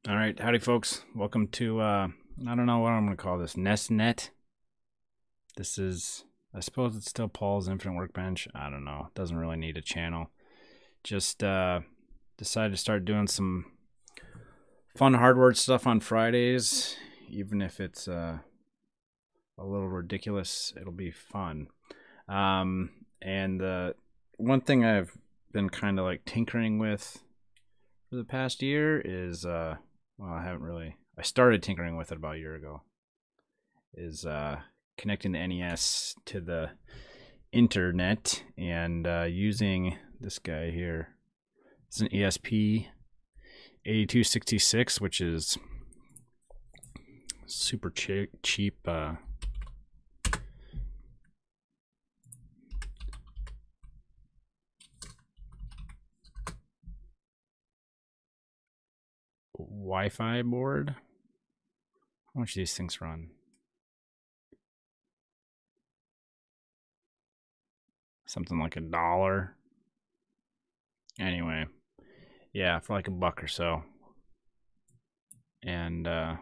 All right, howdy folks. Welcome to, I don't know what I'm going to call this, NESnet. This is, I suppose it's still Paul's Infinite Workbench. I don't know. It doesn't really need a channel. Just decided to start doing some fun hardware stuff on Fridays. Even if it's a little ridiculous, it'll be fun. And the one thing I've been kind of like tinkering with for the past year is well, I started tinkering with it about a year ago, is connecting the NES to the internet and using this guy here. It's an ESP8266, which is super cheap Wi-Fi board. How much do these things run? Something like $1. Anyway, yeah, for like $1 or so. And I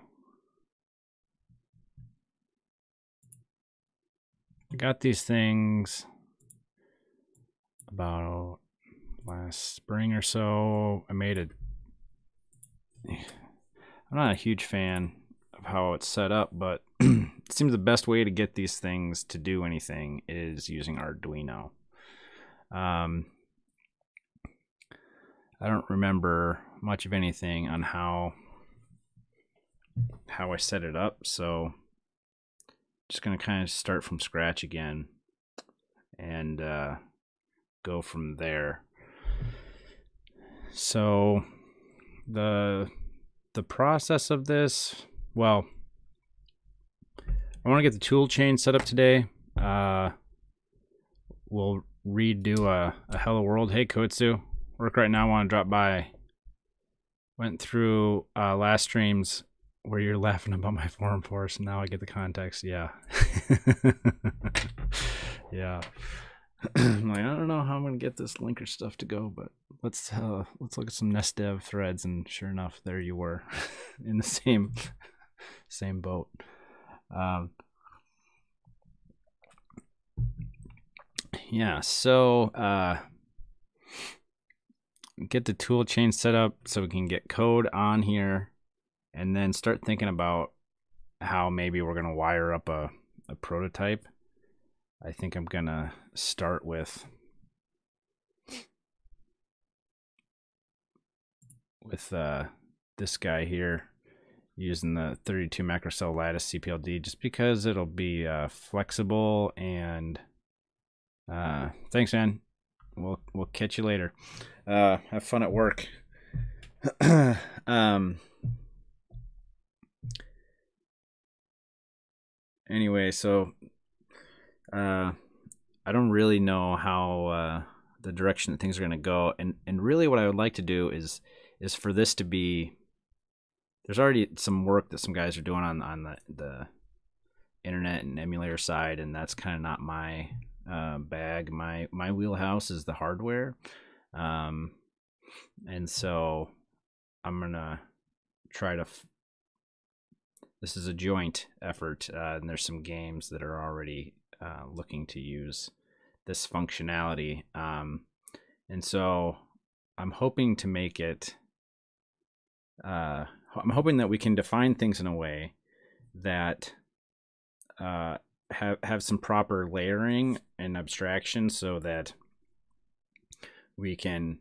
got these things about last spring or so. I'm not a huge fan of how it's set up, but it seems the best way to get these things to do anything is using Arduino. I don't remember much of anything on how I set it up, so just gonna kind of start from scratch again and go from there. So the process of this, well, I want to get the tool chain set up today. We'll redo a Hello World. Hey Kotsu, work right now, want to drop by. Went through last streams where you're laughing about my forum force, and now I get the context. Yeah. Yeah. I'm like, I don't know how I'm gonna get this linker stuff to go, but let's look at some NES dev threads, and sure enough, there you were, in the same boat. Yeah, so get the tool chain set up so we can get code on here, and then start thinking about how maybe we're gonna wire up a prototype. I think I'm gonna start with this guy here, using the 32 macrocell lattice CPLD, just because it'll be flexible. And thanks, man. We'll catch you later. Have fun at work. Anyway, so I don't really know how the direction that things are going to go, and really what I would like to do is for this to be, there's already some work that some guys are doing on the internet and emulator side, and that's kind of not my bag. My wheelhouse is the hardware, and so I'm gonna try to this is a joint effort, and there's some games that are already looking to use this functionality, and so I'm hoping to make it I'm hoping that we can define things in a way that have some proper layering and abstraction, so that we can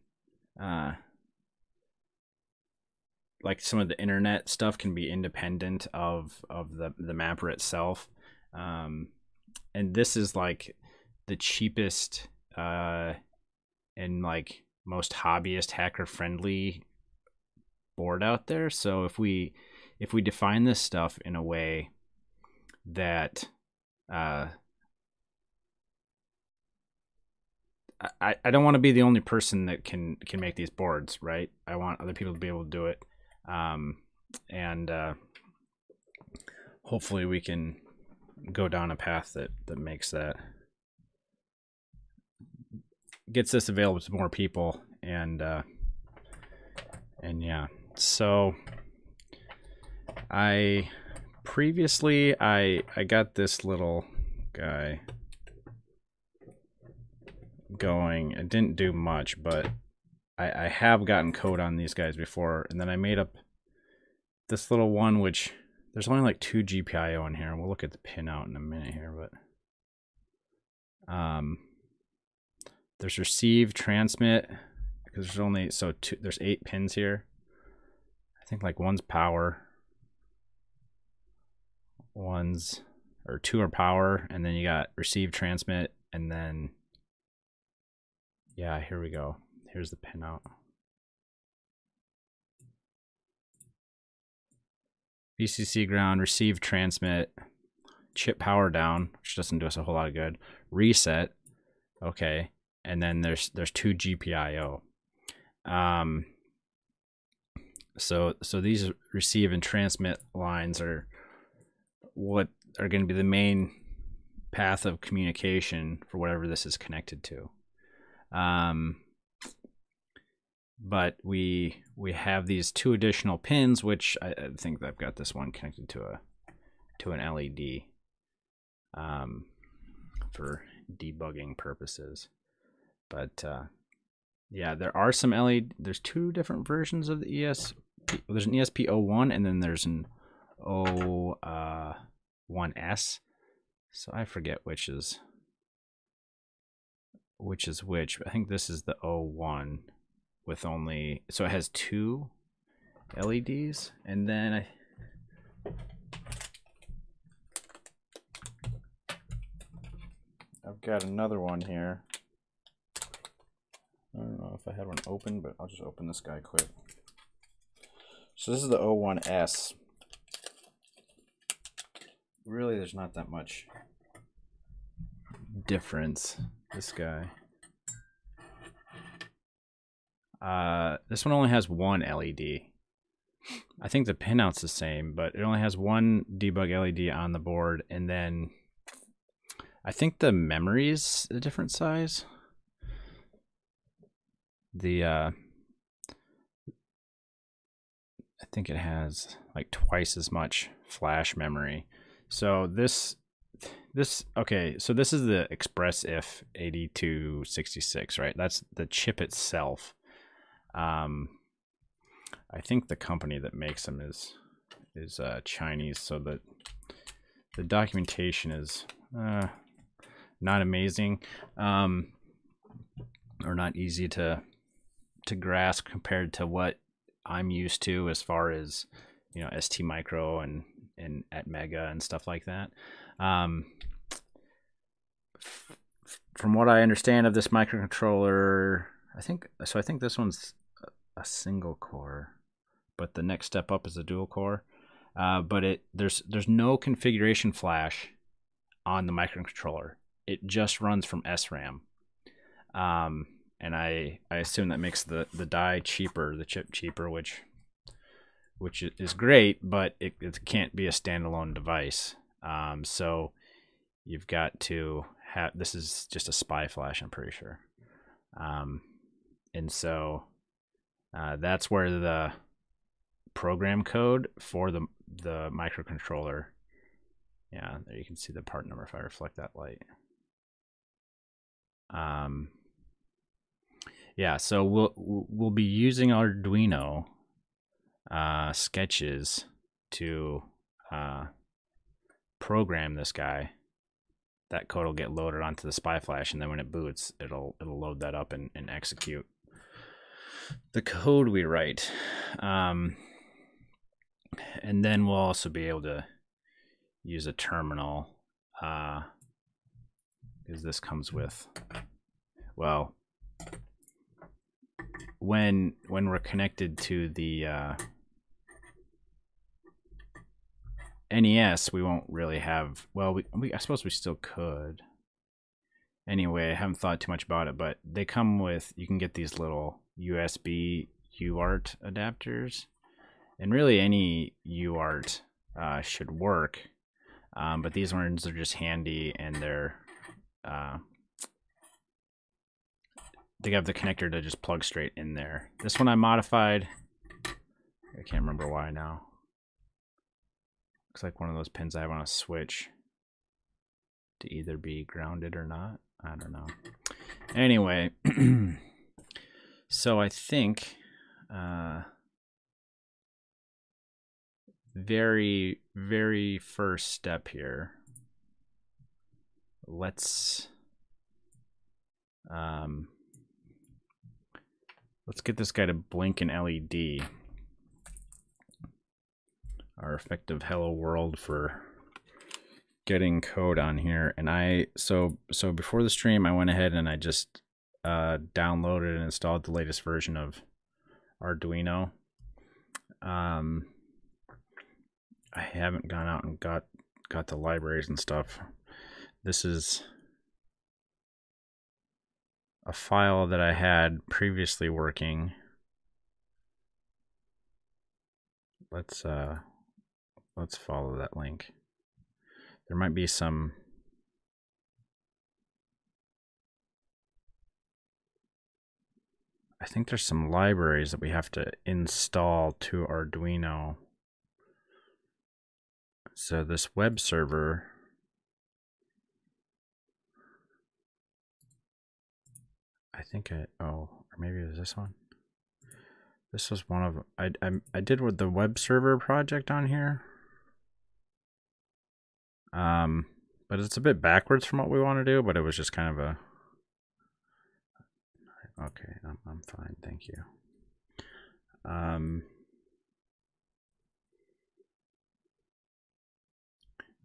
like some of the internet stuff can be independent of the mapper itself, and this is like the cheapest and like most hobbyist hacker friendly board out there. So if we define this stuff in a way that I don't want to be the only person that can make these boards, right? I want other people to be able to do it, and hopefully we can go down a path that makes that, gets this available to more people, and yeah. So Previously I got this little guy going. It didn't do much, but I have gotten code on these guys before, and then I made up this little one, which there's only like 2 GPIO in here. We'll look at the pinout in a minute here, but there's receive, transmit, because there's only there's 8 pins here. I think like one's power, two are power, and then you got receive, transmit, and then yeah, here we go. Here's the pinout. VCC ground, receive, transmit, chip power down, which doesn't do us a whole lot of good. Reset, okay, and then there's 2 GPIO. So these receive and transmit lines are what are going to be the main path of communication for whatever this is connected to. But we have these 2 additional pins, which I think I've got this one connected to an LED for debugging purposes. But yeah, there are some LED. There's 2 different versions of the ESP. There's an ESP01 and then there's an 01S. So I forget which is which. I think this is the 01 with only, so it has 2 LEDs, and then I've got another one here. I don't know if I had one open, but I'll just open this guy quick. So this is the 01S. Really, there's not that much difference. This guy. This one only has 1 LED. I think the pinout's the same, but it only has 1 debug LED on the board, and then I think the memory is a different size. I think it has like twice as much flash memory. So this okay, so this is the Express if 8266, right? That's the chip itself. I think the company that makes them is Chinese, so that the documentation is not amazing, or not easy to grasp compared to what I'm used to as far as, you know, ST Micro and at Mega and stuff like that. From what I understand of this microcontroller, I think this one's a single core, but the next step up is a dual core. But there's no configuration flash on the microcontroller. It just runs from SRAM. And I assume that makes the die cheaper, the chip cheaper, which is great, but it can't be a standalone device. So you've got to have, this is just a SPI flash, I'm pretty sure. And so that's where the program code for the microcontroller, yeah, there you can see the part number if I reflect that light. Yeah, so we'll be using Arduino sketches to program this guy. That code will get loaded onto the SPI flash, and then when it boots, it'll load that up and execute the code we write. And then we'll also be able to use a terminal, because this comes with, well, when we're connected to the NES, we won't really have, well, I suppose we still could. Anyway, I haven't thought too much about it, but they come with, you can get these little USB UART adapters, and really any UART should work, but these ones are just handy, and they're they have the connector to just plug straight in there. This one I modified. I can't remember why now. Looks like one of those pins I want to switch to either be grounded or not. I don't know. Anyway, so I think very first step here. Let's get this guy to blink an LED. Our effective hello world for getting code on here. And so before the stream, I went ahead and I just downloaded and installed the latest version of Arduino. I haven't gone out and got the libraries and stuff. This is a file that I had previously working. Let's follow that link. There might be some I think there's some libraries that we have to install to Arduino. So this web server, I think or maybe it was this one. This was one of, I did with the web server project on here. But it's a bit backwards from what we want to do, but it was just kind of a, okay, I'm fine, thank you.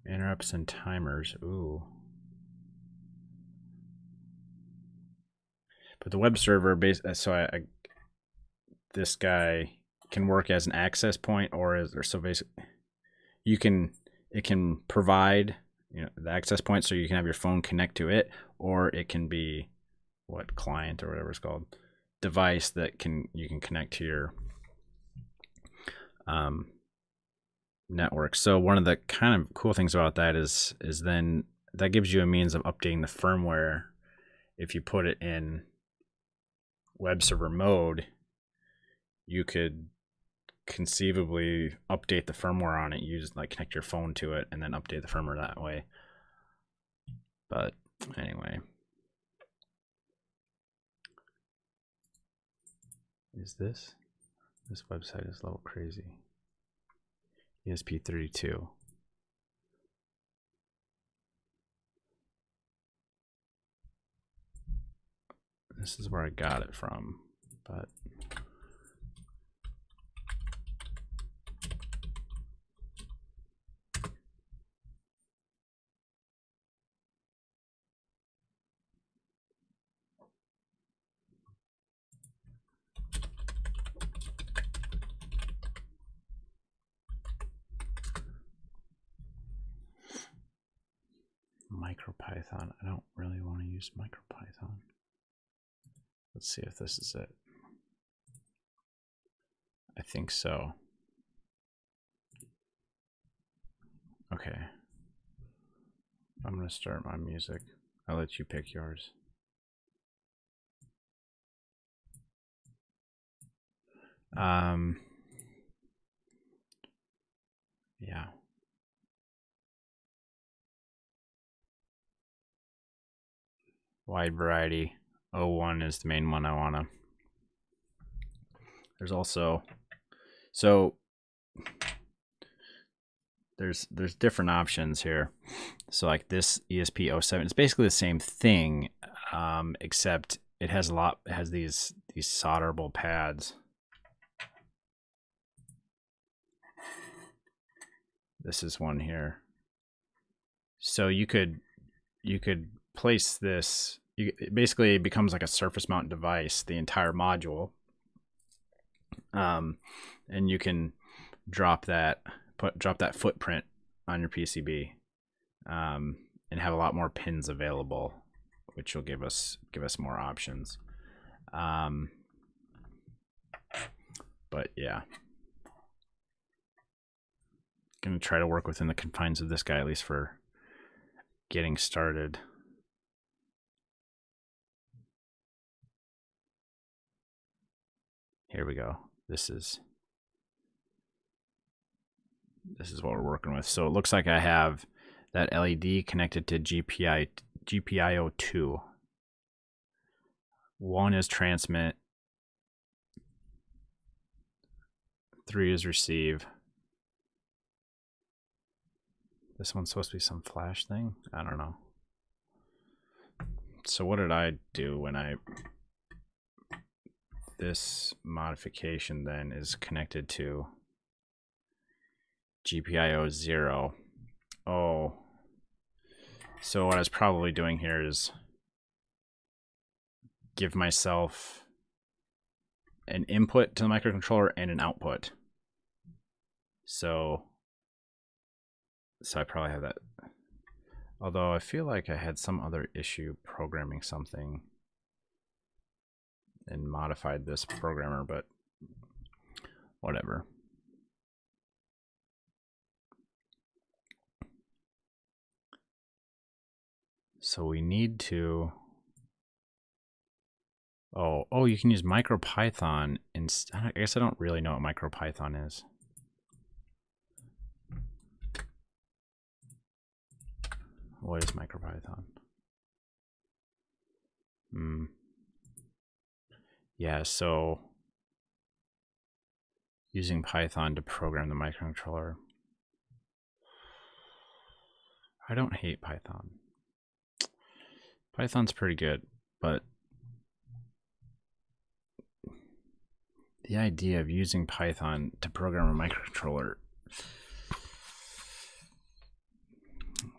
Interrupts and timers, ooh. But the web server, so this guy can work as an access point, so basically, it can provide, the access point, so you can have your phone connect to it, or it can be client or whatever it's called, device that you can connect to your network. So one of the kind of cool things about that is then that gives you a means of updating the firmware. If you put it in web server mode, you could conceivably update the firmware on it. You just connect your phone to it and then update the firmware that way. But anyway, this website is a little crazy. ESP32. This is where I got it from, but MicroPython. I don't really want to use MicroPython. Let's see if this is it. I think so. Okay. I'm going to start my music. I'll let you pick yours. Yeah. Wide variety. 01 is the main one I want to. There's also, so there's different options here. So like this ESP07, it's basically the same thing, except it has these solderable pads. This is one here. So you could place this. It basically becomes like a surface mount device, the entire module, and you can drop that footprint on your PCB, and have a lot more pins available, which will give us more options. But yeah, gonna try to work within the confines of this guy, at least for getting started. Here we go. This is this is what we're working with. So it looks like I have that LED connected to GPIO 2. One is transmit, 3 is receive. This one's supposed to be some flash thing. I don't know. So what did I do when this modification then is connected to GPIO 0. Oh, so what I was probably doing here is give myself an input to the microcontroller and an output. So I probably have that. Although I feel like I had some other issue programming something and modified this programmer, but whatever. So we need to, oh, you can use MicroPython instead. I guess I don't really know what MicroPython is. What is MicroPython? Yeah, so using Python to program the microcontroller. I don't hate Python. Python's pretty good, but the idea of using Python to program a microcontroller,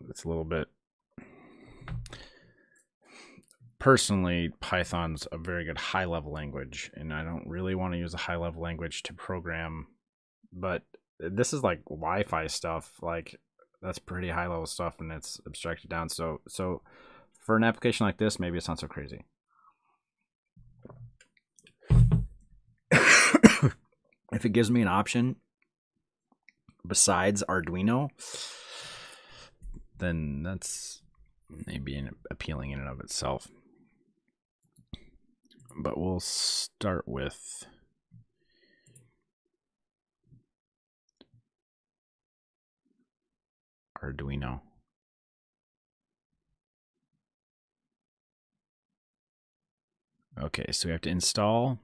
it's a little bit. Personally, Python's a very good high-level language, and I don't really want to use a high-level language to program, but this is like Wi-Fi stuff. Like, that's pretty high-level stuff, and it's abstracted down. So for an application like this, maybe it's not so crazy. If it gives me an option besides Arduino, then that's maybe appealing in and of itself. But we'll start with Arduino. Okay, so we have to install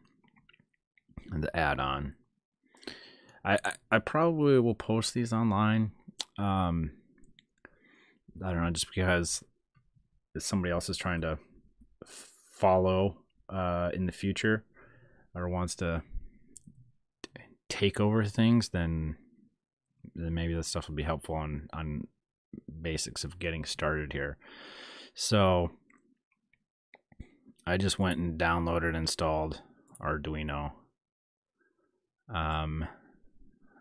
the add-on. I probably will post these online. I don't know, just because if somebody else is trying to follow in the future or wants to take over things, then maybe this stuff will be helpful on basics of getting started here. So I just went and downloaded and installed Arduino.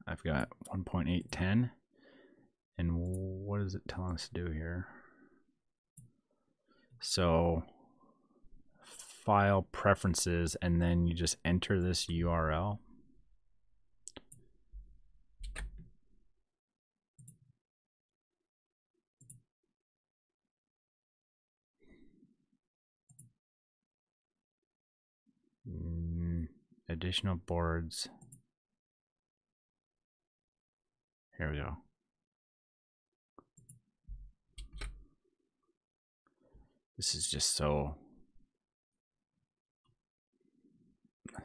I've got 1.810, and what is it telling us to do here? So file preferences, and then you just enter this URL. Additional boards. Here we go. This is just so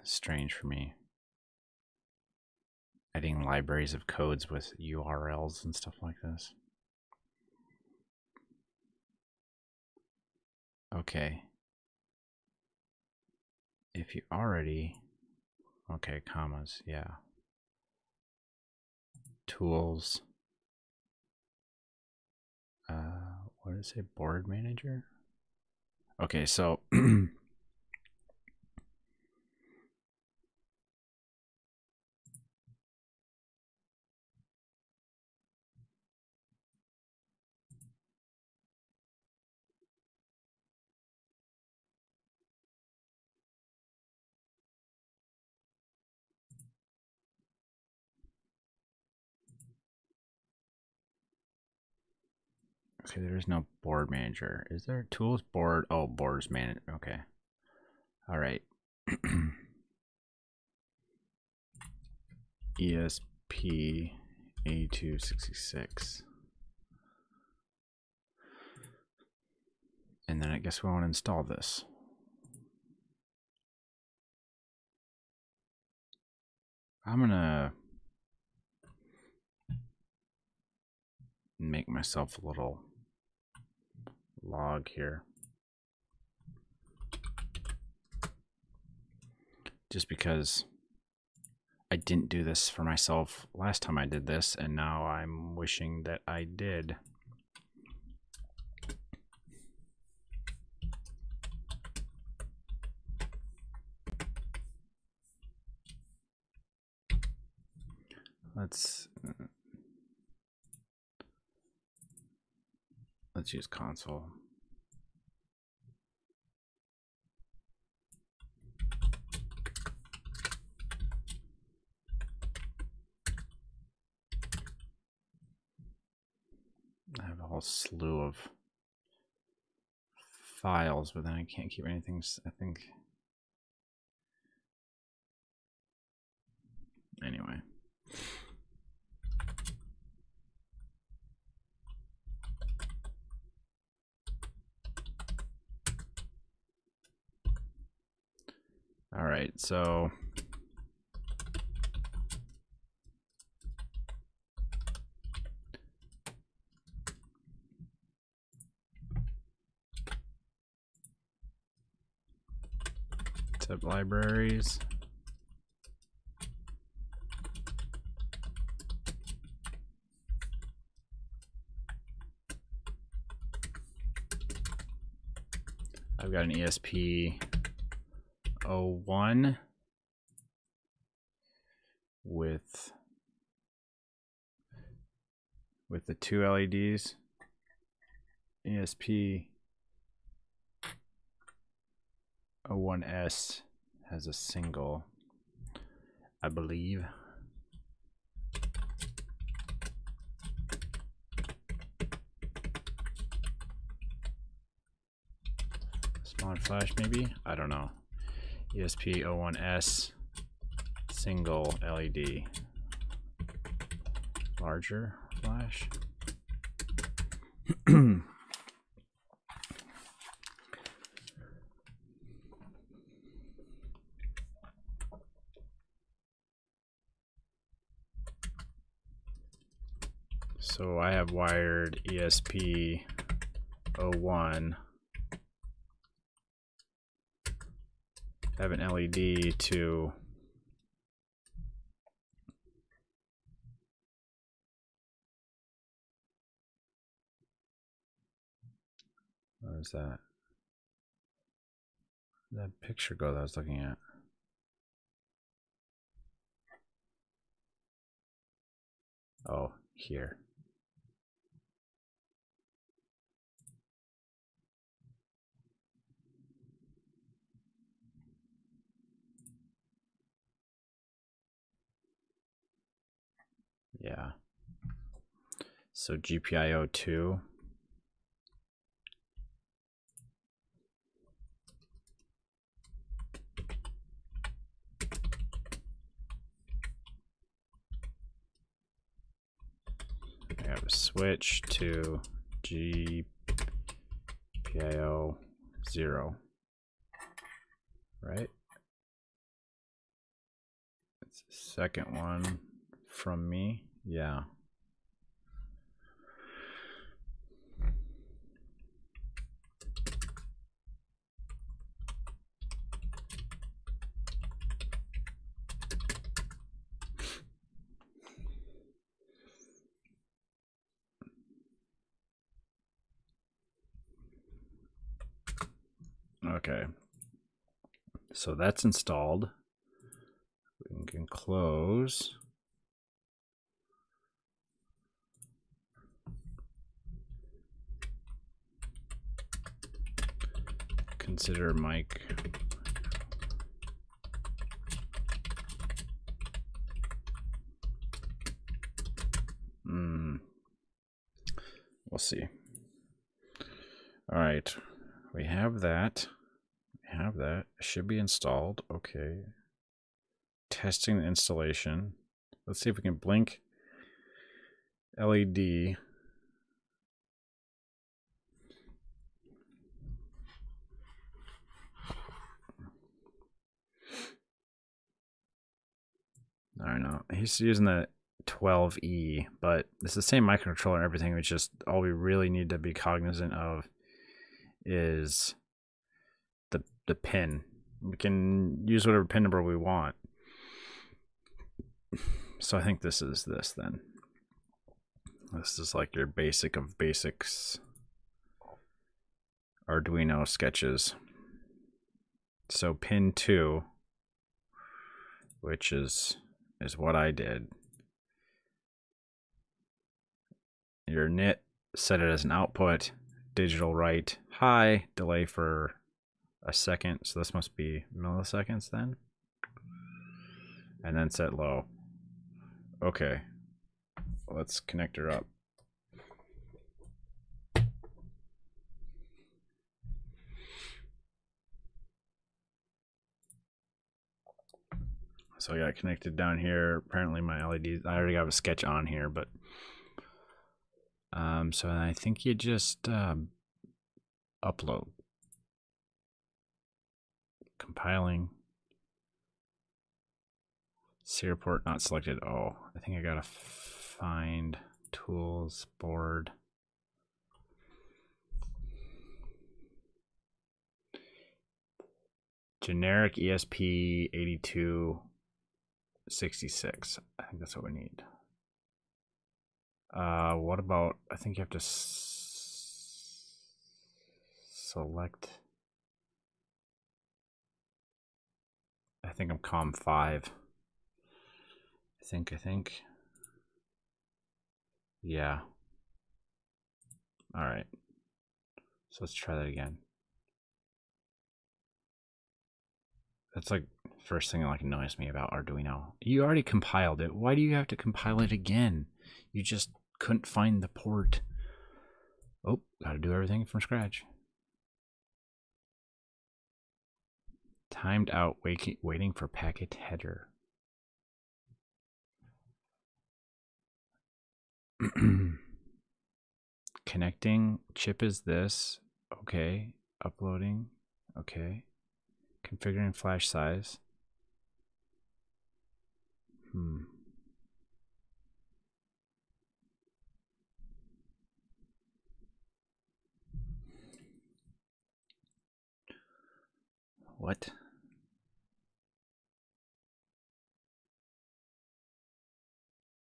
strange for me. Adding libraries of codes with URLs and stuff like this. Okay. If you already, okay, commas, yeah. Tools. What did it say? Board manager? Okay, so okay, there is no board manager. Is there tools board? Oh, boards manager. Okay. All right. ESP8266 8266. And then I guess we want to install this. I'm gonna make myself a little log here. Just because I didn't do this for myself last time I did this, and now I'm wishing that I did. Let's use console. I have a whole slew of files, but then I can't keep anything, I think. Anyway. All right, so zip libraries. I've got an ESP01 with the 2 LEDs. ESP01S has a single, I believe. Smaller flash maybe? I don't know. ESP01S single LED. Larger flash. So I have wired ESP01. I have an LED to where is that? Where'd that picture go that I was looking at? Oh, here. Yeah. So GPIO2. I have a switch to GPIO0. Right? It's the second one from me. Yeah. Okay. So that's installed. We can close. Consider mic. We'll see. All right, we have that. We have that. It should be installed. Okay. Testing the installation. Let's see if we can blink. LED. I don't know. He's using the 12E, but it's the same microcontroller and everything. It's just all we really need to be cognizant of is the pin. We can use whatever pin number we want. So I think this is this then. This is like your basic of basics Arduino sketches. So pin 2, which is what I did. Your NIT, set it as an output, digital write high, delay for a second, so this must be milliseconds then. And then set low. Okay, let's connect her up. So I got connected down here. Apparently my LEDs, I already got a sketch on here, but so I think you just upload. Compiling. Serial port not selected. Oh, I think I gotta find tools, board. Generic ESP8266. I think that's what we need. What about, I think you have to select. I think I'm COM5. I think. Yeah. All right. So let's try that again. That's like first thing that like annoys me about Arduino. You already compiled it. Why do you have to compile it again? You just couldn't find the port. Oh, gotta do everything from scratch. Timed out, waiting for packet header. Connecting, chip is this. Okay, uploading. Okay. Configuring flash size. What?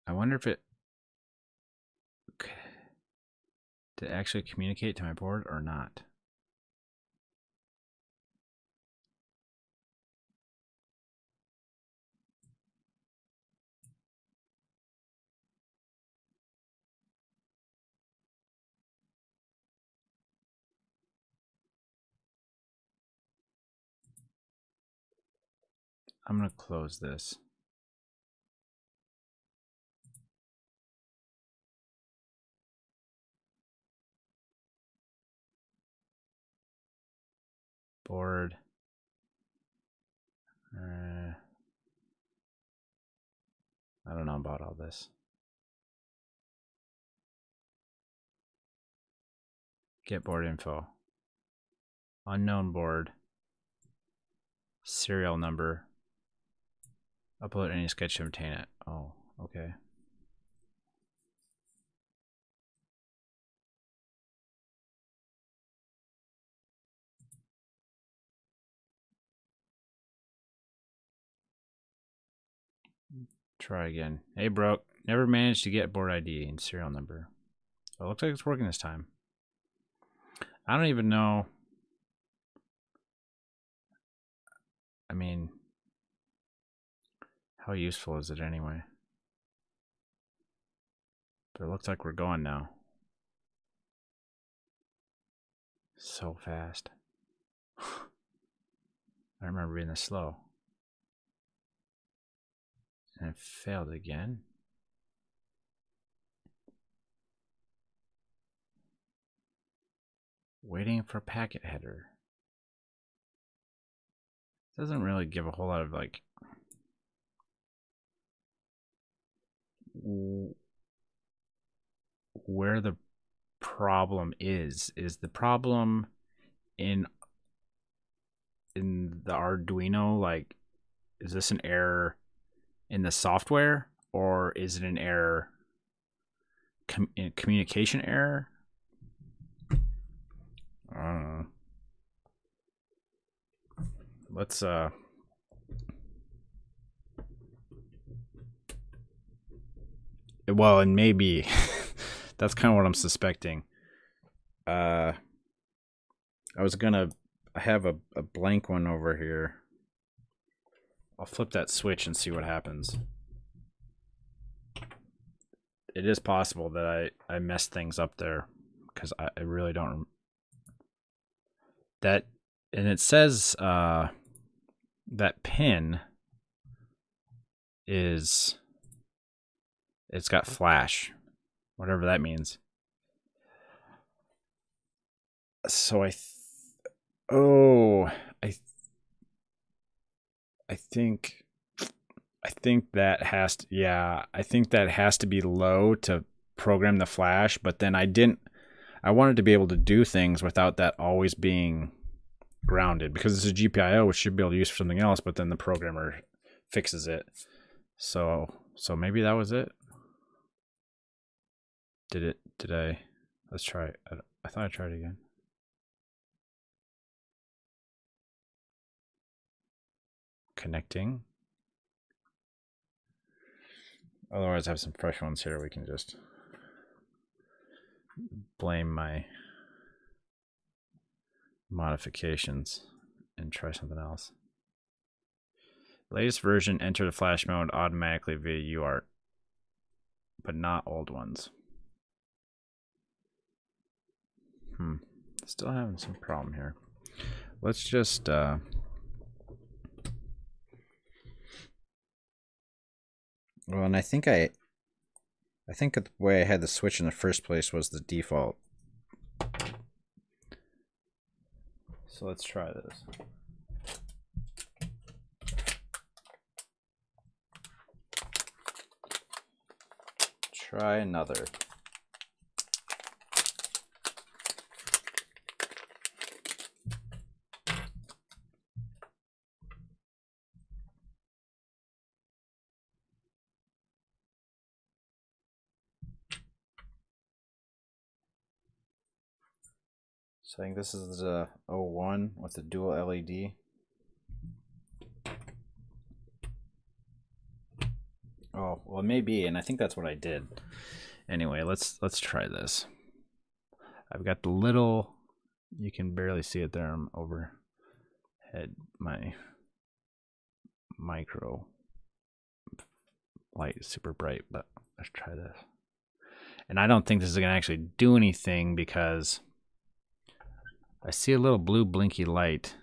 I wonder if it did it actually communicate to my board or not. I'm gonna close this. Board. I don't know about all this. Get board info. Unknown board. Serial number. Upload any sketch to obtain it. Oh, okay. Try again. Hey, broke. Never managed to get board ID and serial number. Oh, looks like it's working this time. I don't even know. I mean, how useful is it anyway? But it looks like we're going now. So fast. I remember being this slow. And it failed again. Waiting for packet header. Doesn't really give a whole lot of like. where the problem is. Is the problem in the Arduino? Like, is this an error in the software, or is it an error, communication error? I don't know. Let's well, and maybe that's kind of what I'm suspecting. I have a blank one over here. I'll flip that switch and see what happens. It is possible that I messed things up there, because I really don't. That, and it says that pin is, it's got flash, whatever that means. So I think that has to, yeah, I think that has to be low to program the flash, but then I wanted to be able to do things without that always being grounded, because it's a GPIO, which should be able to use for something else, but then the programmer fixes it. So maybe that was it. Did I? Let's try it. I thought I tried it again. Connecting. Otherwise, I have some fresh ones here. We can just blame my modifications and try something else. Latest version, enter the flash mode automatically via UART, but not old ones. Still having some problem here. Let's just well, and I think the way I had the switch in the first place was the default. So let's try this. Try another. So I think this is the 01 with the dual LED. Oh, well, it may be, and I think that's what I did. Anyway, let's try this. I've got the little, you can barely see it there. I'm overhead my micro light is super bright, but let's try this. And I don't think this is going to actually do anything, because I see a little blue blinky light.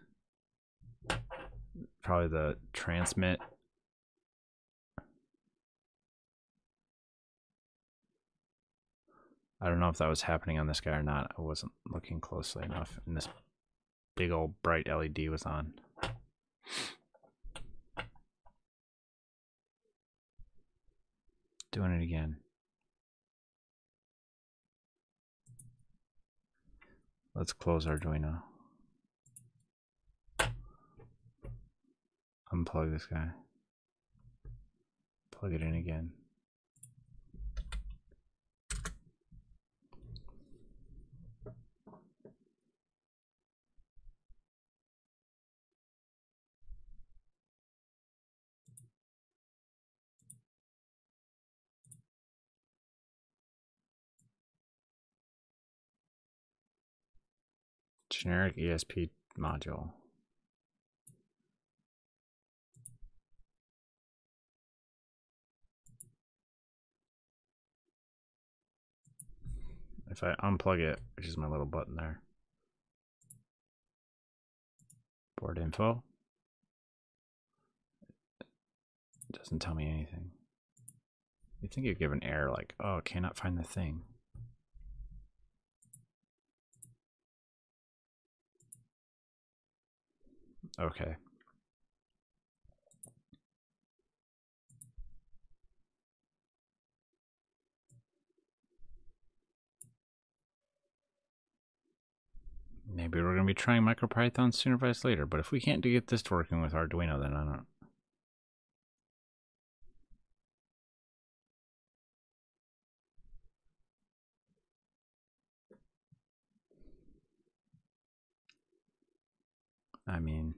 Probably the transmit. I don't know if that was happening on this guy or not. I wasn't looking closely enough, and this big old bright LED was on. Doing it again. Let's close Arduino. Unplug this guy. Plug it in again. Generic ESP module. If I unplug it, which is my little button there, board info, it doesn't tell me anything. You think you'd give an error like, oh, cannot find the thing. Okay. Maybe we're going to be trying MicroPython sooner versus later, but if we can't get this to working with Arduino, then I don't. I mean,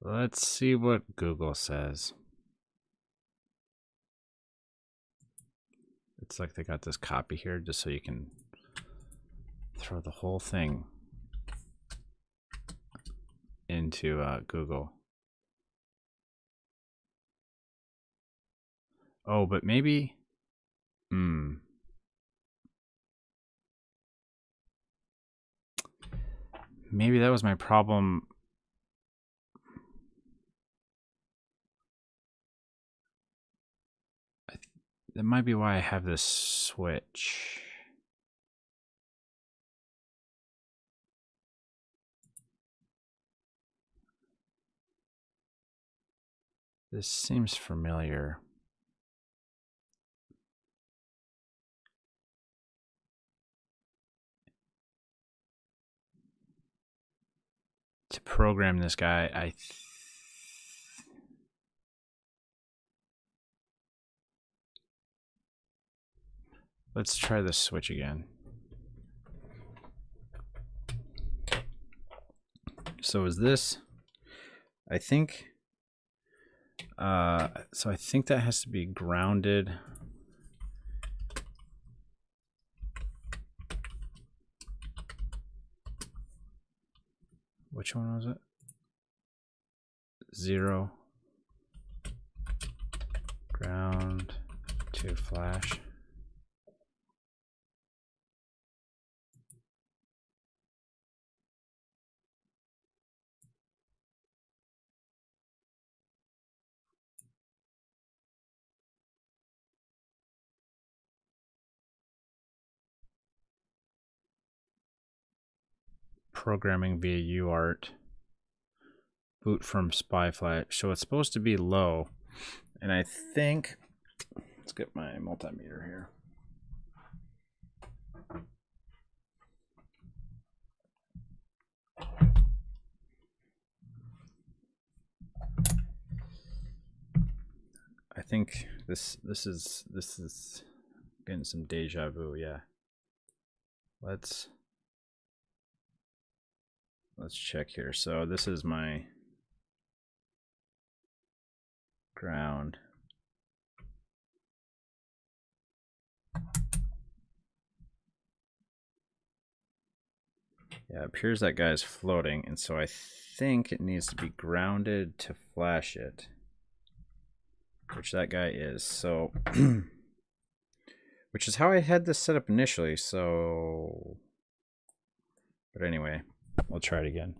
Let's see what Google says. It's like they got this copy here just so you can throw the whole thing into Google. Oh, but maybe, maybe that was my problem. That might be why I have this switch. This seems familiar. To program this guy, let's try this switch again. So is this, I think, so I think that has to be grounded. Which one was it? 0, ground to flash. Programming via UART. Boot from SPI flash. So it's supposed to be low. And I think, let's get my multimeter here. I think this is getting some deja vu, yeah. Let's check here. So this is my ground. Yeah, it appears that guy's floating, and so I think it needs to be grounded to flash it, which that guy is. So, which is how I had this set up initially. So, but anyway, we'll try it again.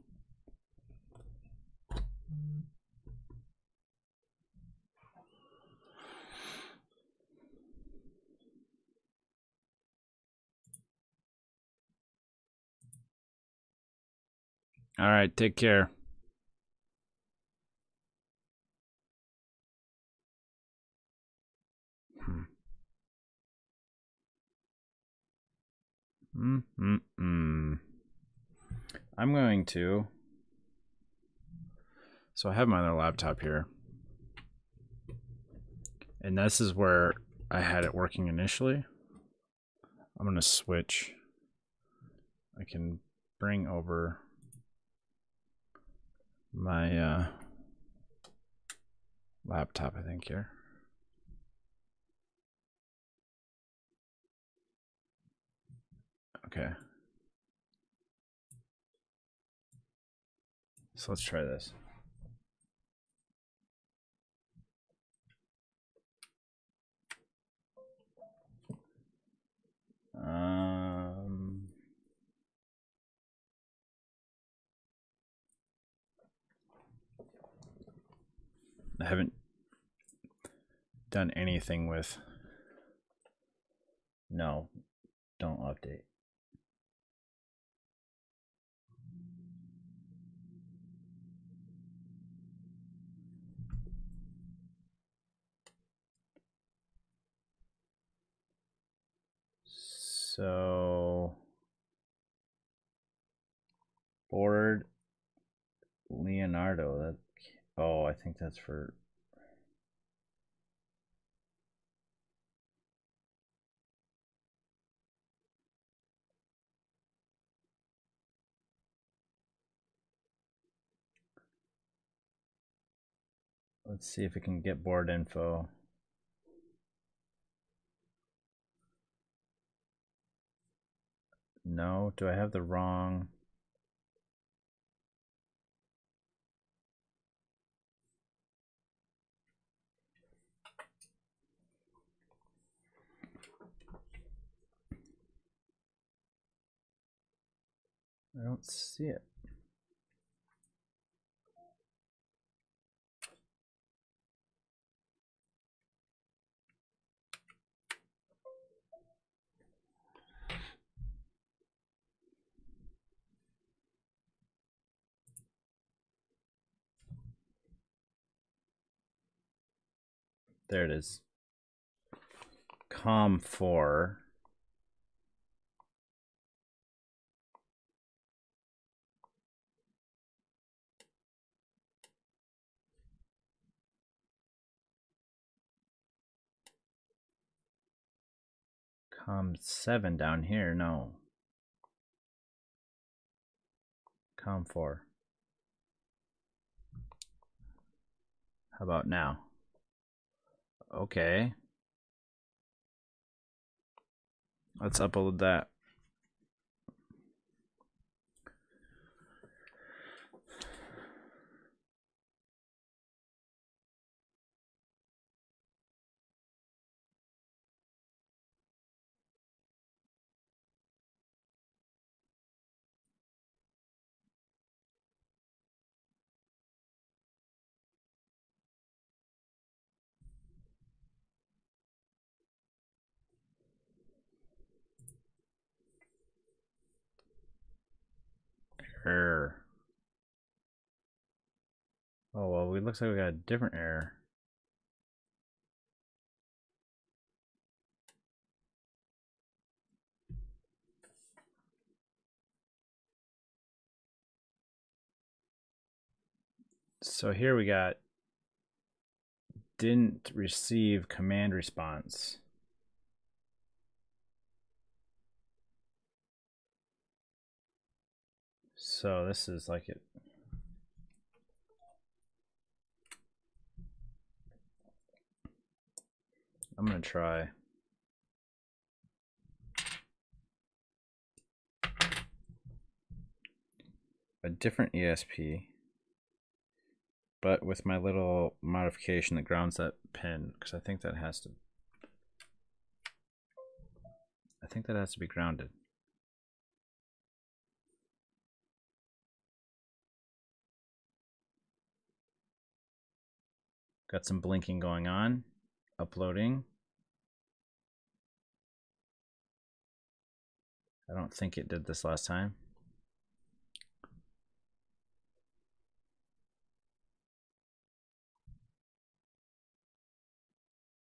All right, take care. I'm going to. So I have my other laptop here. And this is where I had it working initially. I'm going to switch. I can bring over my laptop, I think, here. Okay. So let's try this. I haven't done anything with. No, don't update. So board Leonardo. That, oh, I think that's for. Let's see if it can get board info. No, do I have the wrong? I don't see it. There it is. COM4. COM7 down here, no. COM4. How about now? Okay. Let's upload that. Error. Oh, well, it looks like we got a different error. So here we got didn't receive command response. So this is like it. I'm gonna try. A different ESP, but with my little modification that grounds that pin, because I think that has to. I think that has to be grounded. Got some blinking going on. Uploading. I don't think it did this last time.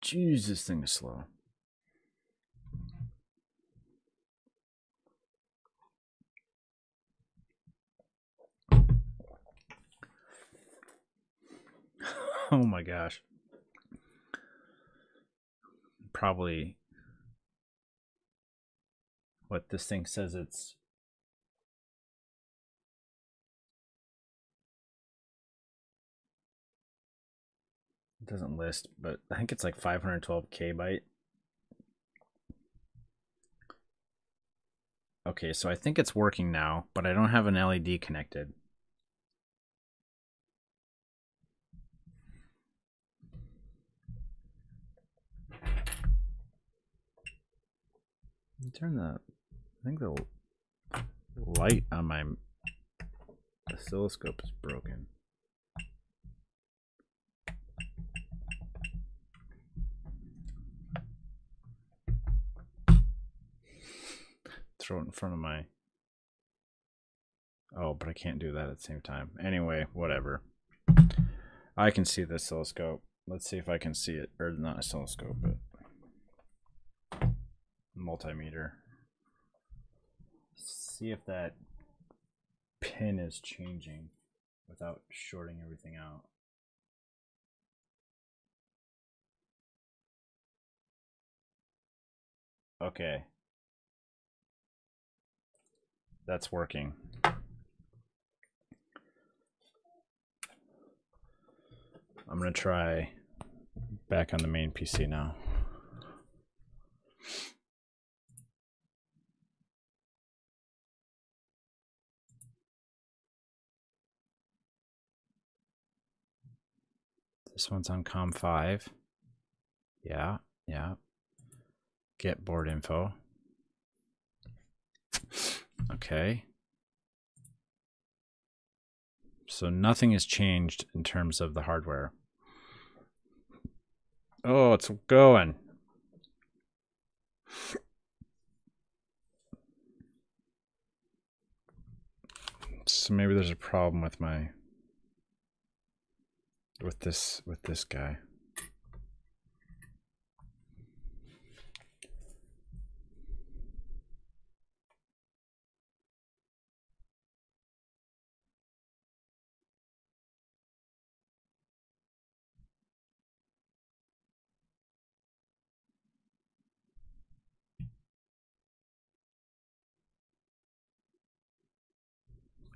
Jeez, this thing is slow. Oh my gosh. Probably what this thing says it's. It doesn't list, but I think it's like 512 kbyte. Okay, so I think it's working now, but I don't have an LED connected. Turn the, I think the light on my oscilloscope is broken. Throw it in front of my, oh, but I can't do that at the same time. Anyway, whatever. I can see the oscilloscope. Let's see if I can see it, or not oscilloscope, but multimeter. see if that pin is changing without shorting everything out. Okay. That's working. I'm going to try back on the main PC now. This one's on COM 5. Yeah. Get board info. Okay. So nothing has changed in terms of the hardware. Oh, it's going. So maybe there's a problem with this guy.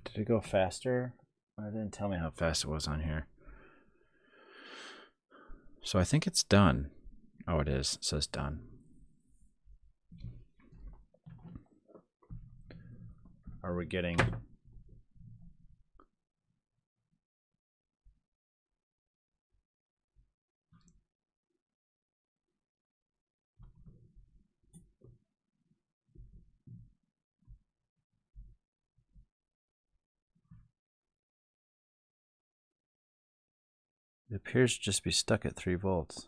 Did it go faster? It didn't tell me how fast it was on here. So I think it's done. Oh, it is. It says done. Are we getting... It appears to just be stuck at 3 volts.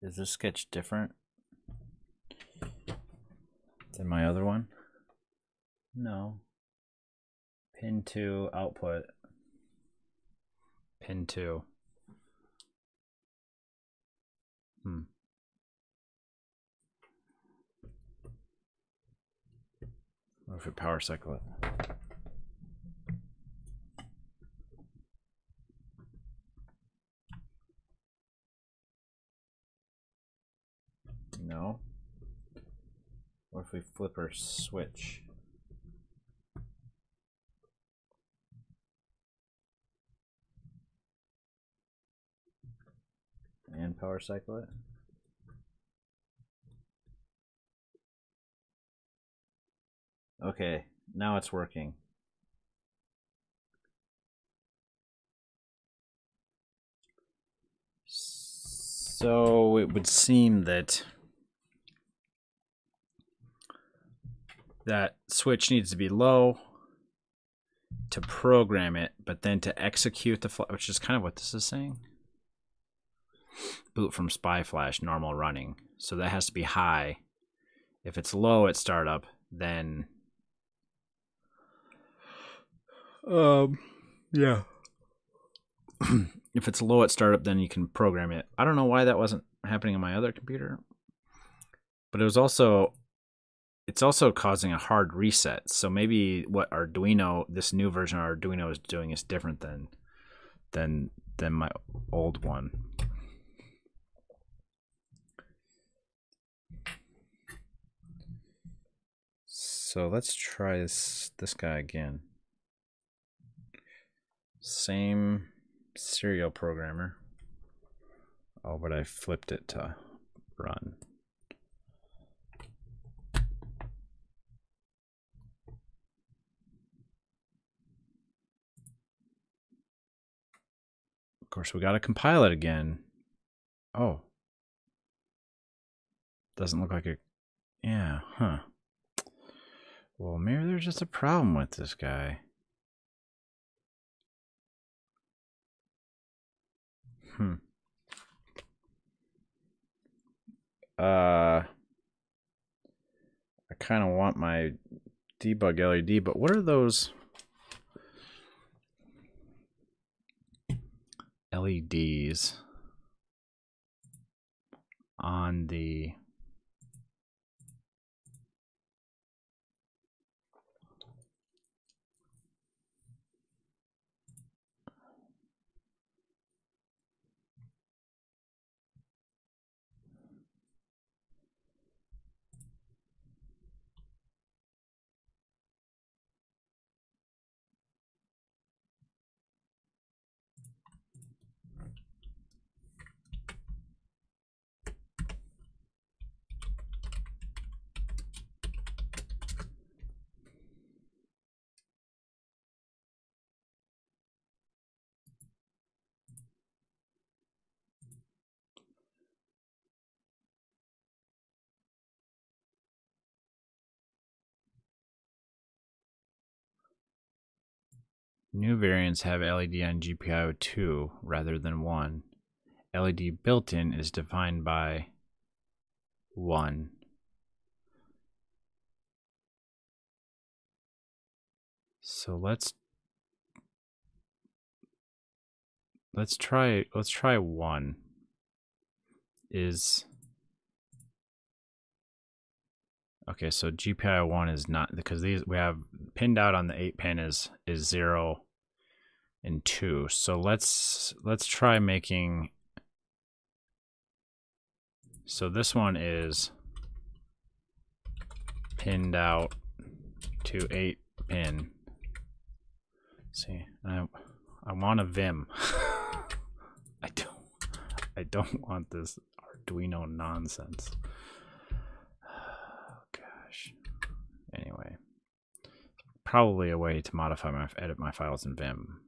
Is this sketch different than my other one? No. Pin 2 output. Pin 2. What if we power cycle it? No. What if we flip our switch? And power cycle it? Okay, now it's working. So it would seem that that switch needs to be low to program it, but then to execute the flash, which is kind of what this is saying. Boot from SPI flash, normal running. So that has to be high. If it's low at startup, then yeah. If it's low at startup, then you can program it. I don't know why that wasn't happening on my other computer, but it's also causing a hard reset. So maybe what Arduino, this new version of Arduino, is doing is different than my old one. So let's try this guy again. Same serial programmer. Oh, but I flipped it to run. Of course, we got to compile it again. Oh. Doesn't look like it. Yeah, huh. Well, maybe there's just a problem with this guy. I kind of want my debug LED, but what are those? LEDs on the new variants have LED on GPIO 2 rather than 1. LED built-in is defined by 1. So let's try 1 is okay. So GPIO 1 is not, because these we have pinned out on the 8 pin is 0 and 2. So let's try making, so this one is pinned out to 8 pin. See, I want a Vim. I don't want this Arduino nonsense. Oh, gosh. Anyway, probably a way to edit my files in Vim.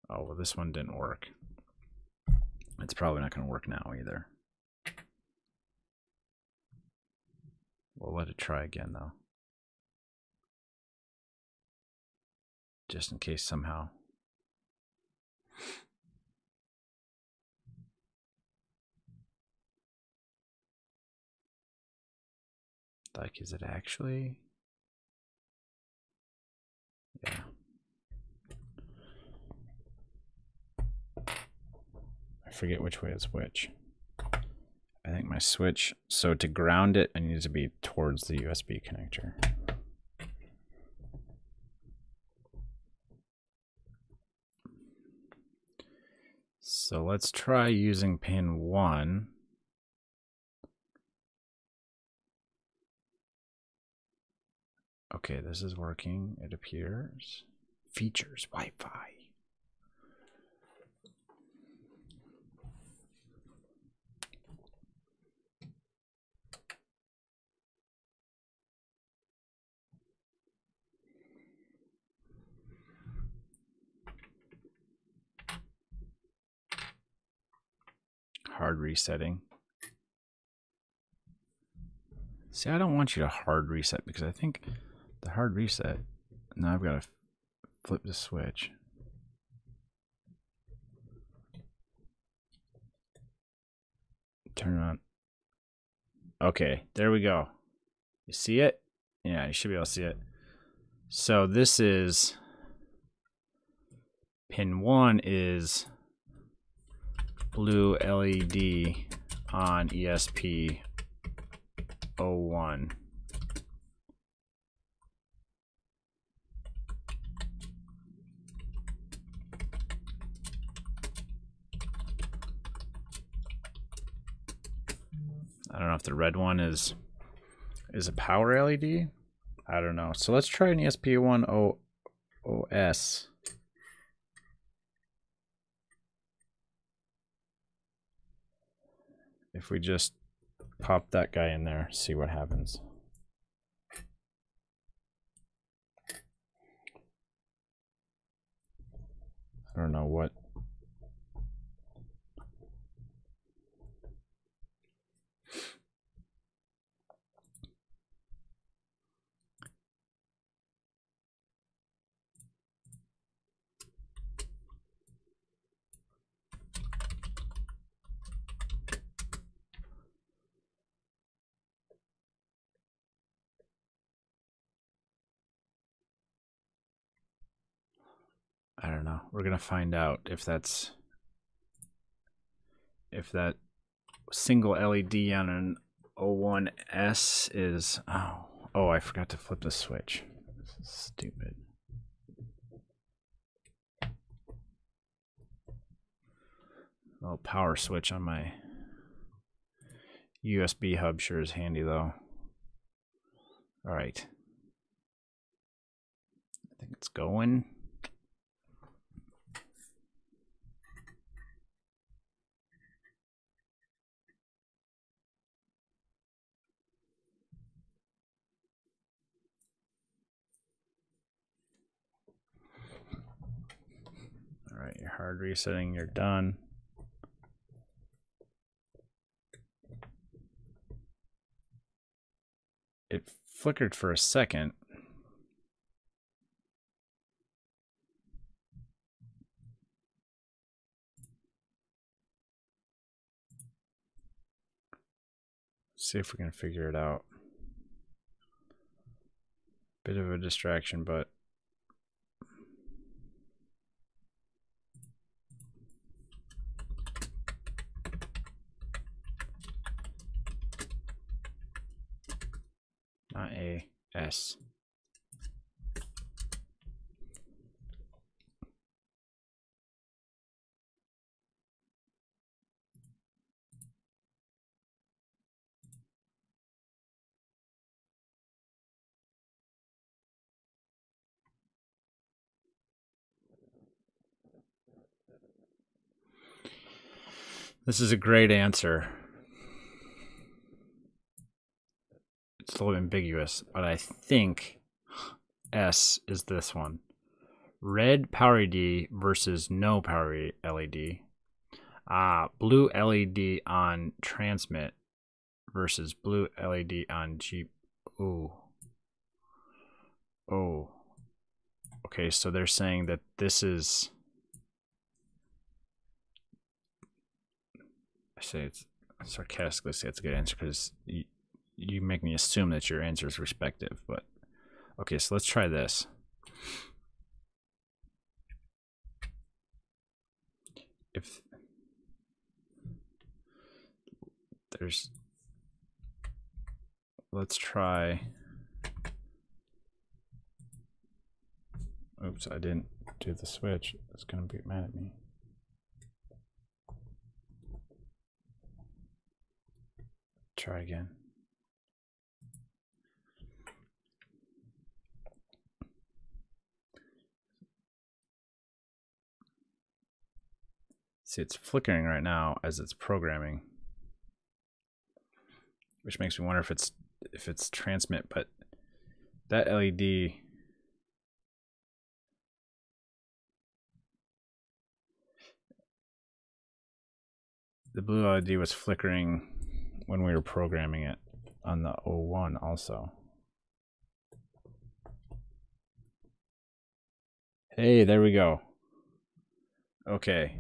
Oh, well, this one didn't work. It's probably not going to work now either. We'll let it try again, though. Just in case somehow. Like, is it actually? Yeah. I forget which way is which. I think my switch, so to ground it, I need to be towards the USB connector. So let's try using pin 1. Okay, this is working, it appears. Features, Wi-Fi. Hard resetting. See, I don't want you to hard reset because I think the hard reset, now I've got to flip the switch. Turn it on. Okay, there we go. You see it? Yeah, you should be able to see it. So this is pin 1 is blue LED on ESP 01. I don't know if the red one is a power LED. I don't know. So let's try an ESP1 OS. If we just pop that guy in there, see what happens. I don't know what. I don't know. We're gonna find out if that single LED on an 01S is oh I forgot to flip the switch. This is stupid. Little power switch on my USB hub sure is handy though. All right. I think it's going. All right, you're hard resetting, you're done. It flickered for a second. See if we can figure it out. Bit of a distraction, but not A, S. This is a great answer. It's a little ambiguous, but I think S is this one. Red power LED versus no power LED. Blue LED on transmit versus blue LED on G. Ooh. Oh. Okay, so they're saying that this is. I say it's sarcastically say it's a good answer because you make me assume that your answer is respective. But okay, so let's try this. If there's, let's try. Oops, I didn't do the switch. It's gonna be mad at me. Try again. See, it's flickering right now as it's programming, which makes me wonder if it's transmit, but that LED, the blue LED was flickering when we were programming it on the 01 also. Hey, there we go. Okay.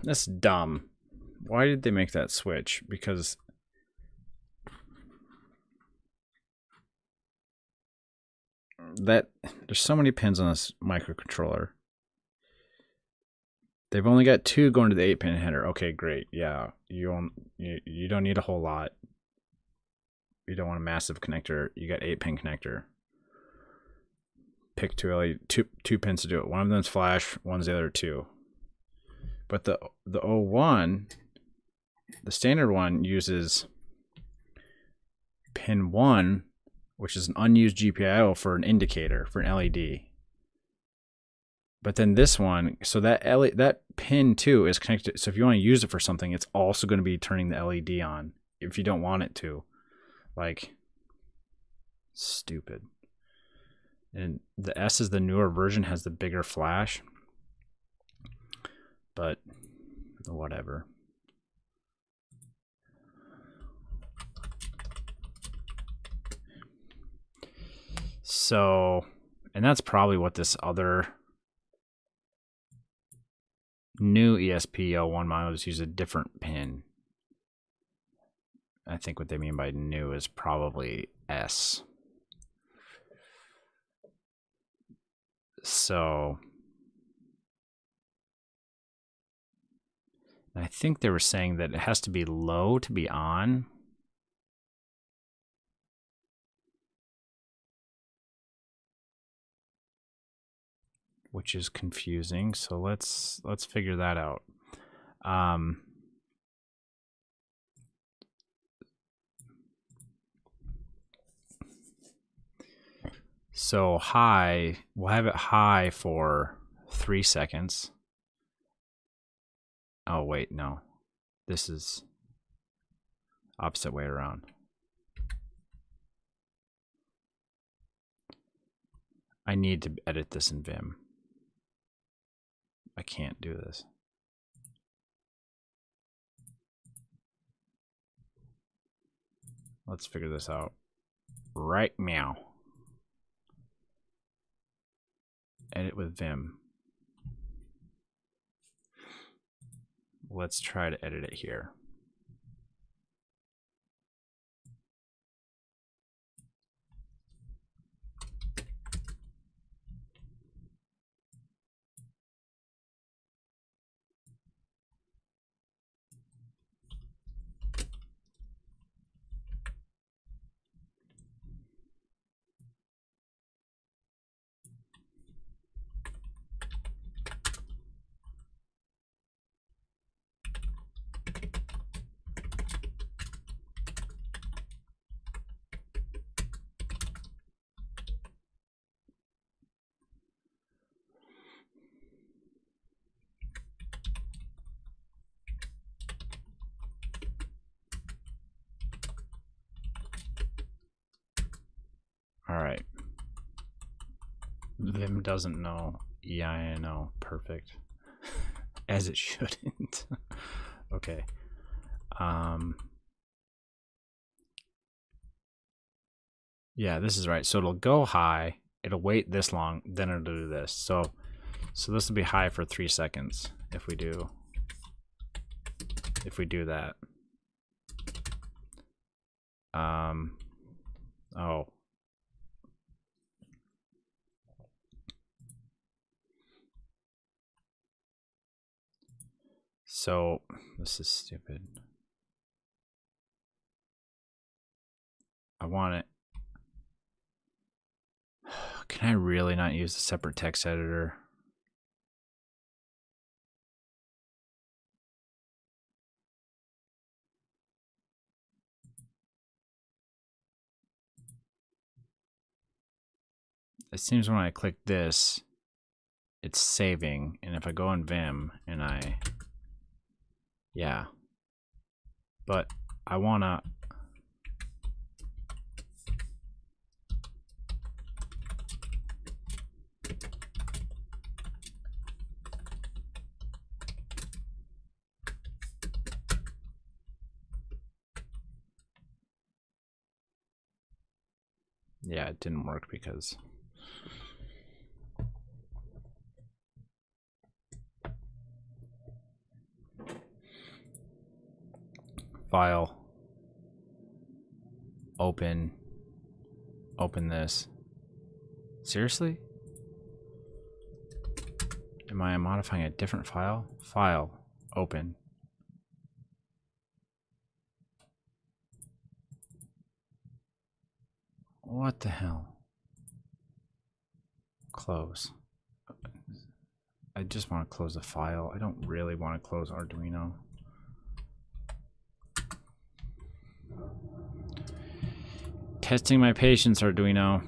That's dumb. Why did they make that switch? Because there's so many pins on this microcontroller. They've only got 2 going to the 8-pin header. Okay, great. Yeah, you don't need a whole lot. You don't want a massive connector. You got 8-pin connector. Pick 2 pins to do it. One of them's flash, one's the other 2. But the 01, the standard one, uses pin 1, which is an unused GPIO for an indicator, for an LED. But then this one, so that pin 2 is connected. So if you want to use it for something, it's also going to be turning the LED on if you don't want it to. Like, stupid. And the S is the newer version, has the bigger flash. But whatever. So, and that's probably what this other new ESP01 models use a different pin. I think what they mean by new is probably S. So I think they were saying that it has to be low to be on. Which is confusing. So let's figure that out. So high, we'll have it high for 3 seconds. Oh wait, no. This is opposite way around. I need to edit this in Vim. I can't do this. Let's figure this out right meow. Edit with Vim. Let's try to edit it here. All right. Vim doesn't know EINO. Perfect. As it shouldn't. Okay. Yeah, this is right. So it'll go high. It'll wait this long. Then it'll do this. So this will be high for 3 seconds if we do that. Oh. So this is stupid. I want it. Can I really not use a separate text editor? It seems when I click this, it's saving. And if I go in Vim and yeah. But I wanna, yeah, it didn't work because file, open this. Seriously? Am I modifying a different file? File, open. What the hell? Close. I just want to close the file. I don't really want to close Arduino. Testing my patience, Arduino.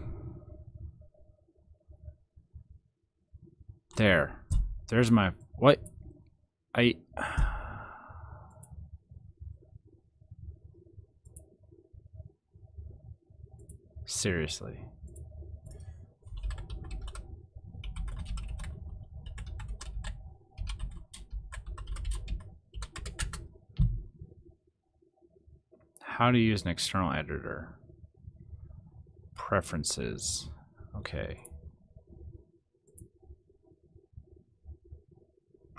There's my, what? Seriously. How to use an external editor. Preferences. Okay.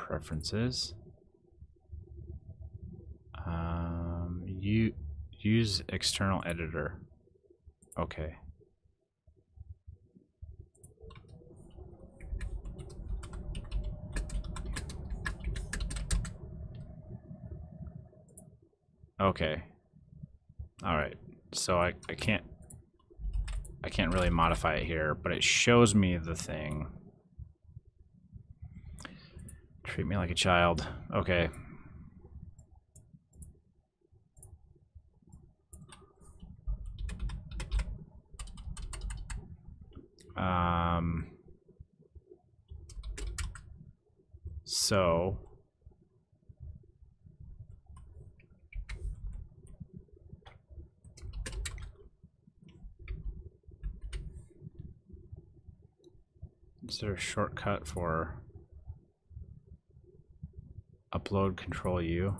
preferences. You use external editor. Okay. Okay. All right. So I can't really modify it here, but it shows me the thing. Treat me like a child. Okay. So is there a shortcut for upload control U?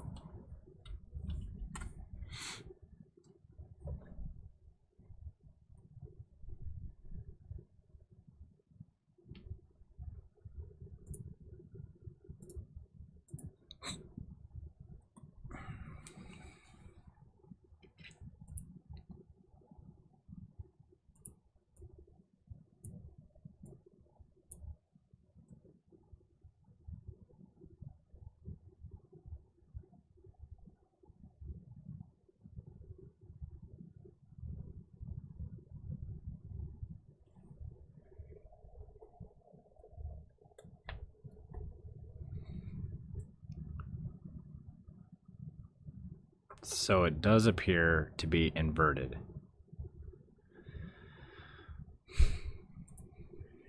So it does appear to be inverted.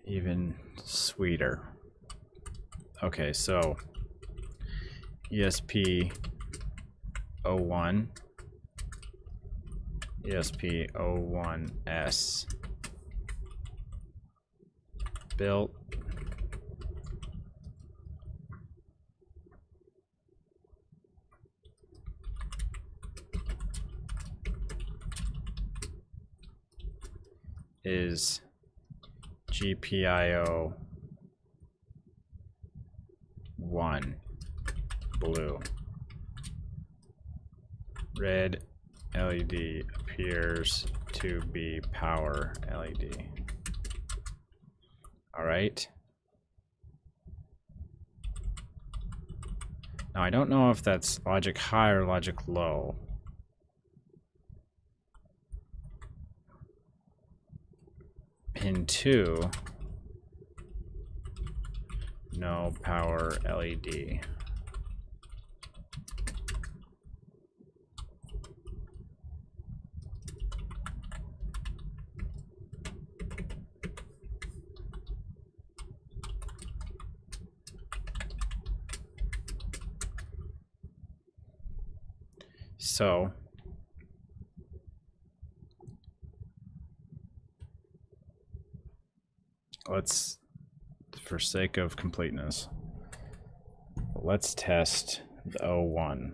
Even sweeter. Okay, so ESP01, ESP01S built is GPIO 1 blue. Red LED appears to be power LED. All right. Now I don't know if that's logic high or logic low. Pin 2, no power LED. So let's, for sake of completeness, let's test the 01.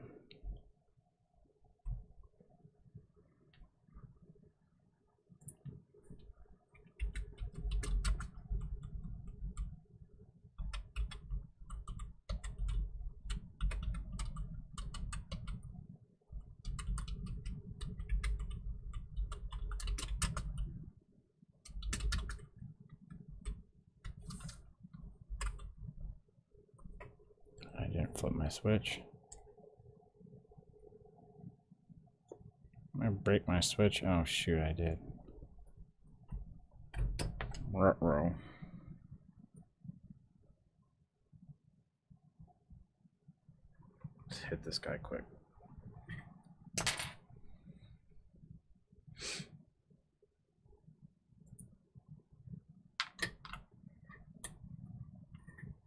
I didn't flip my switch. I'm gonna break my switch. Oh shoot, I did. Ruh-roh. Let's hit this guy quick.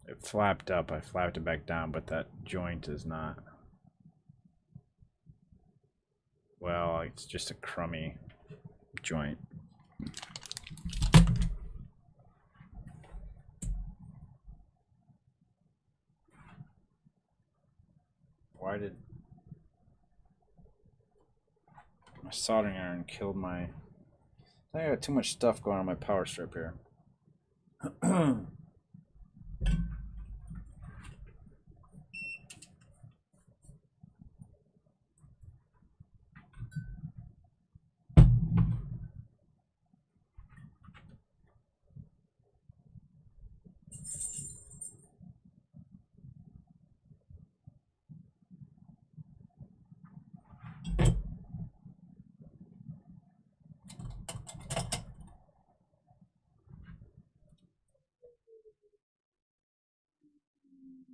It flapped up. I flapped it back down, but that joint is not. Well, it's just a crummy joint. Why did my soldering iron killed my... I think I got too much stuff going on my power strip here. I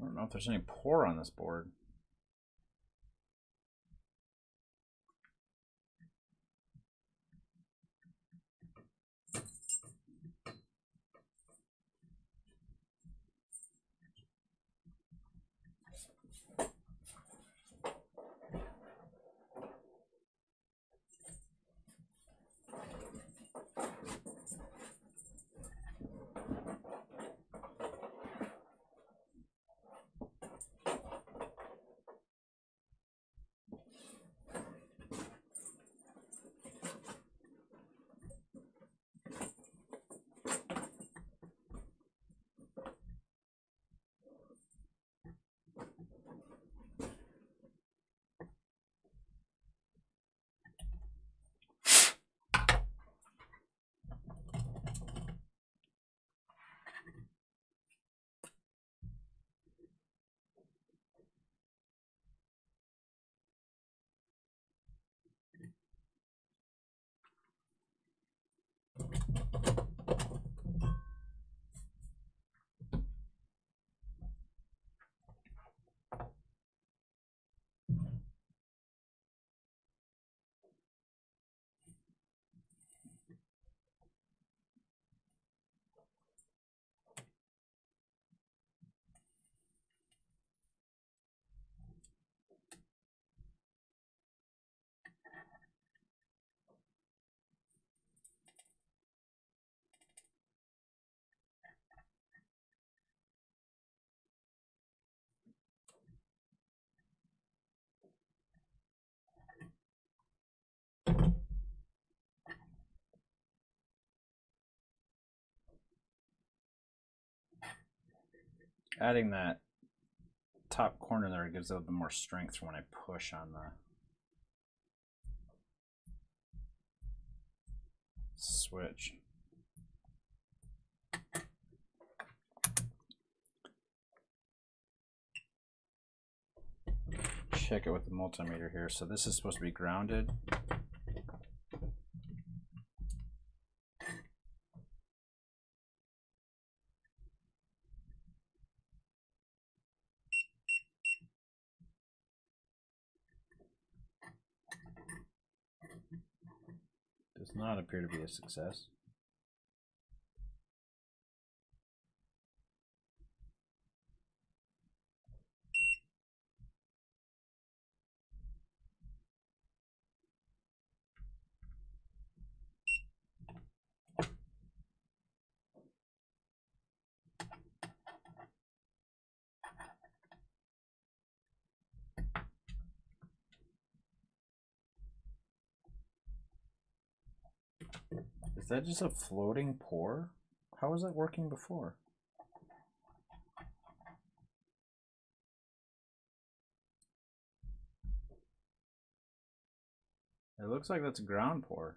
don't know if there's any pour on this board. Adding that top corner there gives it a little bit more strength for when I push on the switch. Check it with the multimeter here. So this is supposed to be grounded. Does not appear to be a success. Is that just a floating pour? How was that working before? It looks like that's a ground pour.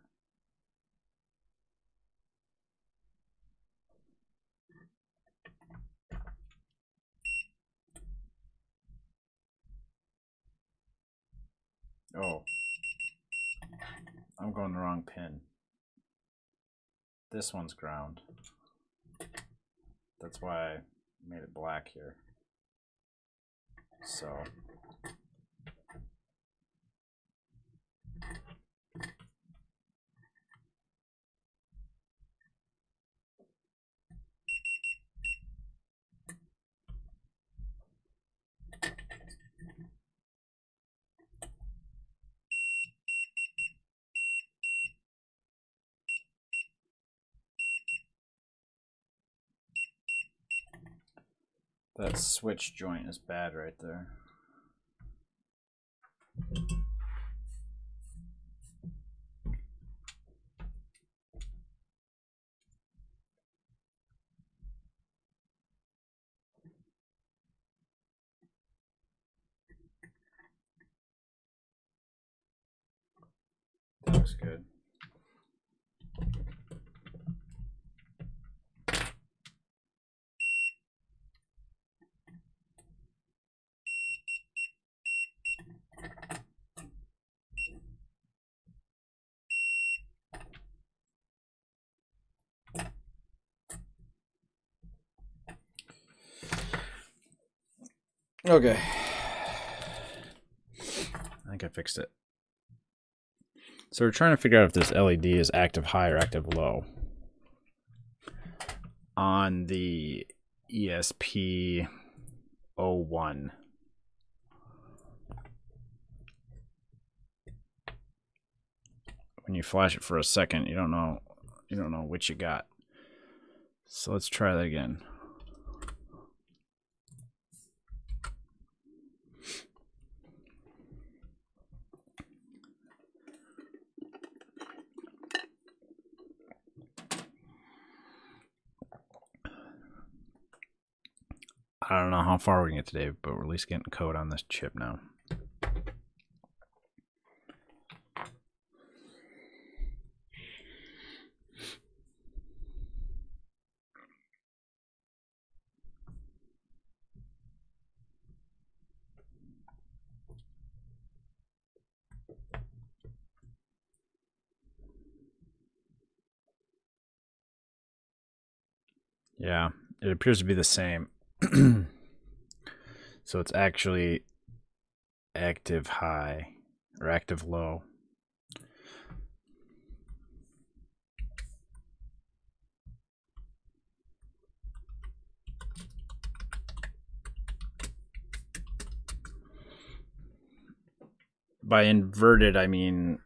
Oh, I'm going the wrong pin. This one's ground. That's why I made it black here. So that switch joint is bad right there. That looks good. Okay. I think I fixed it. So we're trying to figure out if this LED is active high or active low on the ESP01. When you flash it for a second, you don't know which you got. So let's try that again. I don't know how far we can get today, but we're at least getting code on this chip now. Yeah, it appears to be the same. So it's actually active high or active low. By inverted, I mean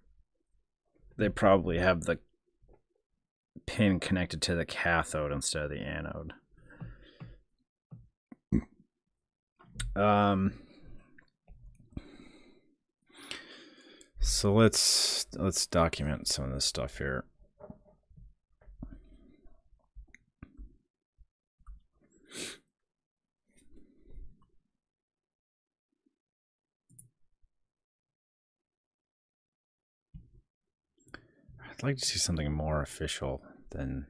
they probably have the pin connected to the cathode instead of the anode. So let's document some of this stuff here. I'd like to see something more official than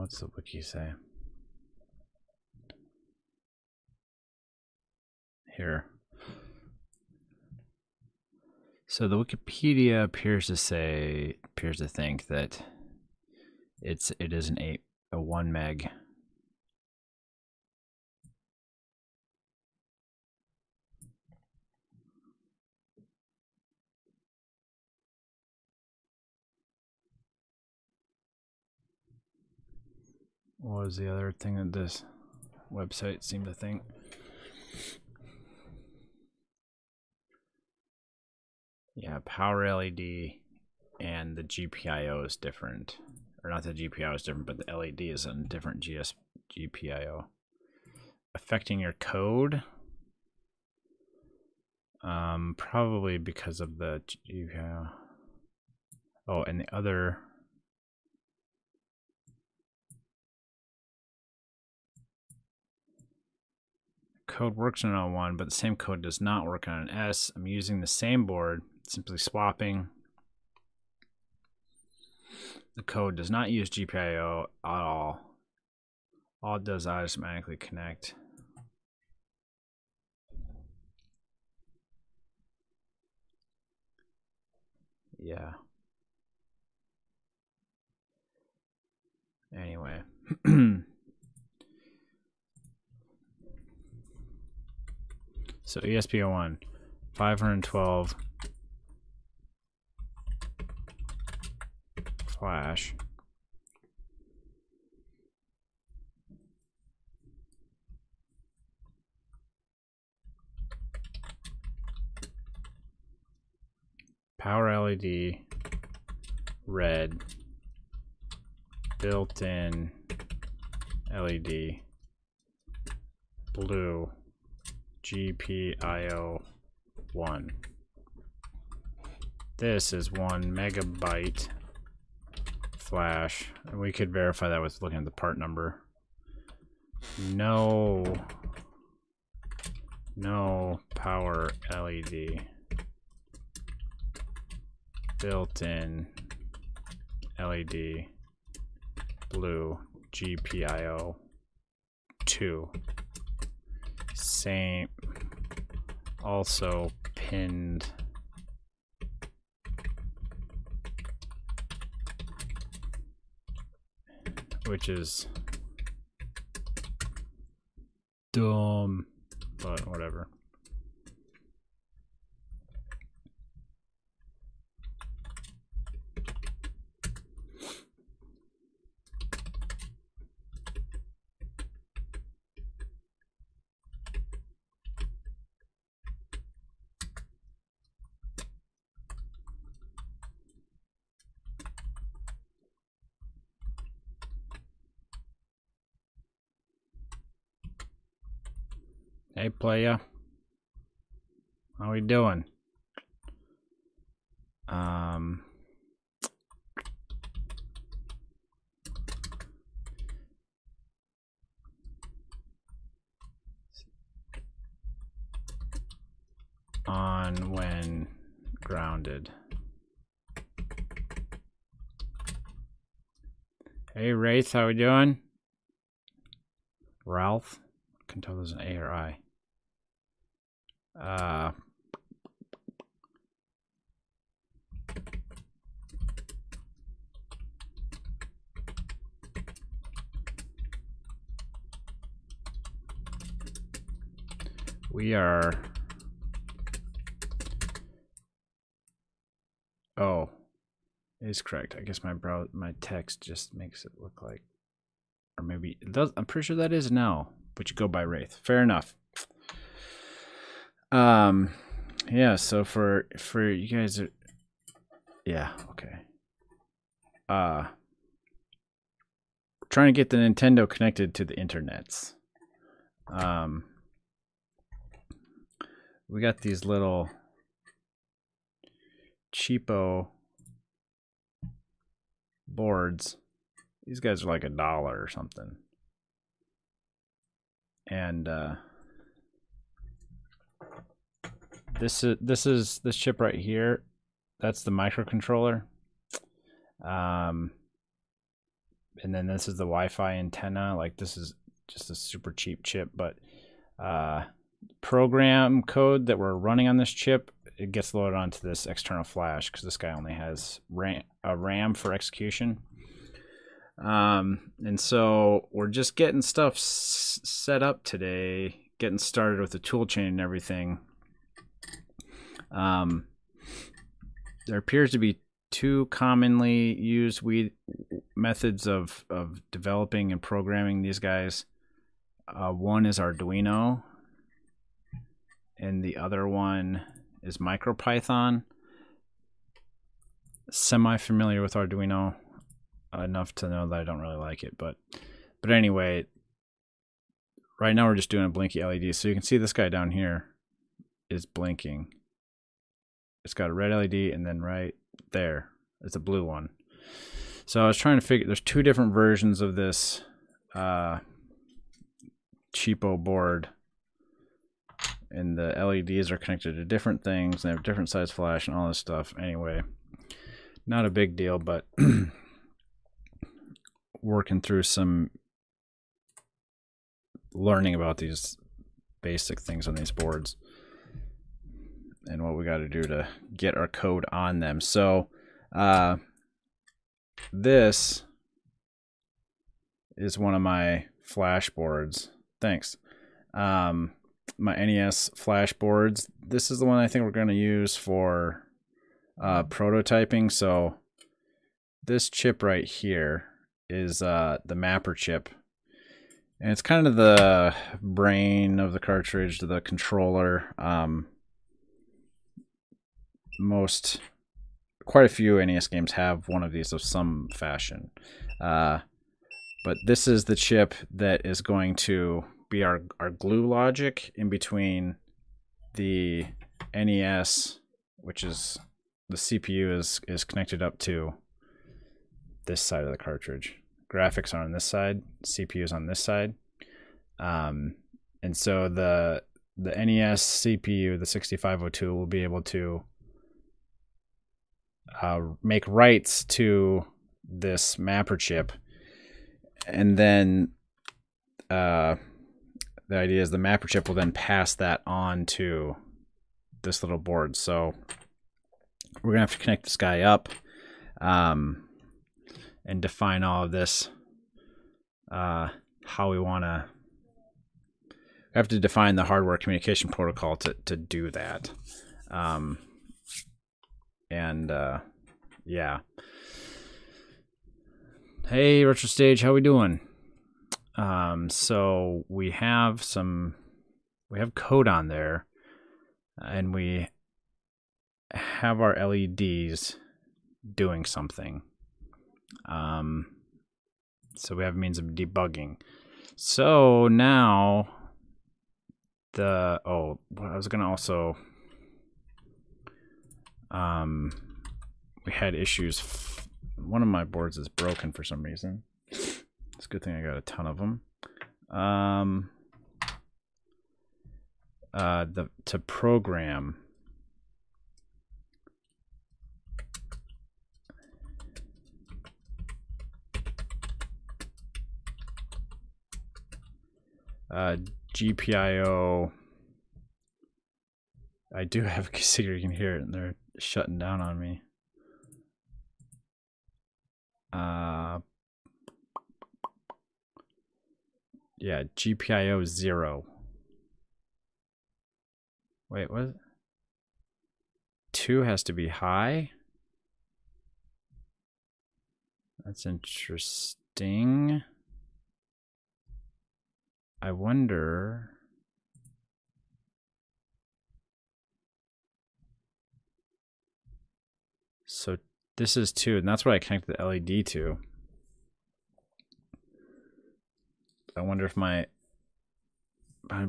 what's the wiki say? Here. So the Wikipedia appears to think that it is a 1 meg. What was the other thing that this website seemed to think? Yeah, power LED and the GPIO is different. Or not the GPIO is different, but the LED is a different GPIO. Affecting your code? Probably because of the GPIO. Oh, and the other... code works on an L1, but the same code does not work on an S. I'm using the same board, simply swapping. The code does not use GPIO at all. All it does is automatically connect. Yeah. Anyway. So ESP01, 512 flash. Power LED, red, built-in LED, blue, GPIO 1. This is 1 megabyte flash, and we could verify that with looking at the part number. No power LED, built-in LED blue GPIO 2. Same, also pinned which is dumb, but whatever. Hey, playa. How we doing? On when grounded. Hey, Wraith, how we doing? Ralph? I can tell there's an A or I. We are. Oh, it is correct. I guess my text just makes it look like, or maybe it does. I'm pretty sure that is no, but you go by Wraith. Fair enough. Yeah. So for you guys, yeah. Okay. Trying to get the Nintendo connected to the internets. We got these little cheapo boards. These guys are like $1 or something. And this chip right here, that's the microcontroller. And then this is the Wi-Fi antenna. Like, this is just a super cheap chip, but program code that we're running on this chip, it gets loaded onto this external flash because this guy only has RAM for execution. And so we're just getting stuff set up today, getting started with the tool chain and everything. There appears to be two commonly used methods of developing and programming these guys. One is Arduino, and the other one is MicroPython. Semi-familiar with Arduino, enough to know that I don't really like it, but anyway, right now we're just doing a blinky LED. So you can see this guy down here is blinking. It's got a red LED, and then right there it's a blue one. So I was trying to figure, there's two different versions of this cheapo board, and the LEDs are connected to different things, and they have different size flash and all this stuff. Anyway, not a big deal, but working through some learning about these basic things on these boards and what we got to do to get our code on them. So this is one of my flash boards. Thanks. My NES flash boards. This is the one I think we're going to use for prototyping. So this chip right here is the mapper chip, and it's kind of the brain of the cartridge, the controller. Quite a few NES games have one of these of some fashion, but this is the chip that is going to be our glue logic in between the NES, which is the CPU is connected up to this side of the cartridge. Graphics are on this side, CPU is on this side, and so the NES CPU, the 6502, will be able to make writes to this mapper chip, and then the idea is the mapper chip will then pass that on to this little board. So we're gonna have to connect this guy up and define all of this how we want to. We have to define the hardware communication protocol to do that. Yeah. Hey, RetroStage, how we doing? So we have code on there, and we have our LEDs doing something. So we have means of debugging. So now I was gonna also we had issues. One of my boards is broken for some reason. It's a good thing I got a ton of them. To program GPIO. I do have a secret, you can hear it, and they're shutting down on me. Yeah, GPIO 0. Wait, what? 2 has to be high? That's interesting. I wonder. So this is 2, and that's what I connected the LED to. I wonder if I'm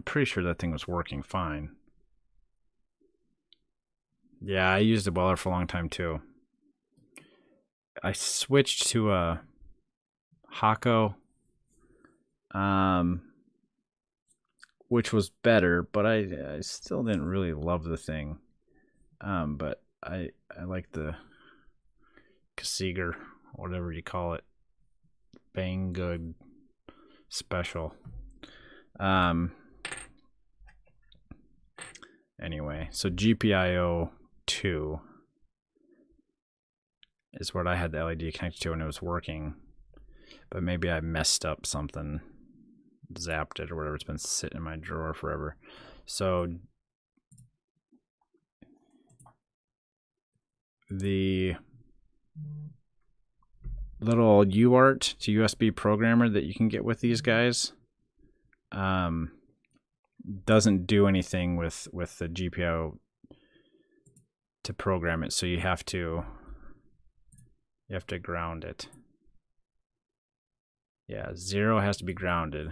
pretty sure that thing was working fine. Yeah, I used a Weller for a long time too. I switched to a Hako, which was better, but I still didn't really love the thing. But I like the Kasiger, whatever you call it, Banggood Special. Anyway, so GPIO 2 is what I had the LED connected to, and it was working. But maybe I messed up something, zapped it or whatever. It's been sitting in my drawer forever. So the little UART to USB programmer that you can get with these guys doesn't do anything with the GPIO to program it, so you have to ground it. Yeah, 0 has to be grounded.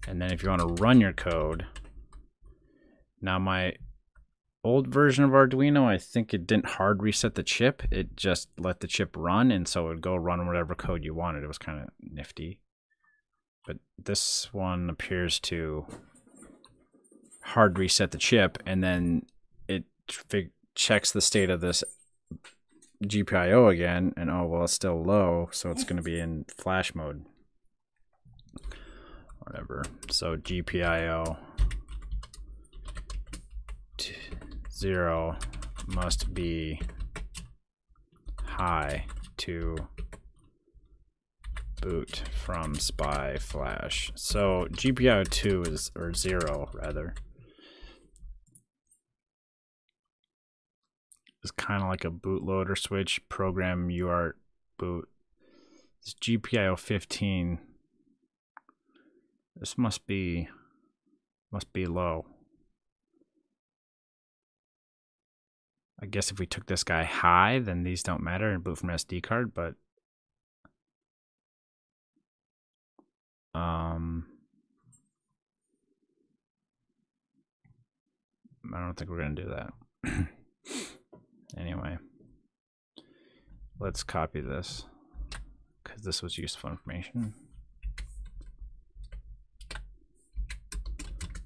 And then if you want to run your code, now my old version of Arduino, I think it didn't hard reset the chip. It just let the chip run, and so it would go run whatever code you wanted. It was kind of nifty. But this one appears to hard reset the chip, and then it checks the state of this GPIO again, and oh, well, it's still low, so it's going to be in flash mode. Whatever. So GPIO 0 must be high to boot from SPI flash. So GPIO 2 is, or 0 rather, is kind of like a bootloader switch. Program UART boot. This GPIO 15. This must be low. I guess if we took this guy high, then these don't matter and boot from SD card, but I don't think we're going to do that. Anyway, let's copy this because this was useful information.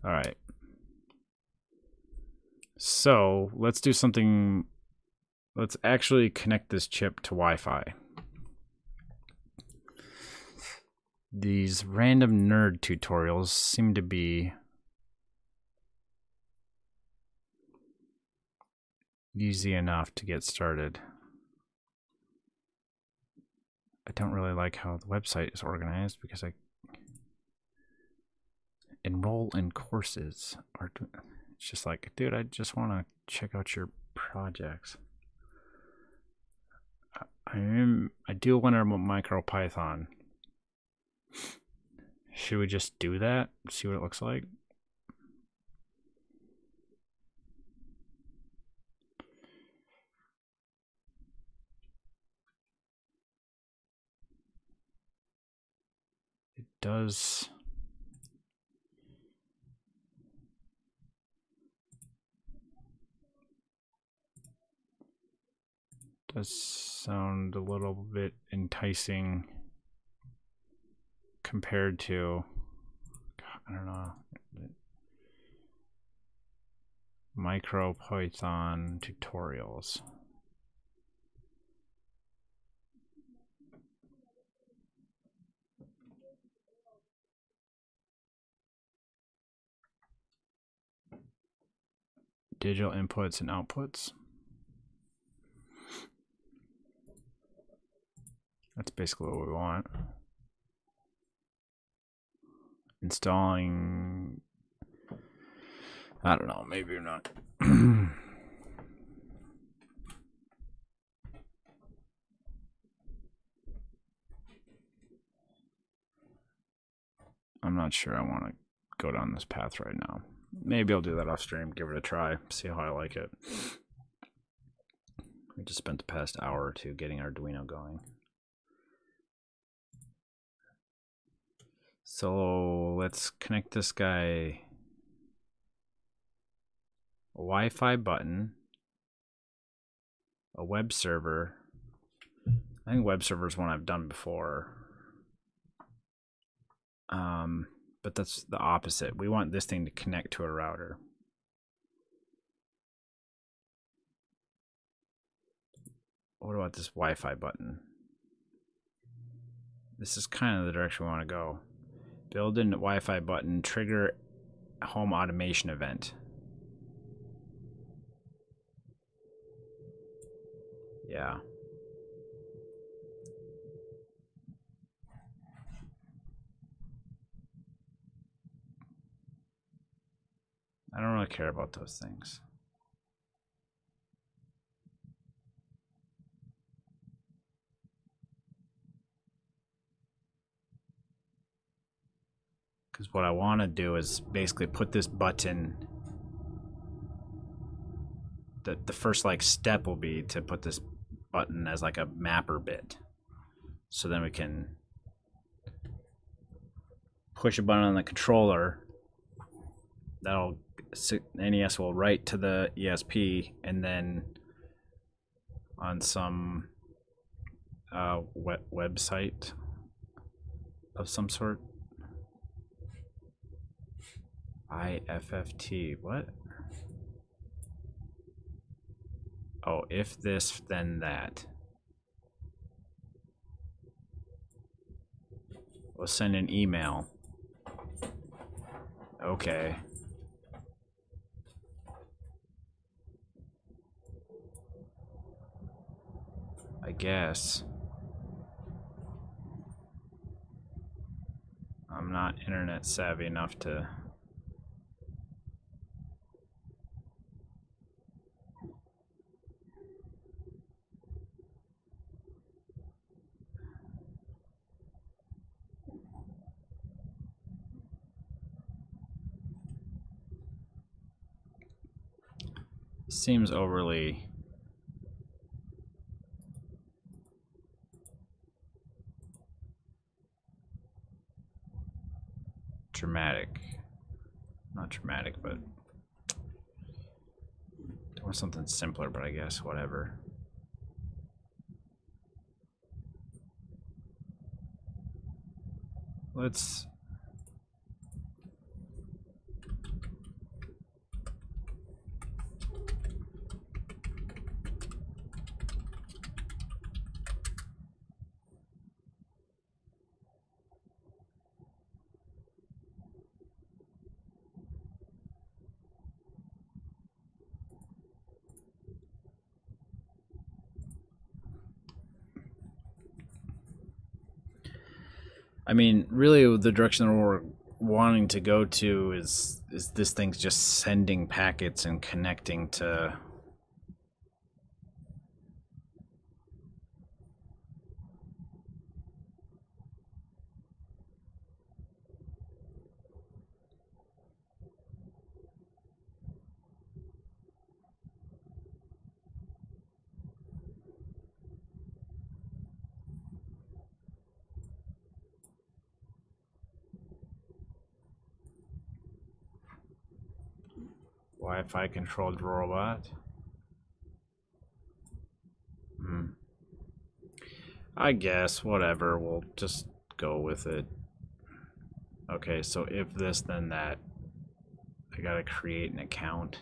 All right. So let's do something. Let's actually connect this chip to Wi-Fi. These random nerd tutorials seem to be easy enough to get started. I don't really like how the website is organized because I enroll in courses. It's just like, dude, I just want to check out your projects. I do wonder about MicroPython. Should we just do that? See what it looks like? It does. Does sound a little bit enticing compared to, I don't know, MicroPython tutorials. Digital inputs and outputs. That's basically what we want. Installing, I don't know, maybe or not. I'm not sure I want to go down this path right now. Maybe I'll do that off stream, give it a try, see how I like it. We just spent the past hour or two getting Arduino going. So let's connect this guy. A Wi-Fi button. A web server. I think web server is one I've done before. But that's the opposite. We want this thing to connect to a router. What about this Wi-Fi button? This is kind of the direction we want to go. Build in Wi-Fi button, trigger home automation event. Yeah. I don't really care about those things. Because what I want to do is basically put this button, the first like step will be to put this button as like a mapper bit. So then we can push a button on the controller. That'll, NES will write to the ESP, and then on some website of some sort. IFFT, what? Oh, if this, then that. We'll send an email. Okay. I guess. I'm not internet savvy enough to. Seems overly. dramatic. Not dramatic, but I want something simpler, but I guess whatever. Let's I mean, really, the direction that we're wanting to go to is this thing's just sending packets and connecting to. Wi-Fi controlled robot. I guess, whatever, we'll just go with it. Okay, so if this, then that. I gotta create an account.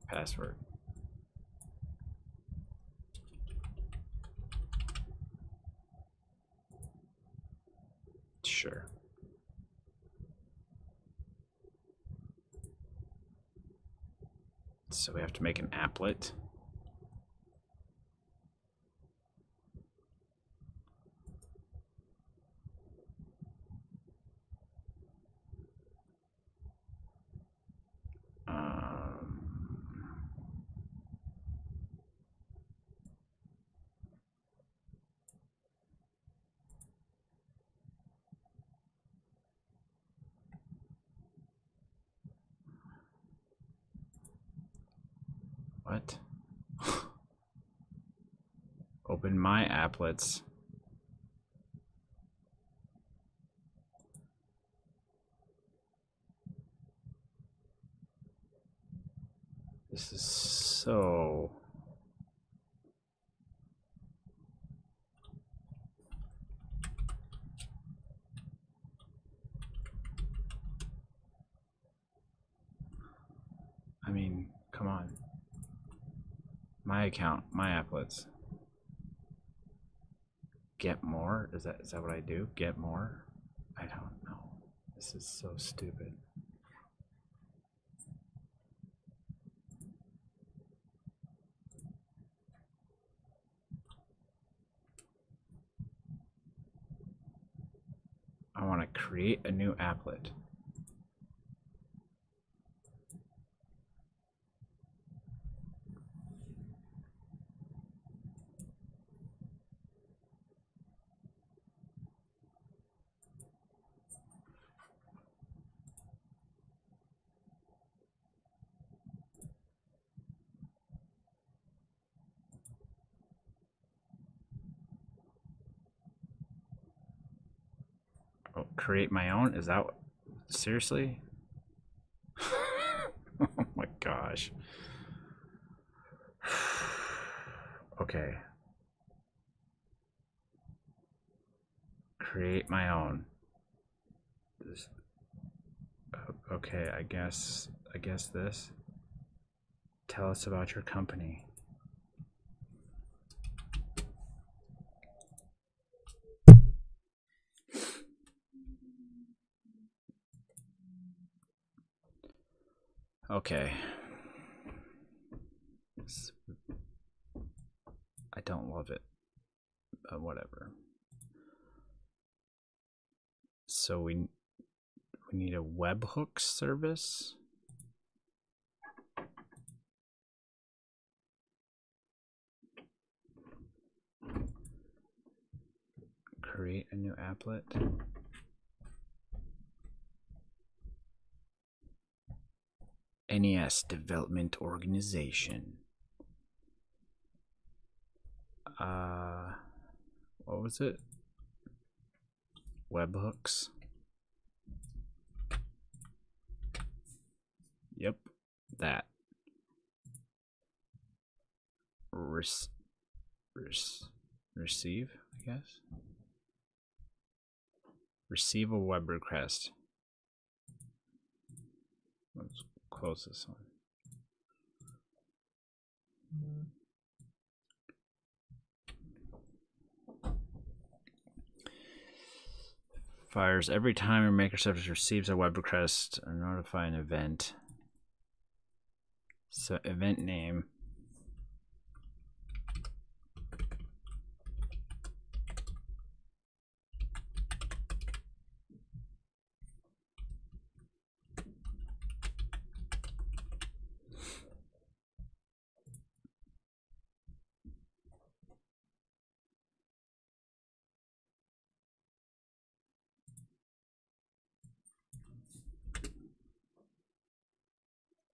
Password. Sure. So we have to make an applet. What? Open my applets. This is so... I mean, come on. My account, my applets. Get more? Is that what I do? Get more? I don't know. This is so stupid. I want to create a new applet. Oh, create my own? Is that what? Seriously? Oh my gosh. Okay. Create my own. Okay, I guess this. Tell us about your company. Okay. I don't love it. Whatever. So we need a webhook service. Create a new applet. NES Development Organization. What was it? Webhooks. Yep, that. Receive, I guess. Receive a web request. Let's close this one. Fires every time your microservice receives a web request or notify an event. So event name.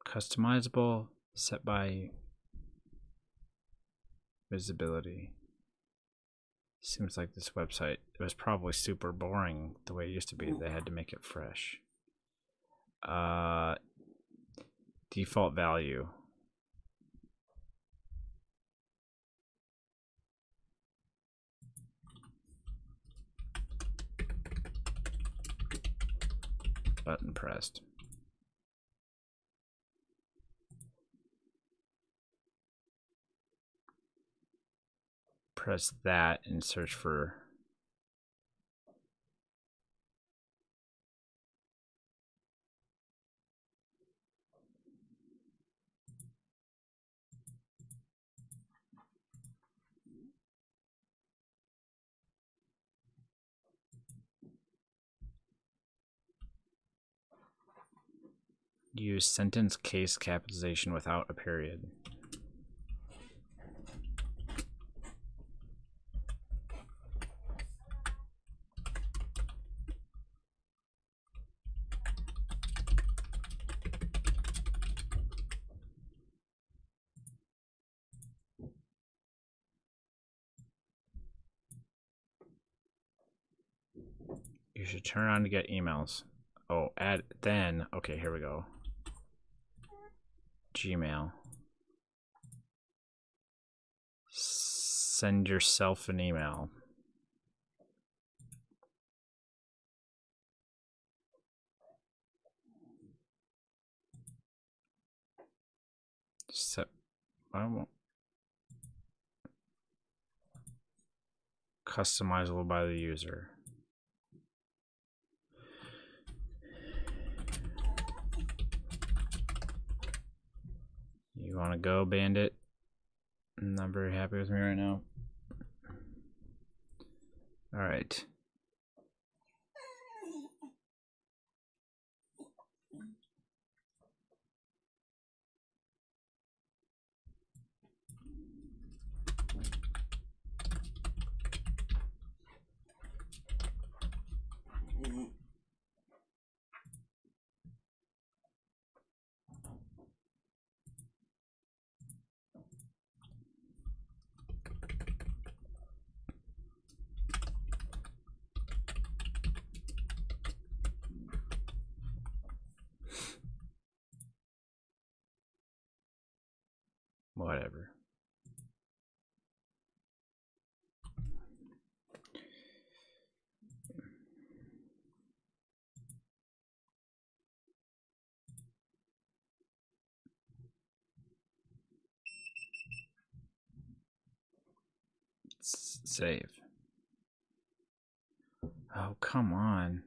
Customizable, set by visibility. Seems like this website, it was probably super boring the way it used to be. They had to make it fresh. Default value. Button pressed. Press that and search for use sentence case capitalization without a period. You should turn on to get emails. Oh, add then. Okay, here we go. Gmail. Send yourself an email. Set. I won't. Customizable by the user. You want to go, Bandit? I'm not very happy with me right now. All right. Whatever. Save. Oh, come on.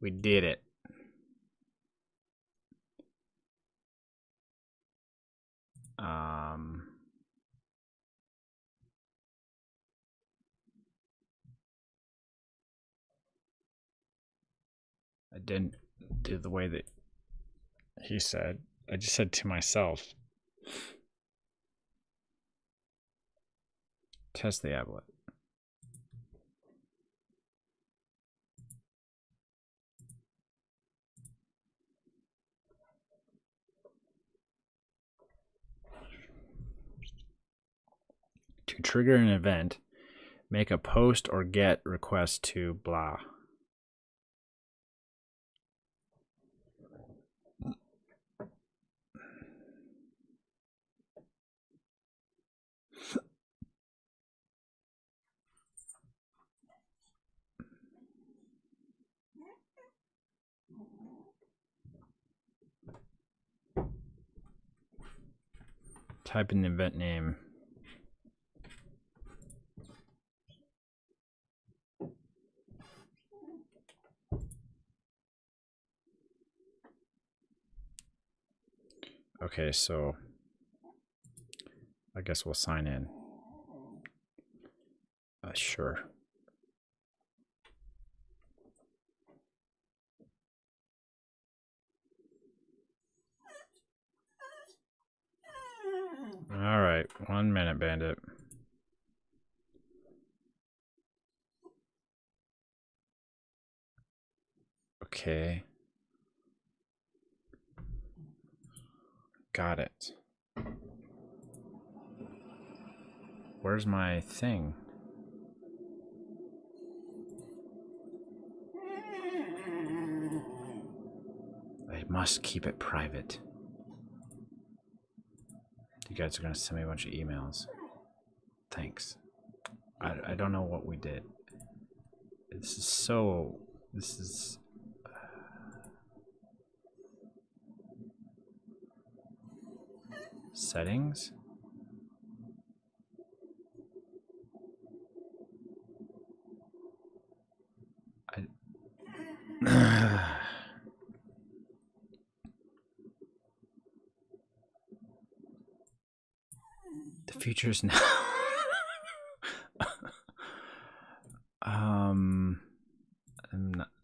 We did it. I didn't do the way that he said. I just said to myself, test the applet. To trigger an event, make a post or get request to blah. Type in the event name. Okay, so I guess we'll sign in. Sure. All right, 1 minute, Bandit. Okay. Got it. Where's my thing? I must keep it private. You guys are gonna send me a bunch of emails. Thanks. I don't know what we did. This is settings. The future's now.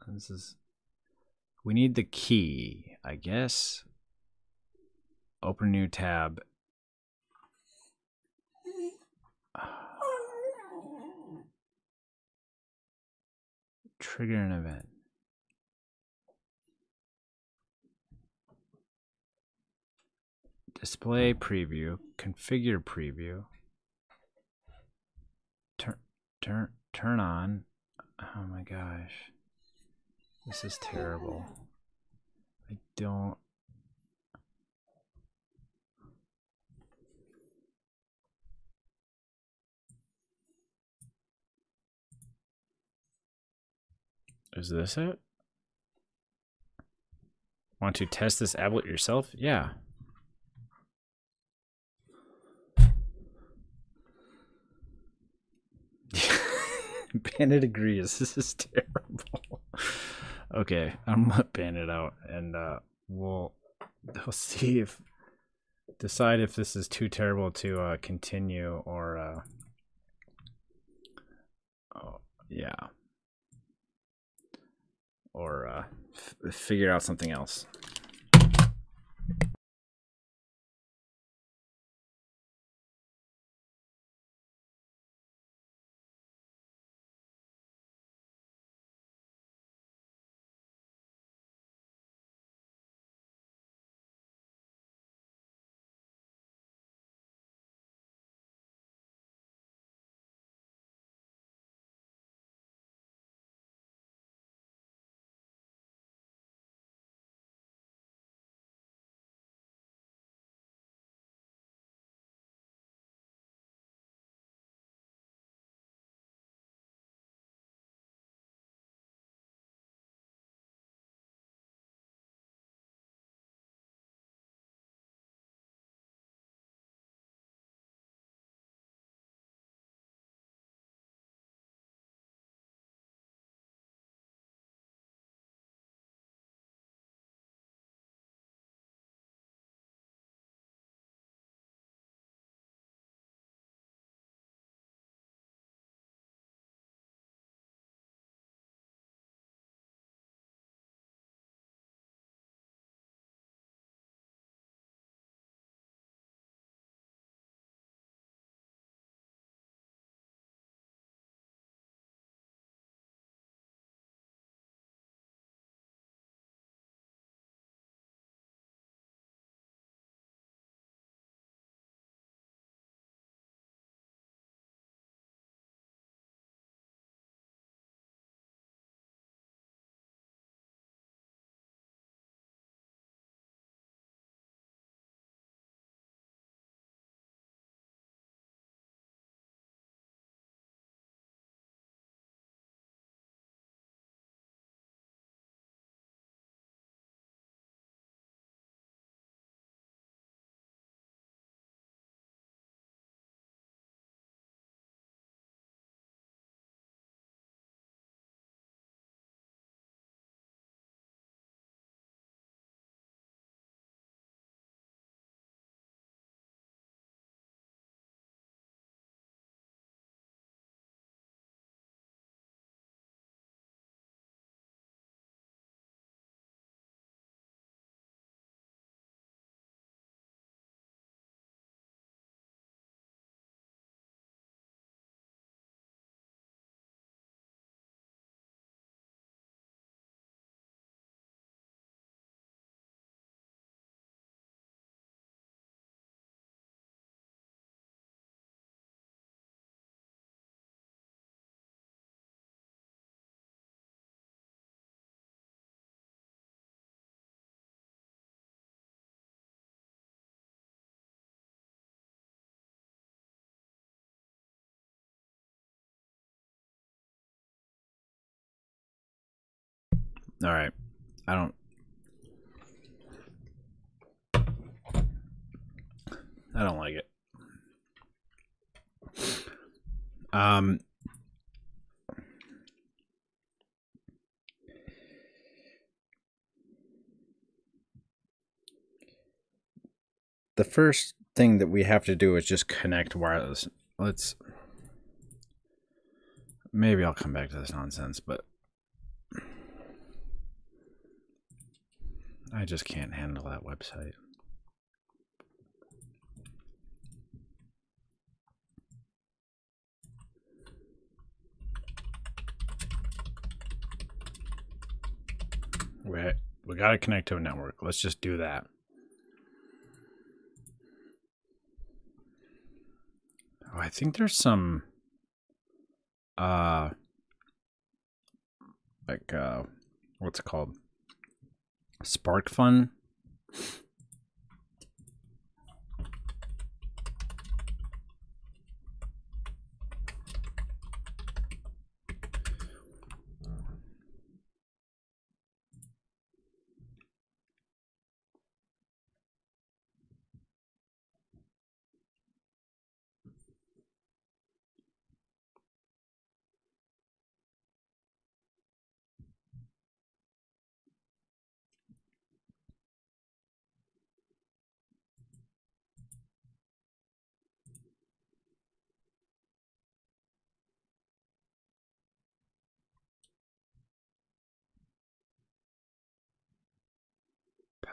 This is. We need the key, I guess. Open a new tab. Trigger an event. Display preview. Configure preview. Turn on. Oh my gosh. This is terrible. I don't. Is this it? Want to test this applet yourself? Yeah. Bandit agrees. This is terrible. Okay, I'm gonna ban it out, and we'll see if decide if this is too terrible to continue or oh yeah, or figure out something else. All right. I don't like it. The first thing that we have to do is just connect wireless. Maybe I'll come back to this nonsense, but I just can't handle that website. We got to connect to a network. Let's just do that. Oh, I think there's some what's it called? Spark Fun.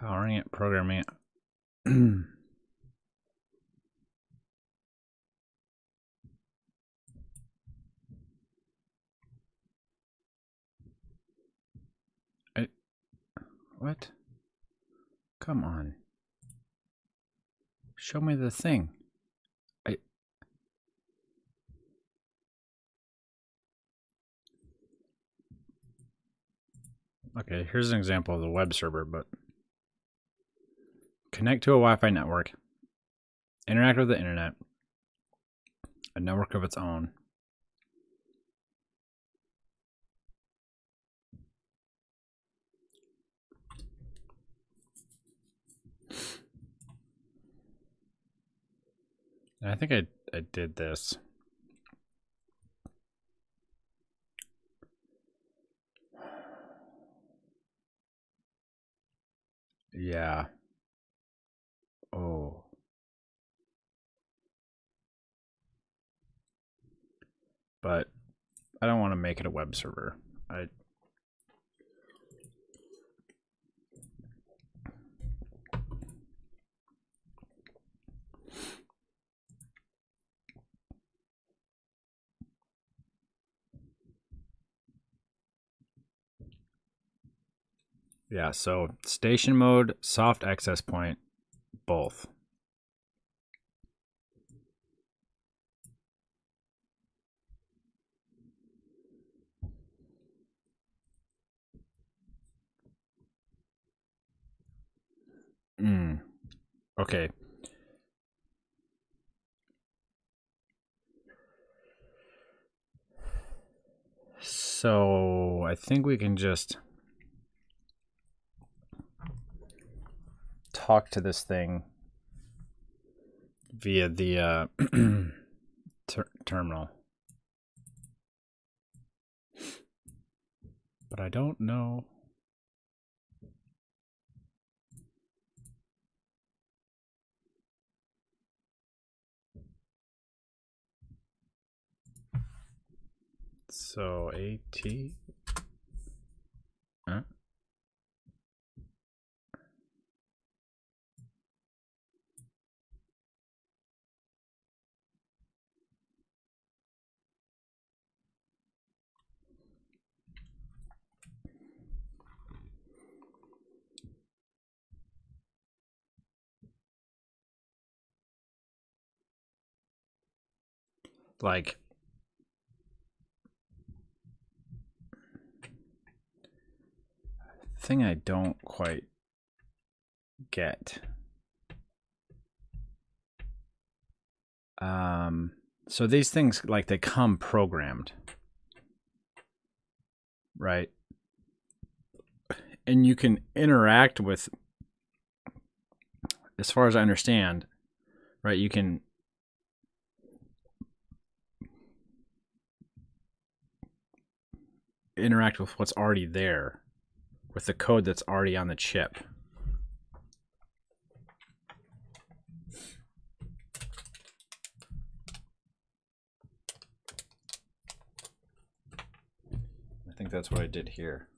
Powering it, programming it. What? Come on. Show me the thing. Okay, here's an example of the web server, but connect to a Wi-Fi network, interact with the internet, a network of its own. And I think I did this. Yeah. Oh. But I don't want to make it a web server. Yeah, so station mode, soft access point, both. Okay. So I think we can just talk to this thing via the terminal. But I don't know. So AT. Huh? Like, thing I don't quite get. So these things, like, they come programmed, right? And you can interact with, as far as I understand, right, you can interact with what's already there, with the code that's already on the chip. I think that's what I did here.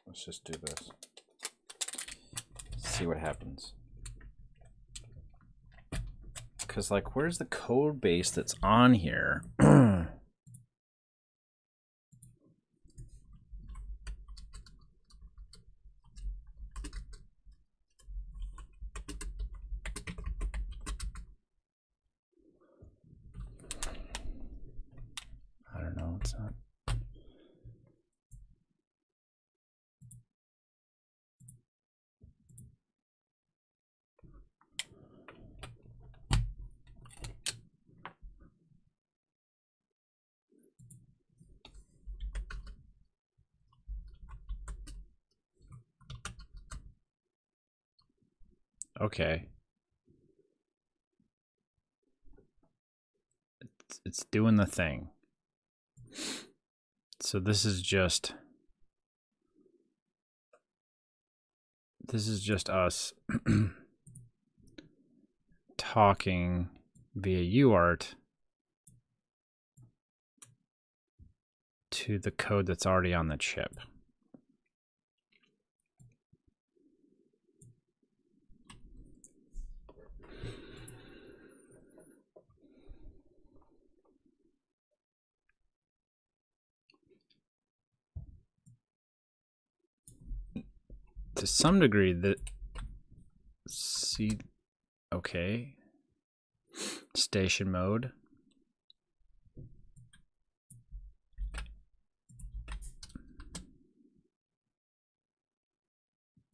Let's just do this. See what happens. Because, like, where's the code base that's on here? I don't know. It's not. Okay. It's doing the thing. So this is just us talking via UART to the code that's already on the chip. To some degree, okay, station mode.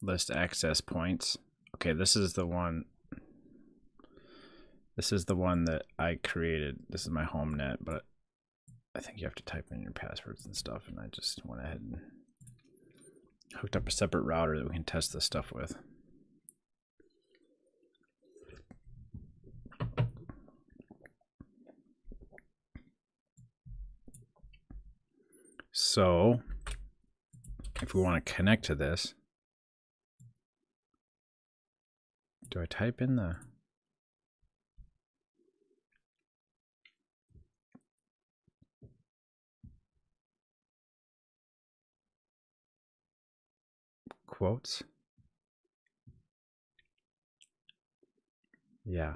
List access points. Okay, this is the one. This is the one that I created. This is my home net, but I think you have to type in your passwords and stuff, and I just went ahead and hooked up a separate router that we can test this stuff with. So if we want to connect to this, do I type in the quotes? Yeah.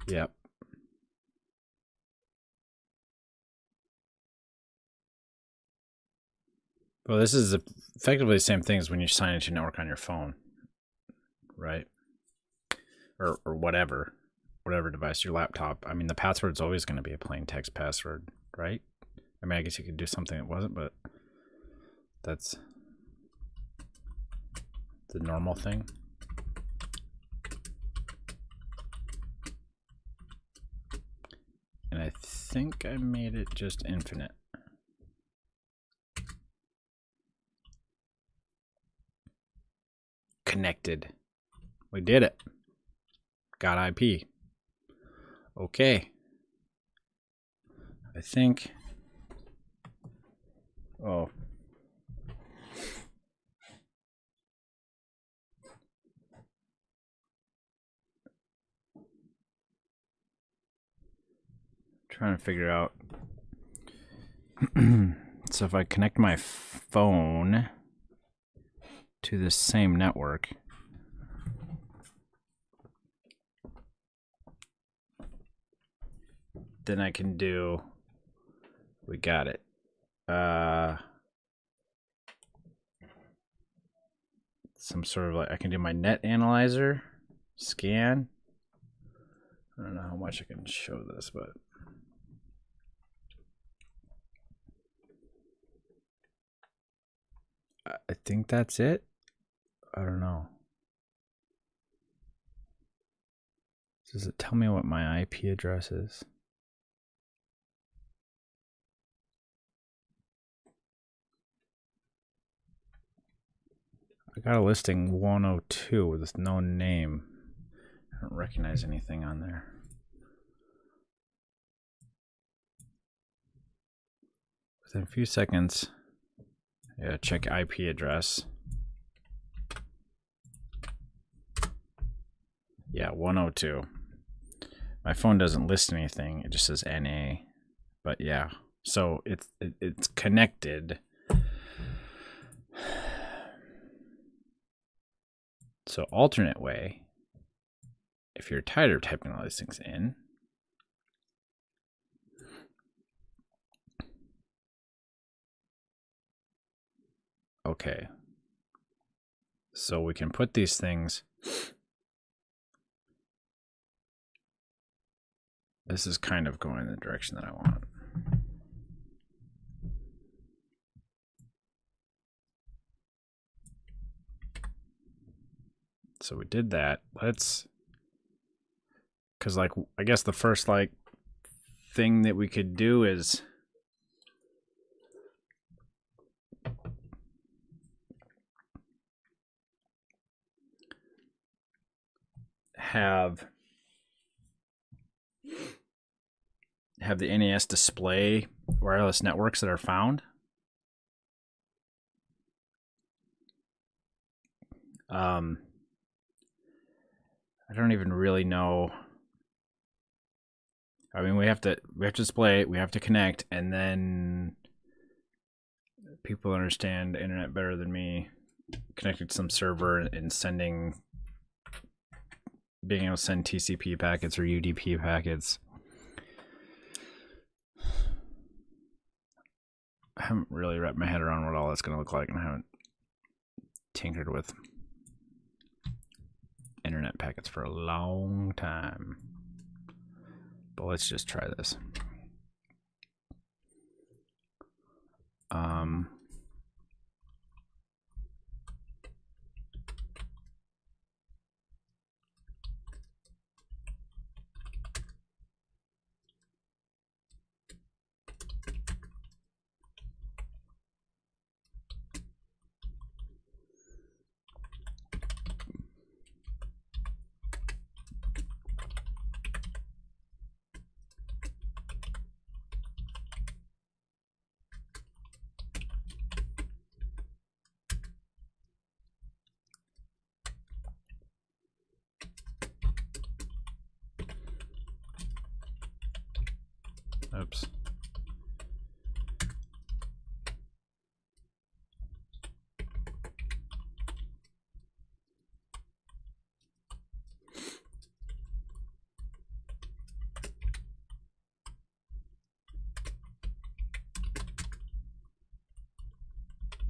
Yep. Well, this is effectively the same thing as when you sign into your network on your phone, right? Or whatever device, your laptop. I mean, the password's always going to be a plain text password, right? I mean, I guess you could do something that wasn't, but that's the normal thing. And I think I made it just infinite. Connected. We did it. Got IP. Okay. I think. Oh. Trying to figure out. So if I connect my phone to the same network, then I can do, we got it. Some sort of like, I can do my net analyzer, scan. I don't know how much I can show this, but I think that's it. I don't know. Does it tell me what my IP address is? I got a listing 102 with no name. I don't recognize anything on there. Within a few seconds, yeah, check IP address. Yeah, 102. My phone doesn't list anything; it just says NA. But yeah, so it's connected. So alternate way, if you're tired of typing all these things in, okay, so we can put these things, this is kind of going in the direction that I want. So we did that. Let's, because like, I guess the first like thing that we could do is have the NES display wireless networks that are found. I don't even really know. I mean, we have to display it, we have to connect, and then people understand the internet better than me. Connected to some server and being able to send TCP packets or UDP packets. I haven't really wrapped my head around what all that's going to look like, and I haven't tinkered with internet packets for a long time. But let's just try this. Oops.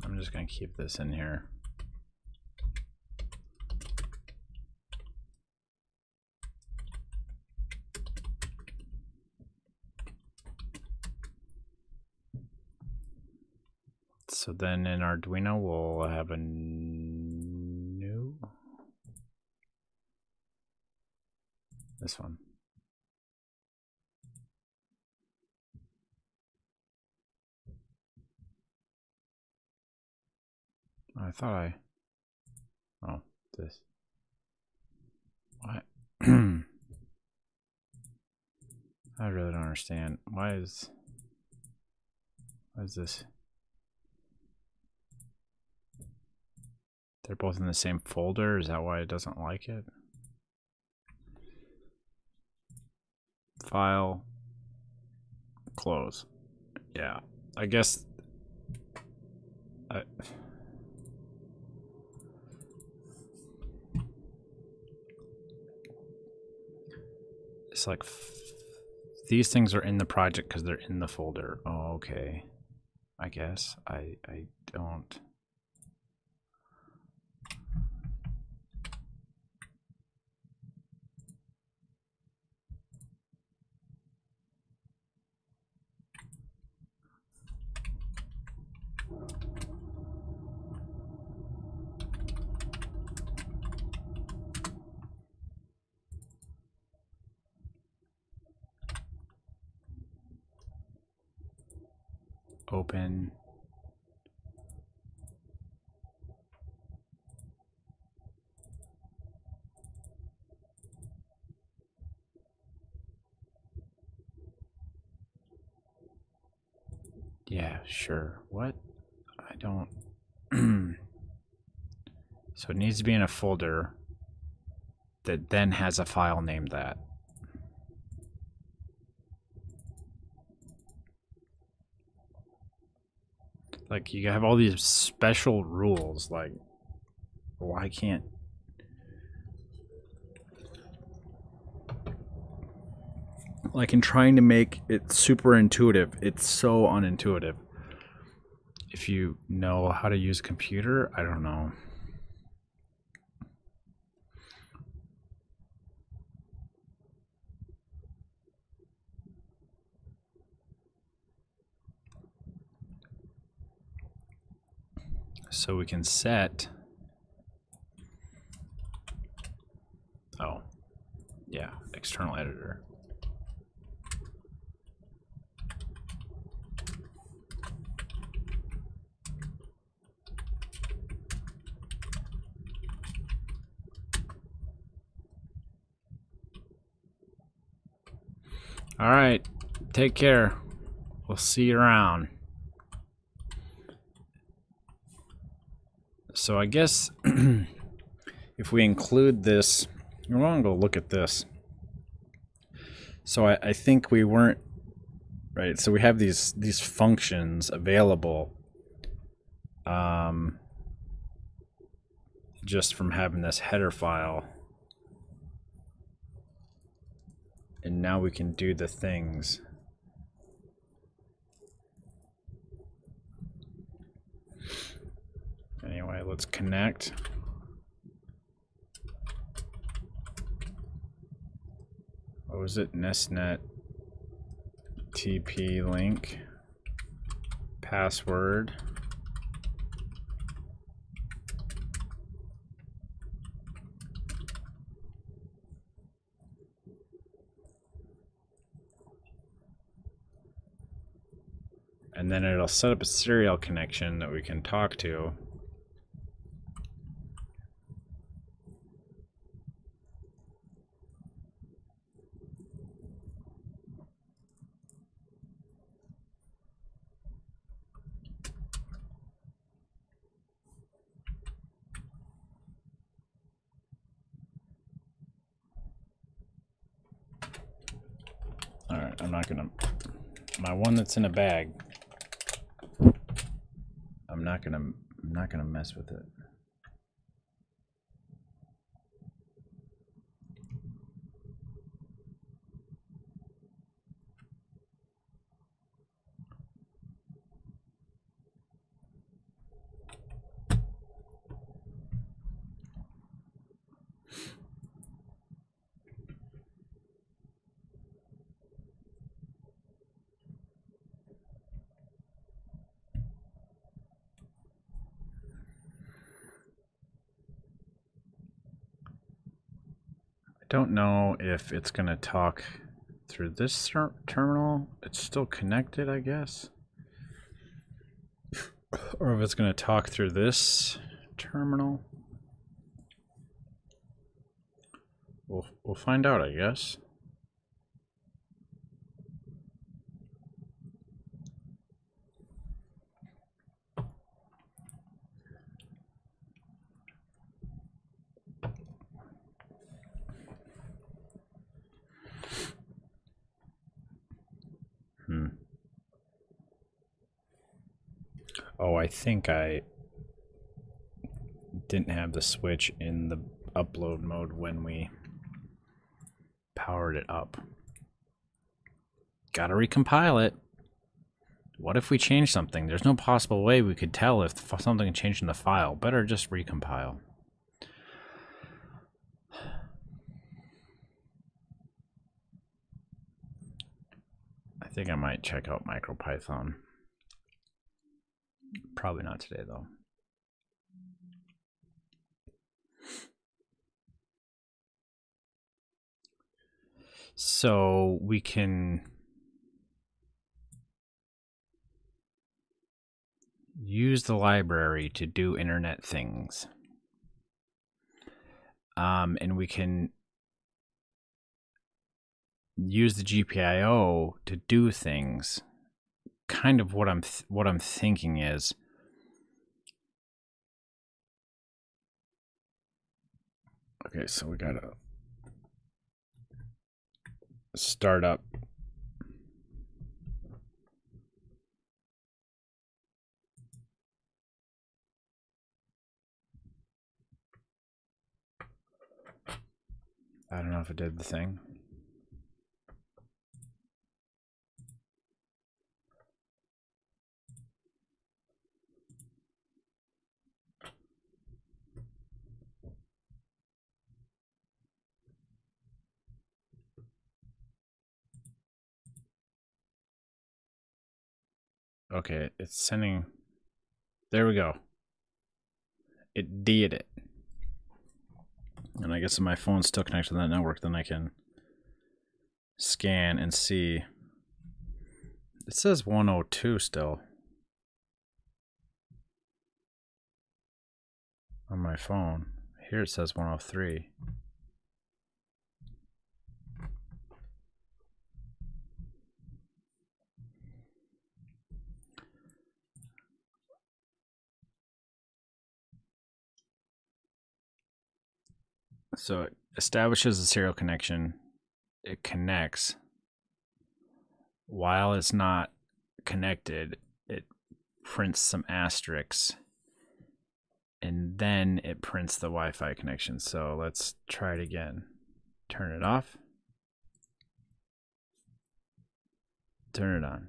I'm just going to keep this in here. So then in Arduino, we'll have a new, this one. I thought oh, this. What? I really don't understand. Why is this? They're both in the same folder. Is that why it doesn't like it? File, close. Yeah, I guess. It's like these things are in the project because they're in the folder. Oh, okay. I guess I don't. open. Yeah, sure. What? I don't. So it needs to be in a folder that then has a file named that. Like, you have all these special rules, like, why can't... Like, in trying to make it super intuitive, it's so unintuitive. If you know how to use a computer, I don't know. So we can set... Oh, yeah, external editor. All right, take care. We'll see you around. So I guess if we include this, we're going to go look at this. So I think we weren't, right? So we have these functions available just from having this header file. And now we can do the things. Anyway, let's connect. What was it? NESnet TP link password. And then it'll set up a serial connection that we can talk to. All right, I'm not gonna, my one that's in a bag, I'm not gonna mess with it. Don't know if it's going to talk through this terminal. It's still connected, I guess. Or if it's going to talk through this terminal. We'll find out, I guess. Oh, I think I didn't have the switch in the upload mode when we powered it up. Gotta recompile it. What if we change something? There's no possible way we could tell if something changed in the file. Better just recompile. I think I might check out MicroPython. Probably not today, though. So we can use the library to do internet things. And we can use the GPIO to do things. Kind of what I'm thinking is, okay, so we gotta start up. I don't know if it did the thing. Okay, it's sending. There we go. It did it. And I guess if my phone's still connected to that network, then I can scan and see. It says 102 still on my phone. Here it says 103. So it establishes a serial connection. It connects. While it's not connected, it prints some asterisks. And then it prints the Wi-Fi connection. So let's try it again. Turn it off. Turn it on.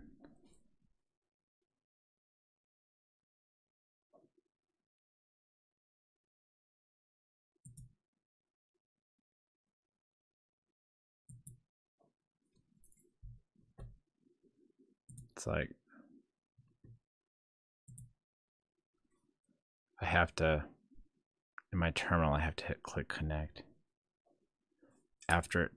It's like I have to, in my terminal, I have to click connect. After it,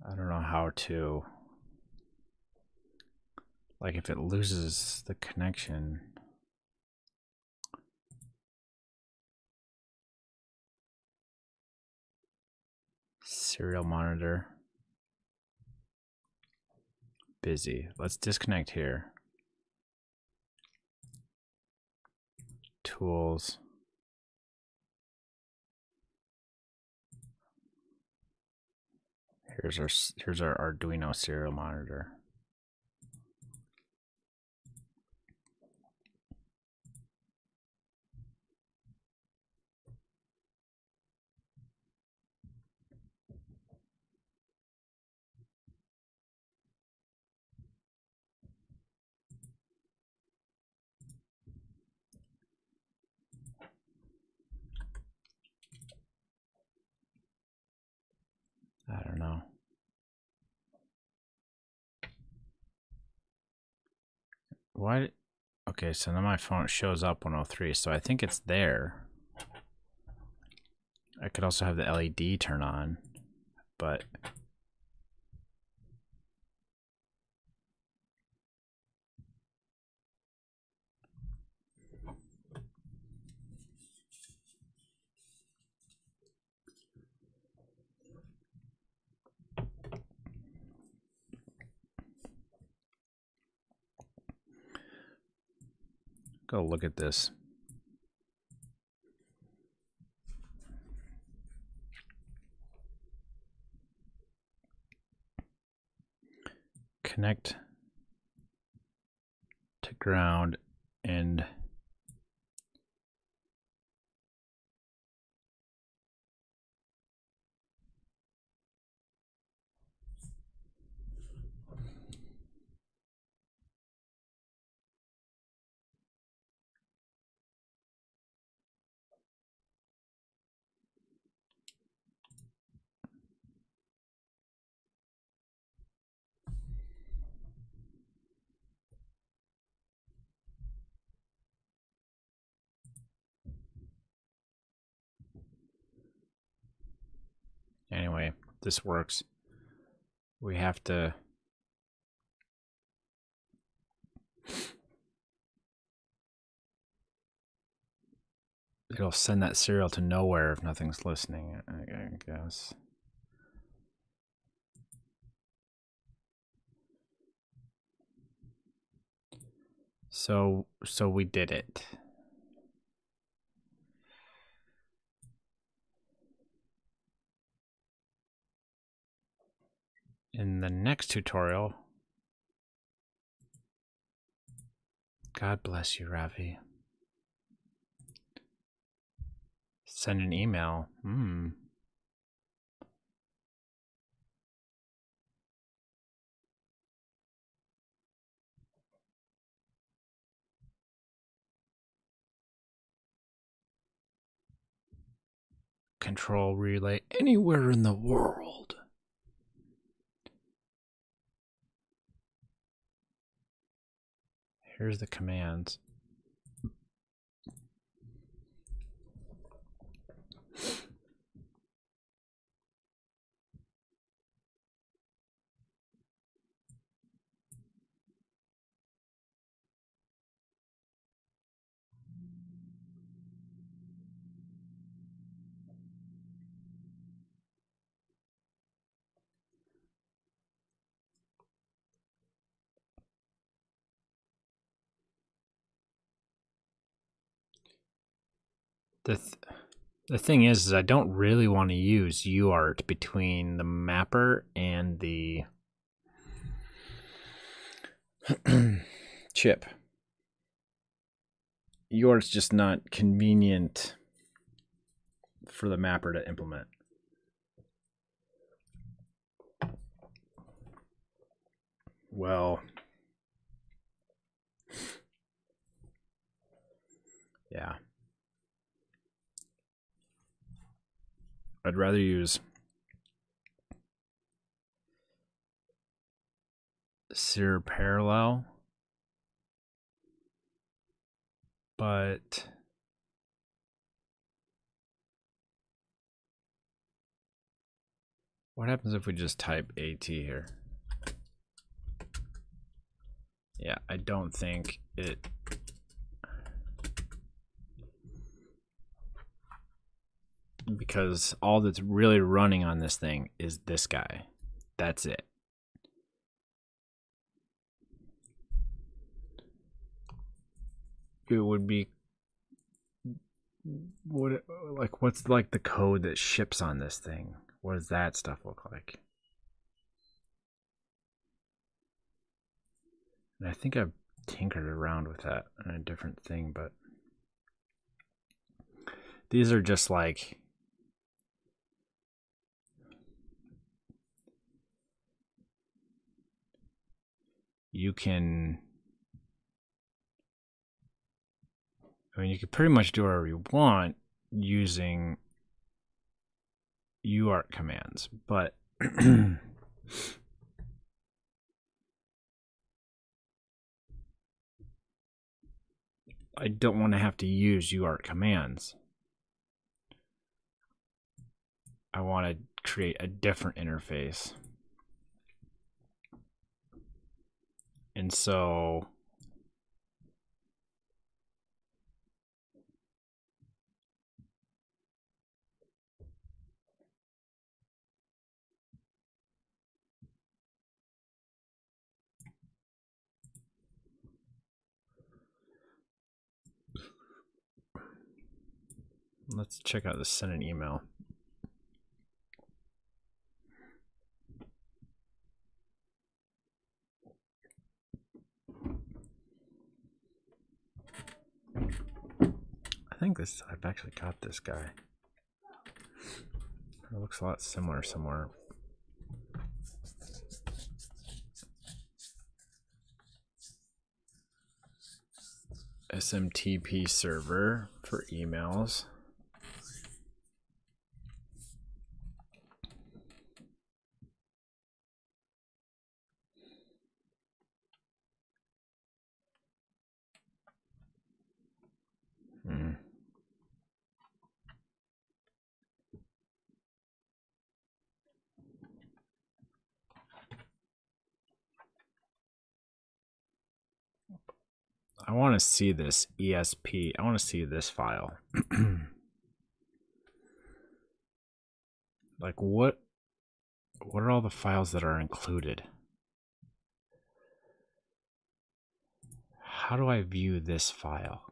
I don't know how to, like if it loses the connection. Serial monitor. Busy. Let's disconnect here. Tools. Here's our Arduino serial monitor. I don't know. Why? Okay, so now my phone shows up 103, so I think it's there. I could also have the LED turn on, but go look at this. Connect to ground and anyway, this works. we have to it'll send that serial to nowhere if nothing's listening, I guess. So we did it. In the next tutorial, God bless you, Ravi. Send an email. Control relay anywhere in the world. Here's the commands. The thing is I don't really want to use UART between the mapper and the chip. UART's just not convenient for the mapper to implement. Well, yeah. I'd rather use Sear Parallel, but what happens if we just type AT here? Yeah, I don't think it. Because all that's really running on this thing is this guy. That's it. It would be what's like the code that ships on this thing? What does that stuff look like? And I think I've tinkered around with that in a different thing, but these are just like you can, I mean, you can pretty much do whatever you want using UART commands, but I don't want to have to use UART commands. I want to create a different interface. And so let's check out the send an email. I think this, I've actually got this guy. It looks a lot similar somewhere. SMTP server for emails. I want to see this ESP. I want to see this file. Like what are all the files that are included? How do I view this file?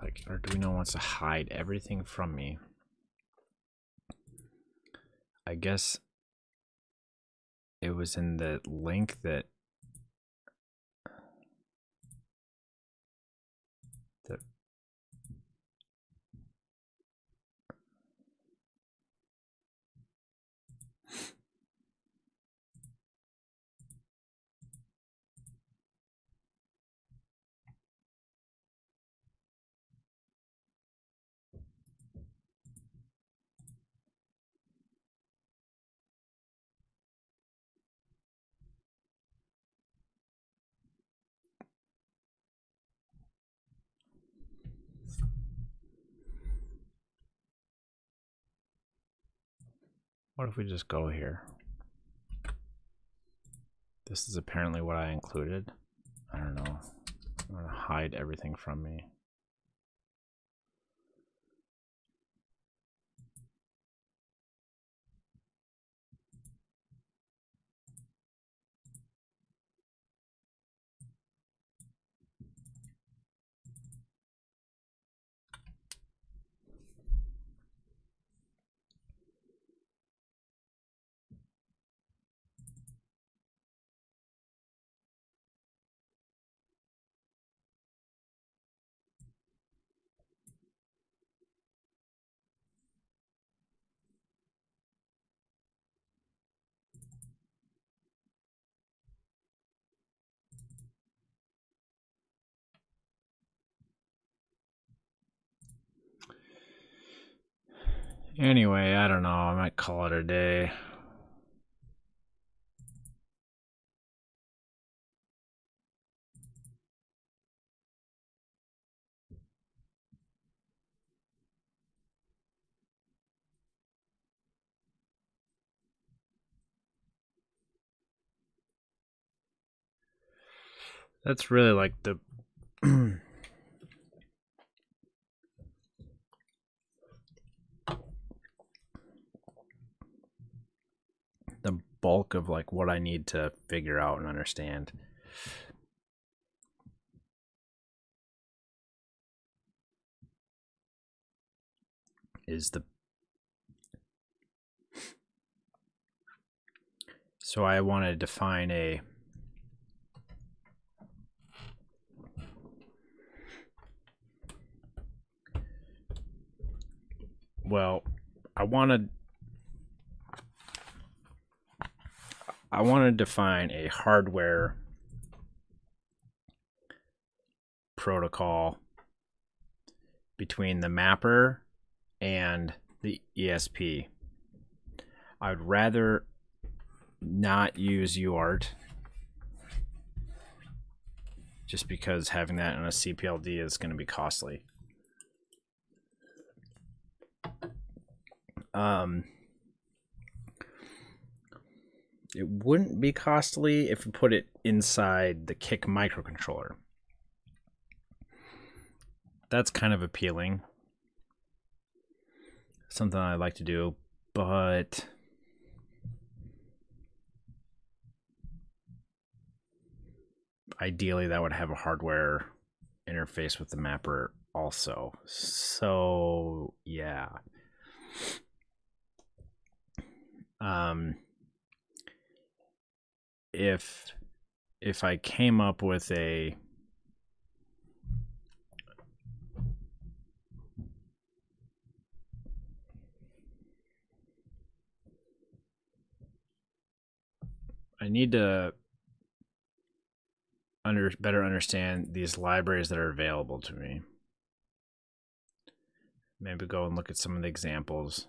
Like Arduino wants to hide everything from me. I guess it was in the link that what if we just go here? This is apparently what I included. I don't know. I'm gonna hide everything from me. Anyway, I don't know. I might call it a day. That's really like the the bulk of like what I need to figure out and understand. So I want to define I want to define a hardware protocol between the mapper and the ESP. I would rather not use UART just because having that in a CPLD is going to be costly. It wouldn't be costly if you put it inside the Kick microcontroller. That's kind of appealing. Something I like to do, but ideally that would have a hardware interface with the mapper also. So yeah. If I came up with I need to better understand these libraries that are available to me. Maybe go and look at some of the examples.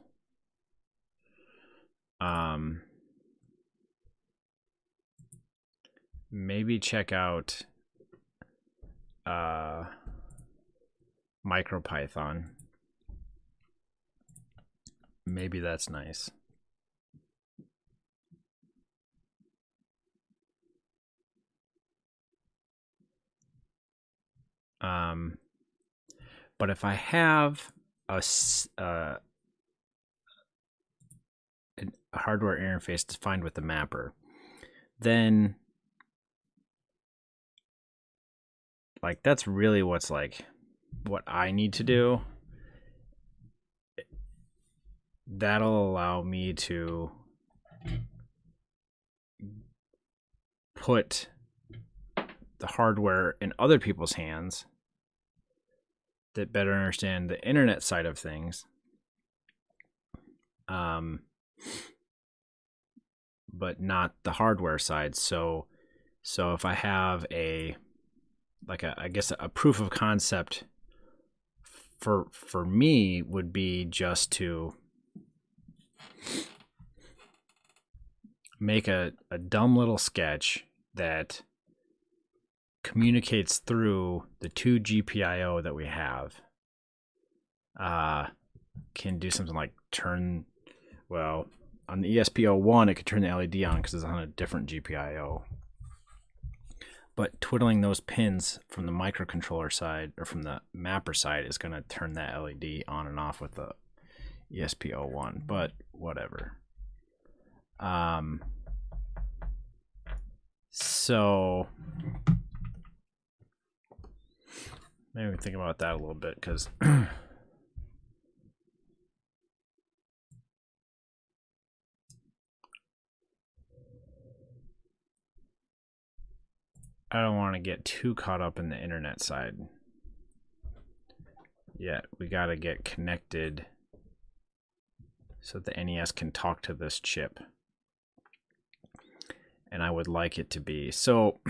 Maybe check out MicroPython. maybe that's nice. But if I have a hardware interface defined with the mapper, then like that's really what's like what I need to do. That'll allow me to put the hardware in other people's hands that better understand the internet side of things, but not the hardware side. So if I have I guess a proof of concept for me would be just to make a dumb little sketch that communicates through the 2 GPIO that we have. Can do something like on the ESP01 it could turn the LED on because it's on a different GPIO. But twiddling those pins from the microcontroller side or from the mapper side is going to turn that LED on and off with the ESP01, but whatever. So maybe we think about that a little bit, because I don't want to get too caught up in the internet side yet. We got to get connected so the NES can talk to this chip. And I would like it to be so.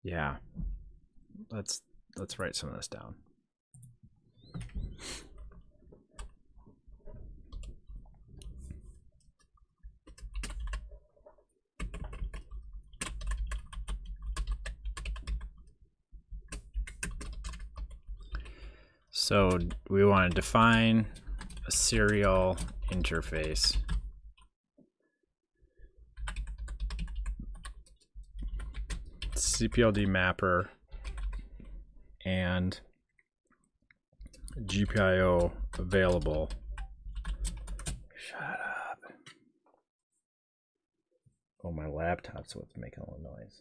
Yeah, let's write some of this down. So we want to define a serial interface. CPLD mapper and GPIO available. Shut up. Oh, my laptop's what's making all the noise.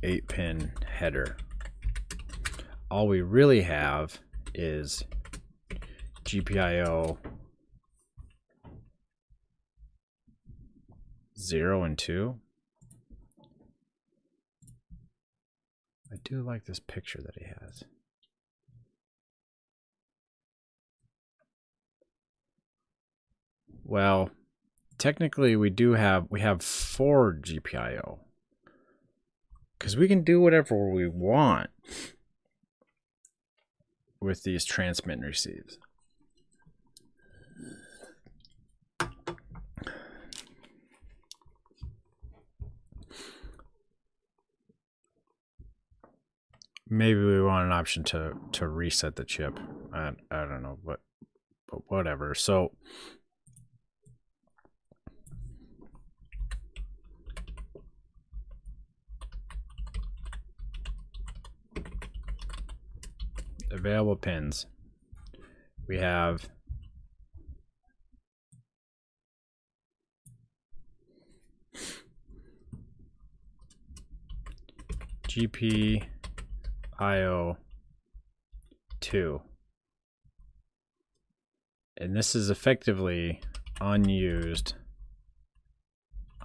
Eight-pin header. All we really have is GPIO 0 and 2. I do like this picture that he has. Well, technically we have 4 GPIO, because we can do whatever we want with these transmit and receives. Maybe we want an option to reset the chip. I don't know, but whatever. So available pins. We have GPIO 2, and this is effectively unused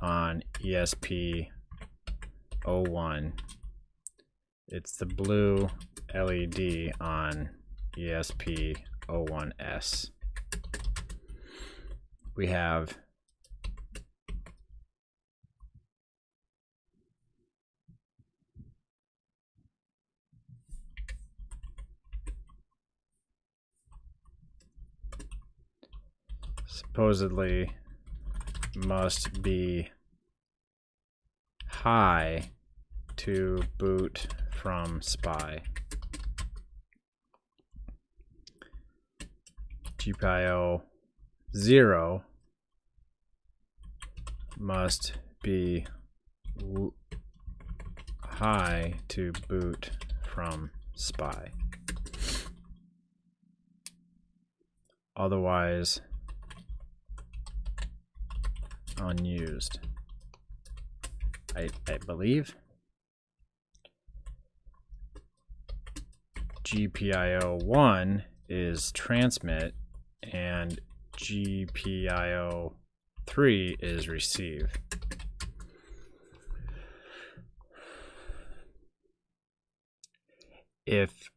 on ESP01. It's the blue LED on ESP01S. We have supposedly must be high to boot from SPI. GPIO 0 must be high to boot from SPI. Otherwise unused. I believe GPIO 1 is transmit and GPIO 3 is receive. If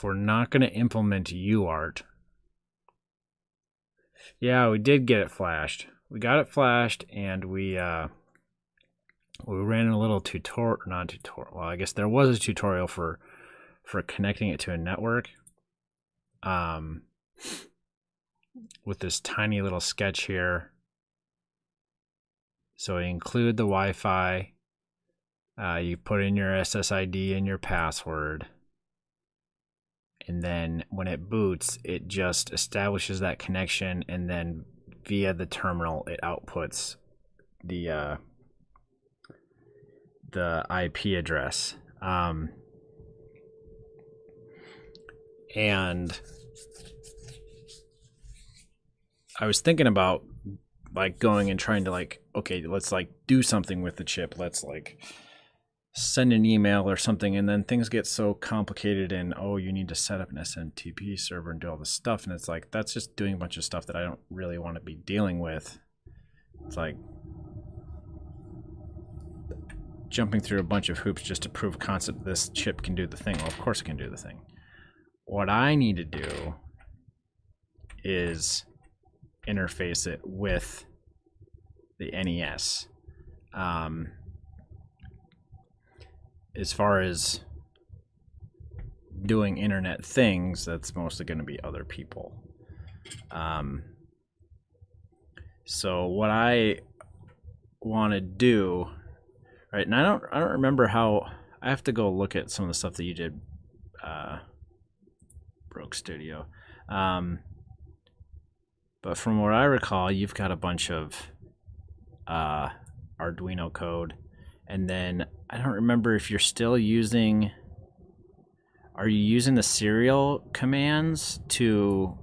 we're not going to implement UART, yeah, we did get it flashed. We got it flashed, and we ran a little tutorial, not tutorial. Well, I guess there was a tutorial for connecting it to a network. With this tiny little sketch here. So we include the Wi-Fi. You put in your SSID and your password. And then when it boots, it just establishes that connection, and then via the terminal, it outputs the IP address. And I was thinking about like going and trying to like, okay, let's like do something with the chip. Let's like send an email or something, and then things get so complicated, and oh, you need to set up an SMTP server and do all this stuff, and it's like that's just doing a bunch of stuff that I don't really want to be dealing with. It's like jumping through a bunch of hoops just to prove concept this chip can do the thing. Well, of course it can do the thing. What I need to do is interface it with the NES. As far as doing internet things, that's mostly going to be other people. So what I want to do, right? And I don't remember how. I have to go look at some of the stuff that you did, Broke Studio. But from what I recall, you've got a bunch of Arduino code. And then I don't remember if you're still using, are you using the serial commands to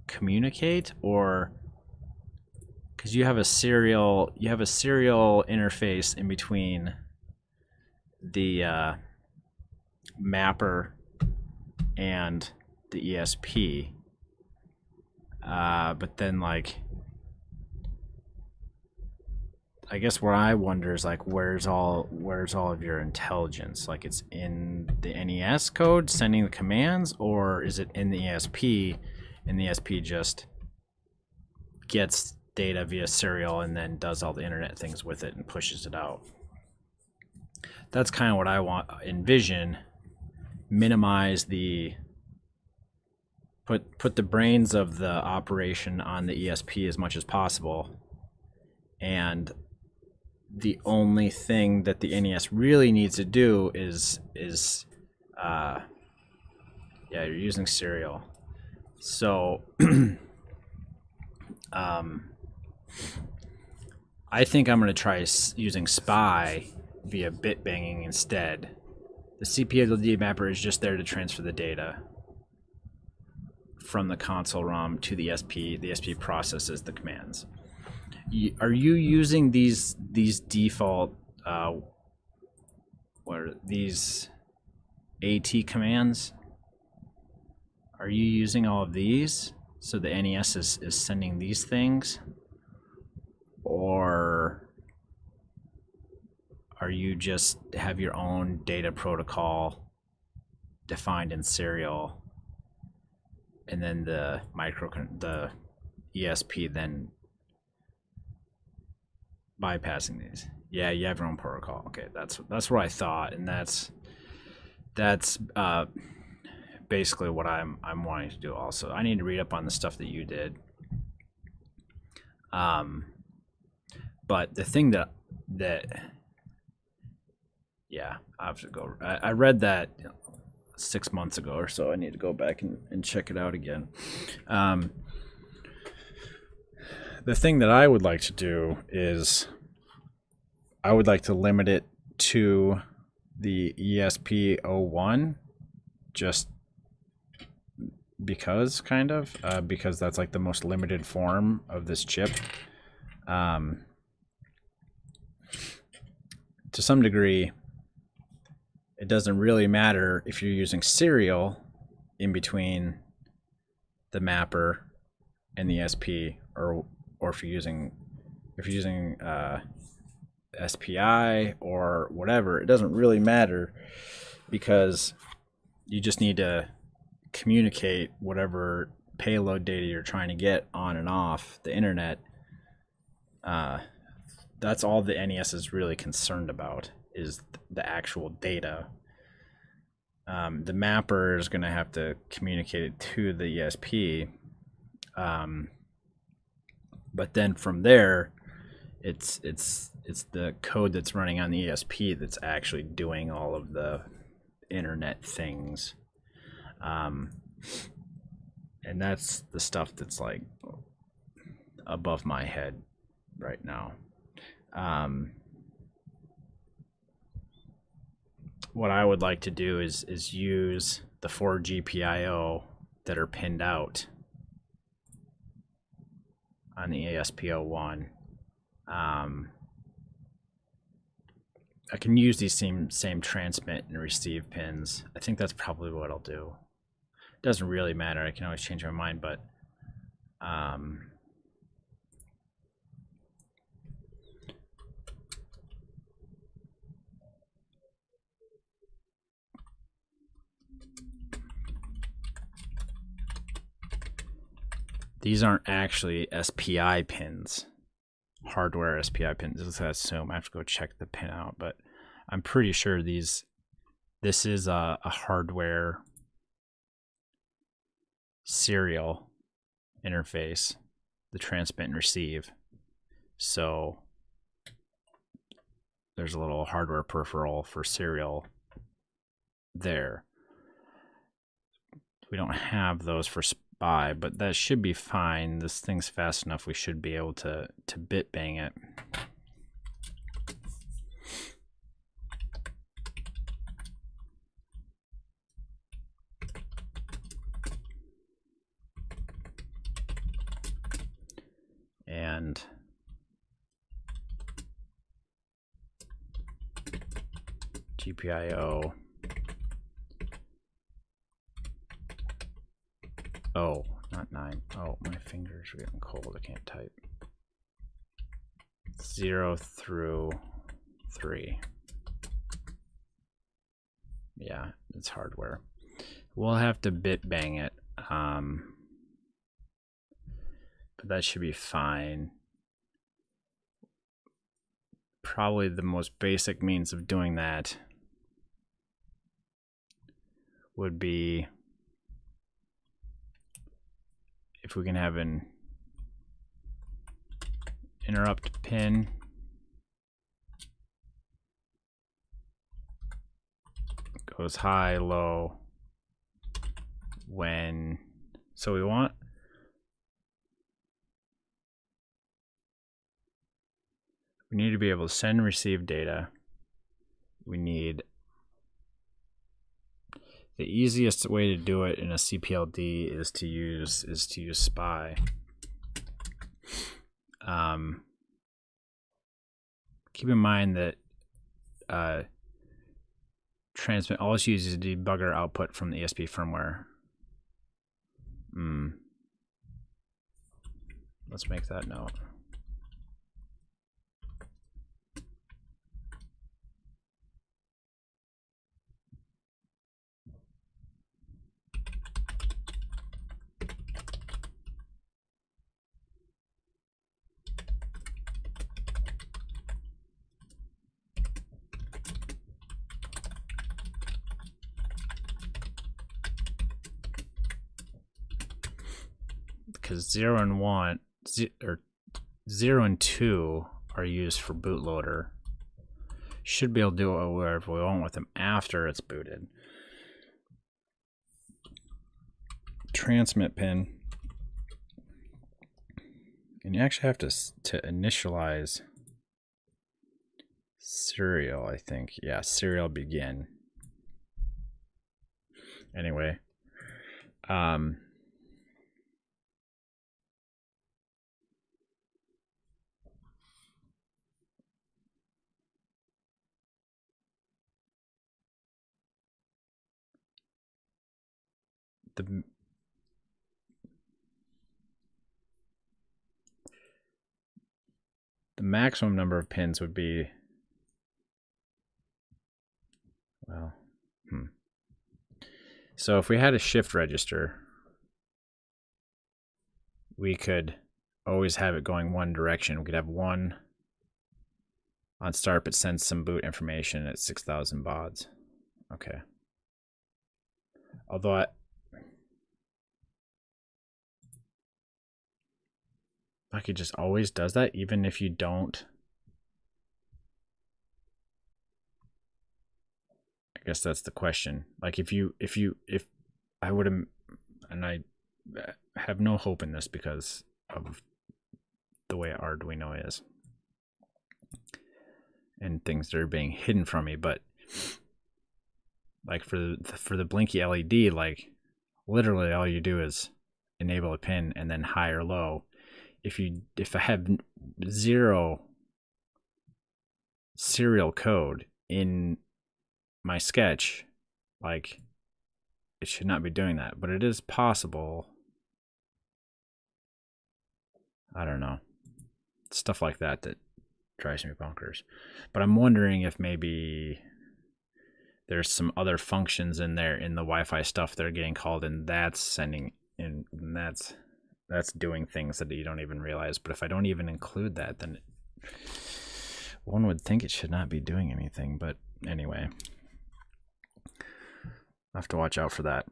communicate, or because you have a serial interface in between the mapper and the ESP, but then like I guess where I wonder is like where's all of your intelligence? Like it's in the NES code sending the commands, or is it in the ESP and the ESP just gets data via serial and then does all the internet things with it and pushes it out? That's kind of what I want. Envision, minimize the put the brains of the operation on the ESP as much as possible, and the only thing that the NES really needs to do is yeah, you're using serial. So I think I'm going to try using SPI via bit banging instead. The CPLD mapper is just there to transfer the data from the console ROM to the SP. The SP processes the commands. Are you using these default what are these AT commands? Are you using all of these? So the NES is sending these things, or are you just have your own data protocol defined in serial, and then the ESP then bypassing these? Yeah, you have your own protocol. Okay, that's what I thought, and that's that's basically what I'm wanting to do. Also, I need to read up on the stuff that you did. But the thing that yeah, I have to go. I read that 6 months ago or so. I need to go back and check it out again. The thing that I would like to do is I would like to limit it to the ESP01, just because, kind of, because that's like the most limited form of this chip. To some degree, it doesn't really matter if you're using serial in between the mapper and the SP, or if you're using SPI or whatever. It doesn't really matter, because you just need to communicate whatever payload data you're trying to get on and off the internet. That's all the NES is really concerned about, is the actual data. The mapper is going to have to communicate it to the ESP, but then from there, it's the code that's running on the ESP that's actually doing all of the internet things, and that's the stuff that's like above my head right now. What I would like to do is use the 4 GPIO that are pinned out on the ESP01. I can use these same transmit and receive pins. I think that's probably what I'll do. It doesn't really matter. I can always change my mind, but these aren't actually SPI pins, hardware SPI pins. Let's assume. I have to go check the pin out, but I'm pretty sure this is a hardware serial interface, the transmit and receive. So there's a little hardware peripheral for serial there. We don't have those for SPI, but that should be fine. This thing's fast enough. We should be able to bit bang it. And GPIO. Oh, not 9. Oh, my fingers are getting cold. I can't type. 0 through 3. Yeah, it's hardware. We'll have to bit bang it. But that should be fine. Probably the most basic means of doing that would be if we can have an interrupt pin goes high, low, when, so we need to be able to send and receive data. We need, the easiest way to do it in a CPLD is to use SPI. Keep in mind that transmit always uses a debugger output from the ESP firmware. Let's make that note. because 0 and 1 or 0 and 2 are used for bootloader. Should be able to do whatever we want with them after it's booted. Transmit pin, and you actually have to initialize serial, I think. Yeah, serial begin. Anyway, the maximum number of pins would be, well, so if we had a shift register, we could always have it going one direction. We could have one on start, but send some boot information at 6,000 bauds. Okay. Although like it just always does that, even if you don't. I guess that's the question. Like if I would have, and I have no hope in this because of the way Arduino is and things that are being hidden from me, but like for the blinky LED, like literally all you do is enable a pin and then high or low. If I have 0 serial code in my sketch, like it should not be doing that, but it is possible. I don't know, stuff like that that drives me bonkers. But I'm wondering if maybe there's some other functions in there in the Wi-Fi stuff that are getting called, and that's sending in, and that's doing things that you don't even realize. But if I don't even include that, then one would think it should not be doing anything. But anyway, I have to watch out for that.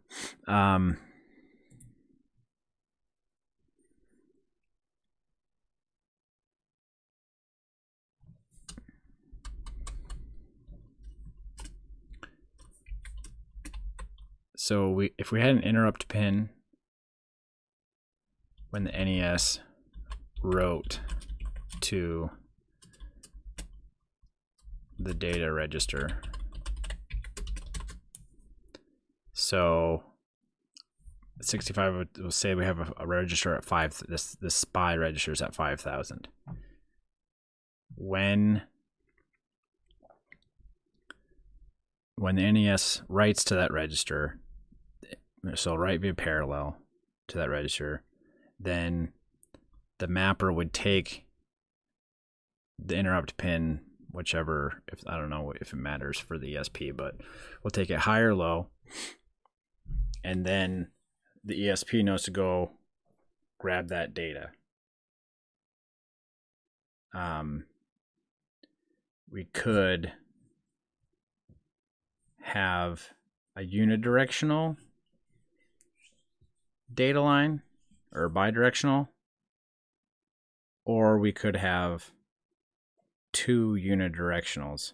So if we had an interrupt pin when the NES wrote to the data register, so 65 will say we have a register at 5. This SPI register is at 5,000. When the NES writes to that register, so write via parallel to that register, then the mapper would take the interrupt pin, whichever, if I don't know if it matters for the ESP, but we'll take it high or low, and then the ESP knows to go grab that data. We could have a unidirectional data line or bidirectional, or we could have 2 unidirectionals.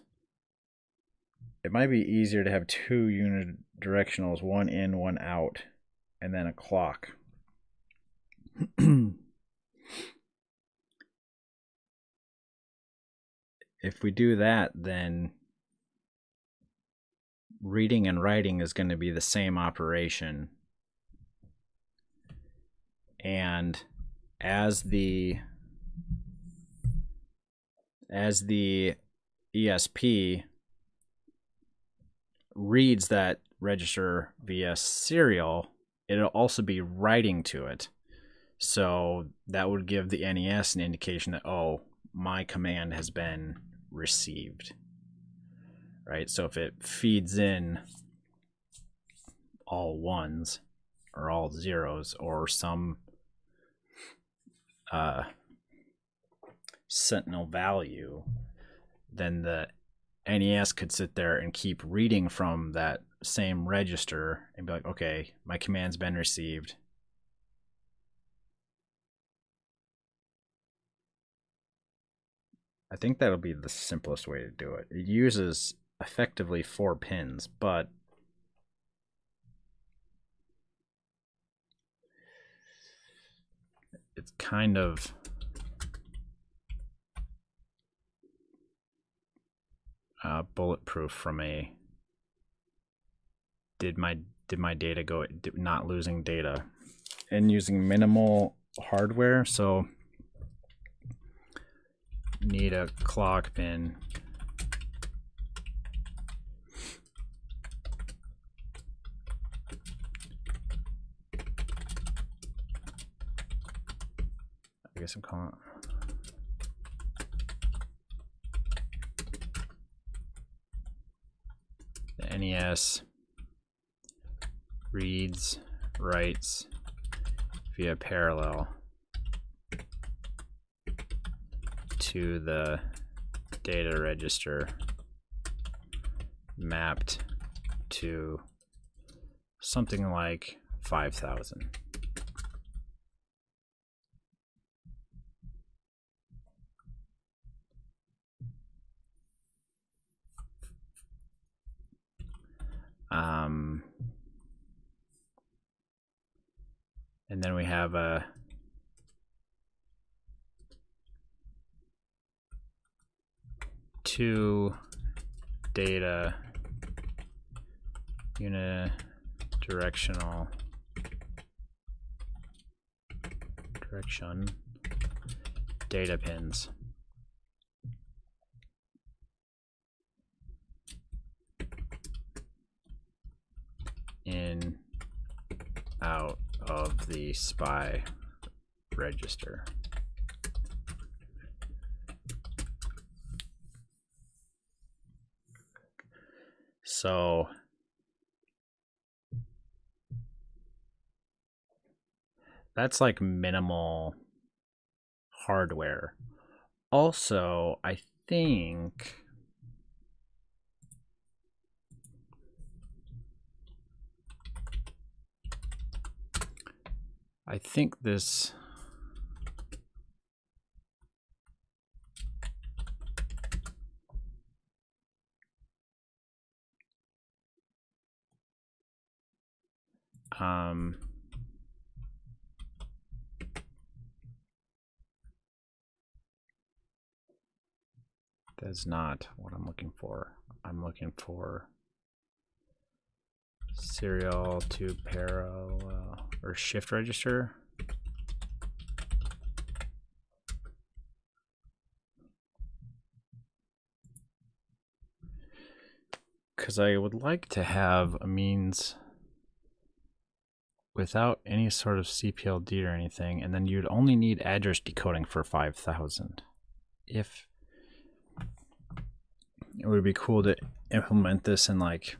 It might be easier to have 2 unidirectionals, one in, one out, and then a clock. If we do that, then reading and writing is going to be the same operation. And as the ESP reads that register via serial, it'll also be writing to it. So that would give the NES an indication that, oh, my command has been received, right? So if it feeds in all ones or all zeros or some sentinel value, then the NES could sit there and keep reading from that same register and be like, okay, my command's been received. I think that'll be the simplest way to do it. It uses effectively 4 pins, but it's kind of bulletproof from a did my data go, not losing data, and using minimal hardware. So need a clock pin, I guess I'm calling it the NES reads, writes via parallel to the data register mapped to something like 5,000. And then we have a two data unidirectional direction data pins. In, out of the SPI register. So that's like minimal hardware. Also, I think this that's not what I'm looking for. I'm looking for serial to parallel or shift register. Because I would like to have a means without any sort of CPLD or anything, and then you'd only need address decoding for 5,000. If it would be cool to implement this in like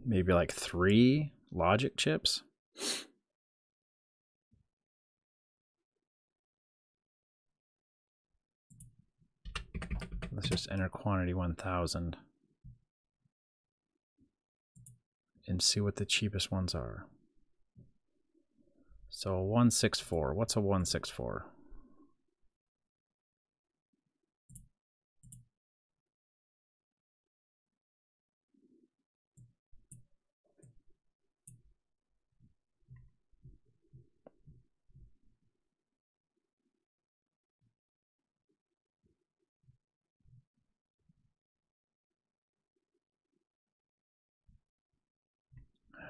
maybe like 3 logic chips. Let's just enter quantity 1000 and see what the cheapest ones are. So 164, what's a 164?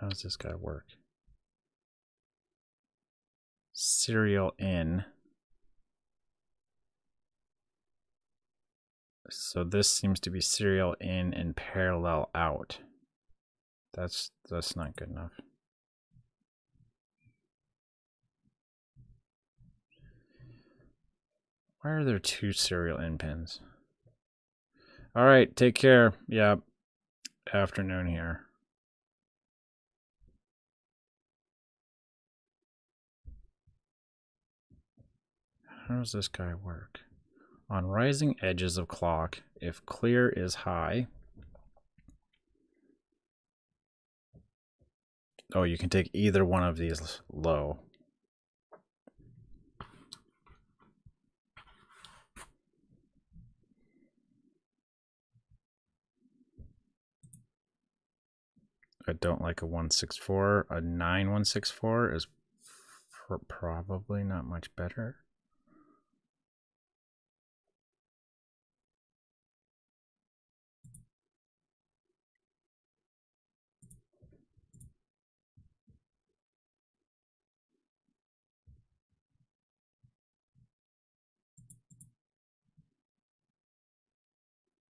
How does this guy work? Serial in. So this seems to be serial in and parallel out. That's not good enough. Why are there 2 serial in pins? All right, take care. Yeah, afternoon here. How does this guy work? On rising edges of clock, if clear is high. Oh, you can take either one of these low. I don't like a 164. A 9164 is probably not much better.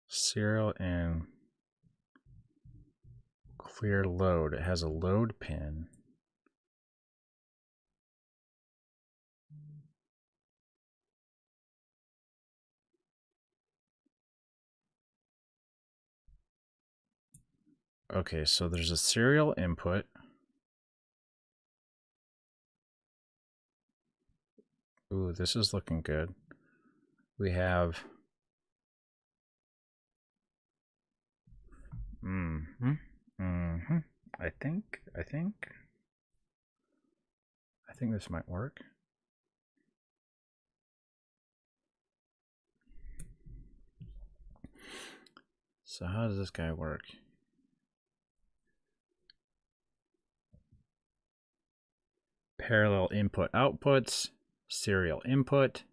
Serial and clear load. It has a load pin. Okay, so there's a serial input. Ooh, this is looking good. We have I think this might work. So how does this guy work? Parallel input outputs, serial input.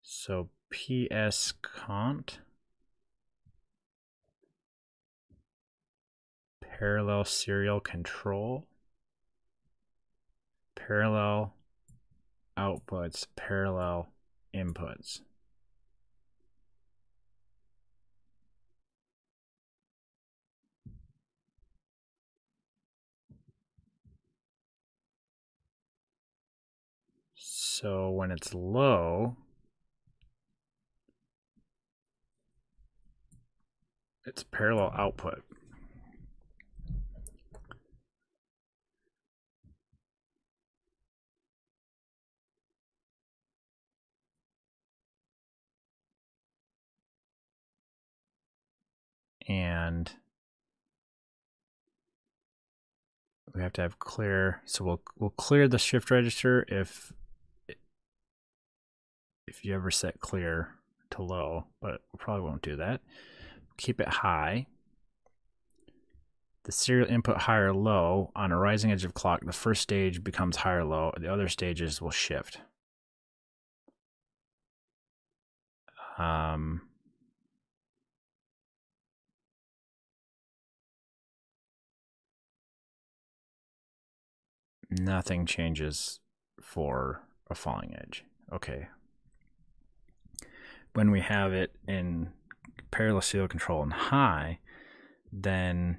So PS cont, parallel serial control, parallel outputs, parallel inputs. So when it's low, it's parallel output. And we have to have clear, so we'll clear the shift register if you ever set clear to low, but we probably won't do that. Keep it high. The serial input high or low on a rising edge of clock, the first stage becomes high or low, the other stages will shift. Nothing changes for a falling edge. Okay. When we have it in parallel serial control and high, then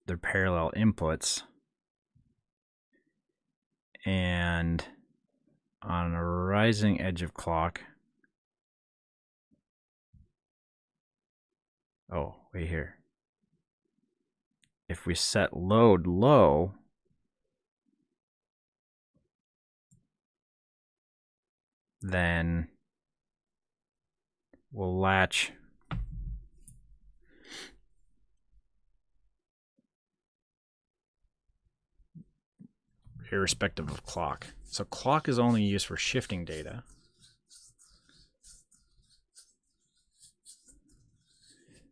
they're parallel inputs, and on a rising edge of clock, oh, wait here. If we set load low, then we'll latch irrespective of clock. So clock is only used for shifting data.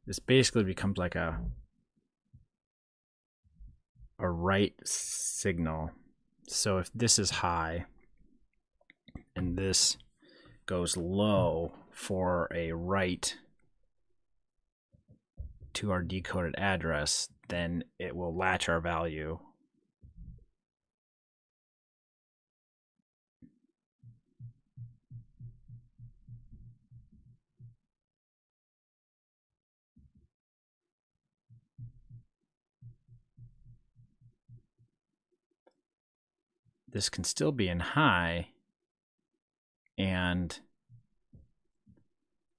This basically becomes like a write signal. So if this is high and this goes low for a write to our decoded address, then it will latch our value. This can still be in high, and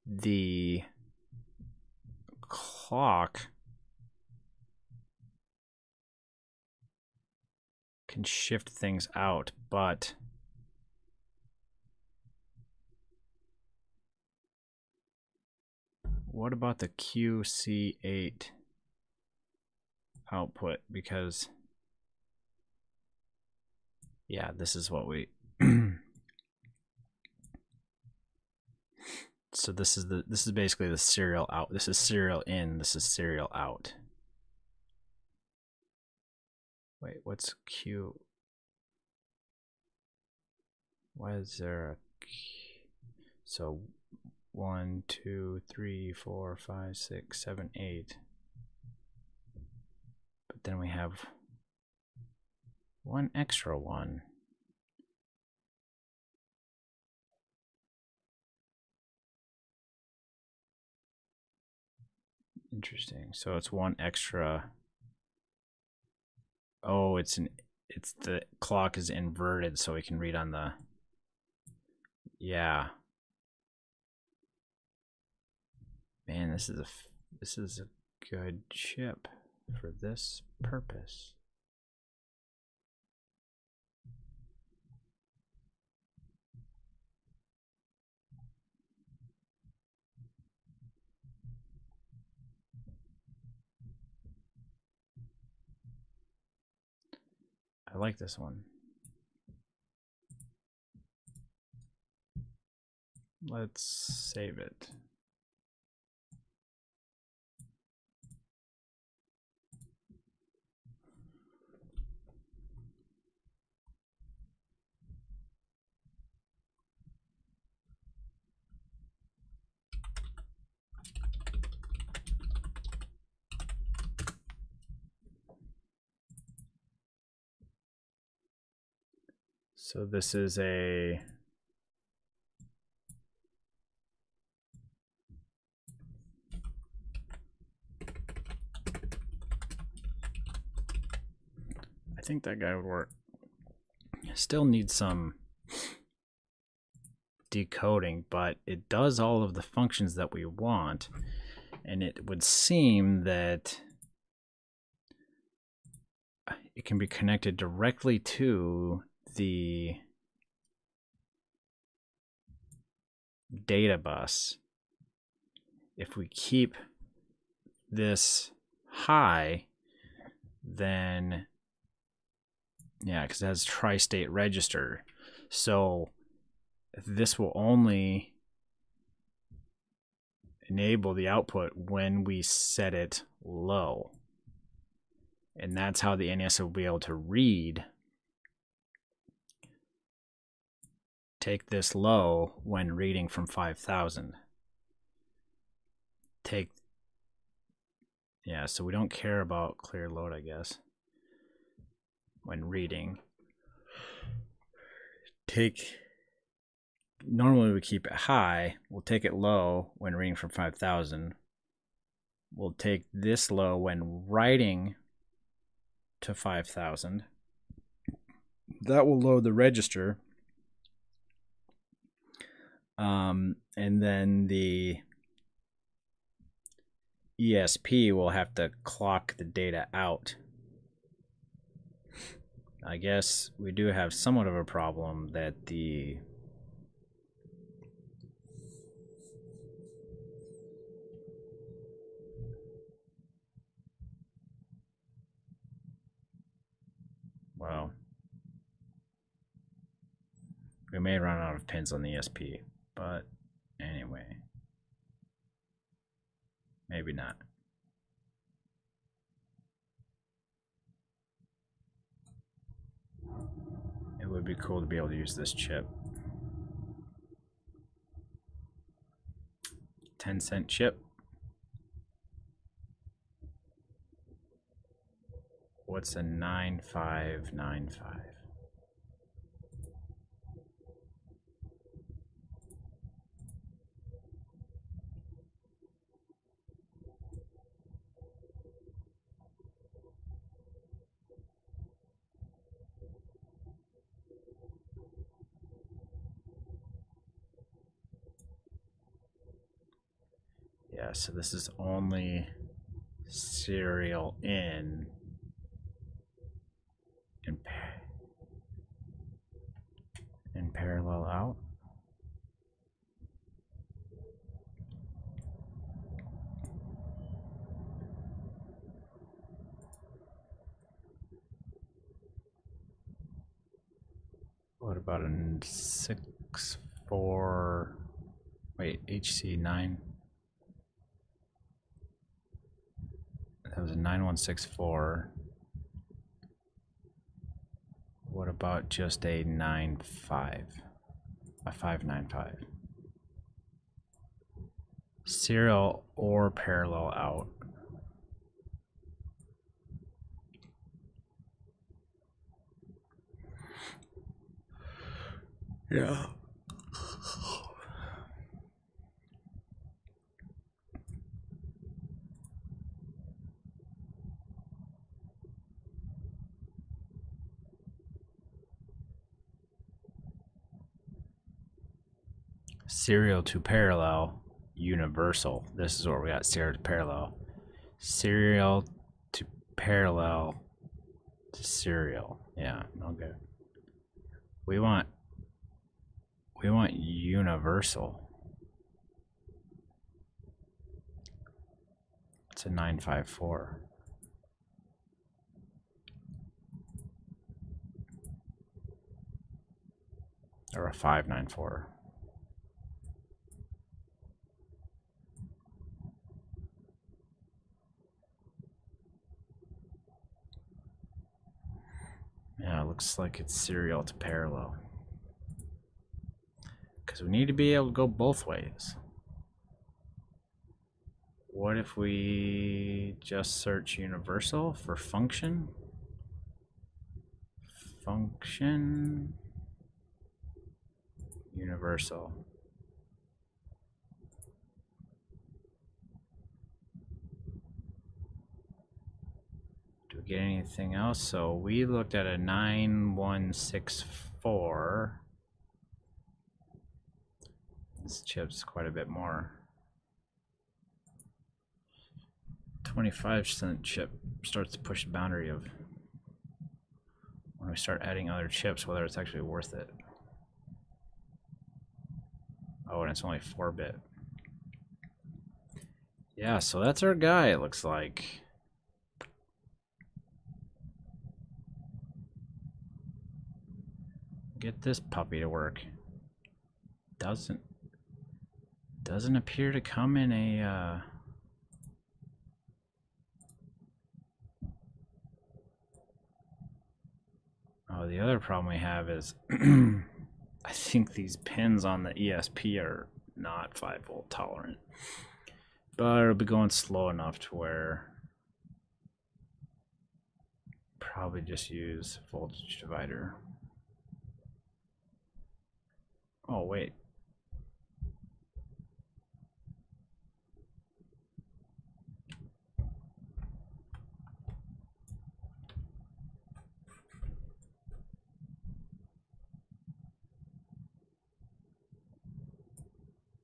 the clock can shift things out, but what about the QC8 output? Because Yeah, this is what we so this is basically the serial out. This is serial in, this is serial out. Wait, what's Q? Why is there a so 1, 2, 3, 4, 5, 6, 7, 8. But then we have one extra one. Interesting. So it's one extra. Oh, it's the clock is inverted, so we can read on the. Yeah. Man, this is a good chip for this purpose. I like this one. Let's save it. So this is a I think that guy would work. Still needs some decoding, but it does all of the functions that we want, and it would seem that it can be connected directly to the data bus. If we keep this high, then yeah, because it has tri-state register, so this will only enable the output when we set it low, and that's how the NES will be able to read. Take this low when reading from 5,000. Yeah, so we don't care about clear load, I guess, when reading. Normally we keep it high. We'll take it low when reading from 5,000. We'll take this low when writing to 5,000. That will load the register. And then the ESP will have to clock the data out. I guess we do have somewhat of a problem that the we may run out of pins on the ESP, but anyway, maybe not. It would be cool to be able to use this chip. 10-cent chip. What's a 9595? Yeah, so this is only serial in and parallel out. about a 6.4? Wait, HC9. That was a 9164. What about just a 9.5? A 5.95. Serial or parallel out. Yeah. Serial to parallel, universal. This is what we got, serial to parallel. Serial to parallel to serial. Yeah, okay. We want universal. It's a 954. Or a 594. Yeah, it looks like it's serial to parallel. Because we need to be able to go both ways. What if we just search universal for function? Function. Universal. Do we get anything else? So we looked at a 9164. This chip's quite a bit more. 25% chip starts to push the boundary of when we start adding other chips, whether it's actually worth it. Oh, and it's only 4-bit. Yeah, so that's our guy, it looks like. Get this puppy to work. Doesn't appear to come in a Oh, the other problem we have is I think these pins on the ESP are not 5-volt tolerant, but it'll be going slow enough to where probably just use voltage divider. Oh wait,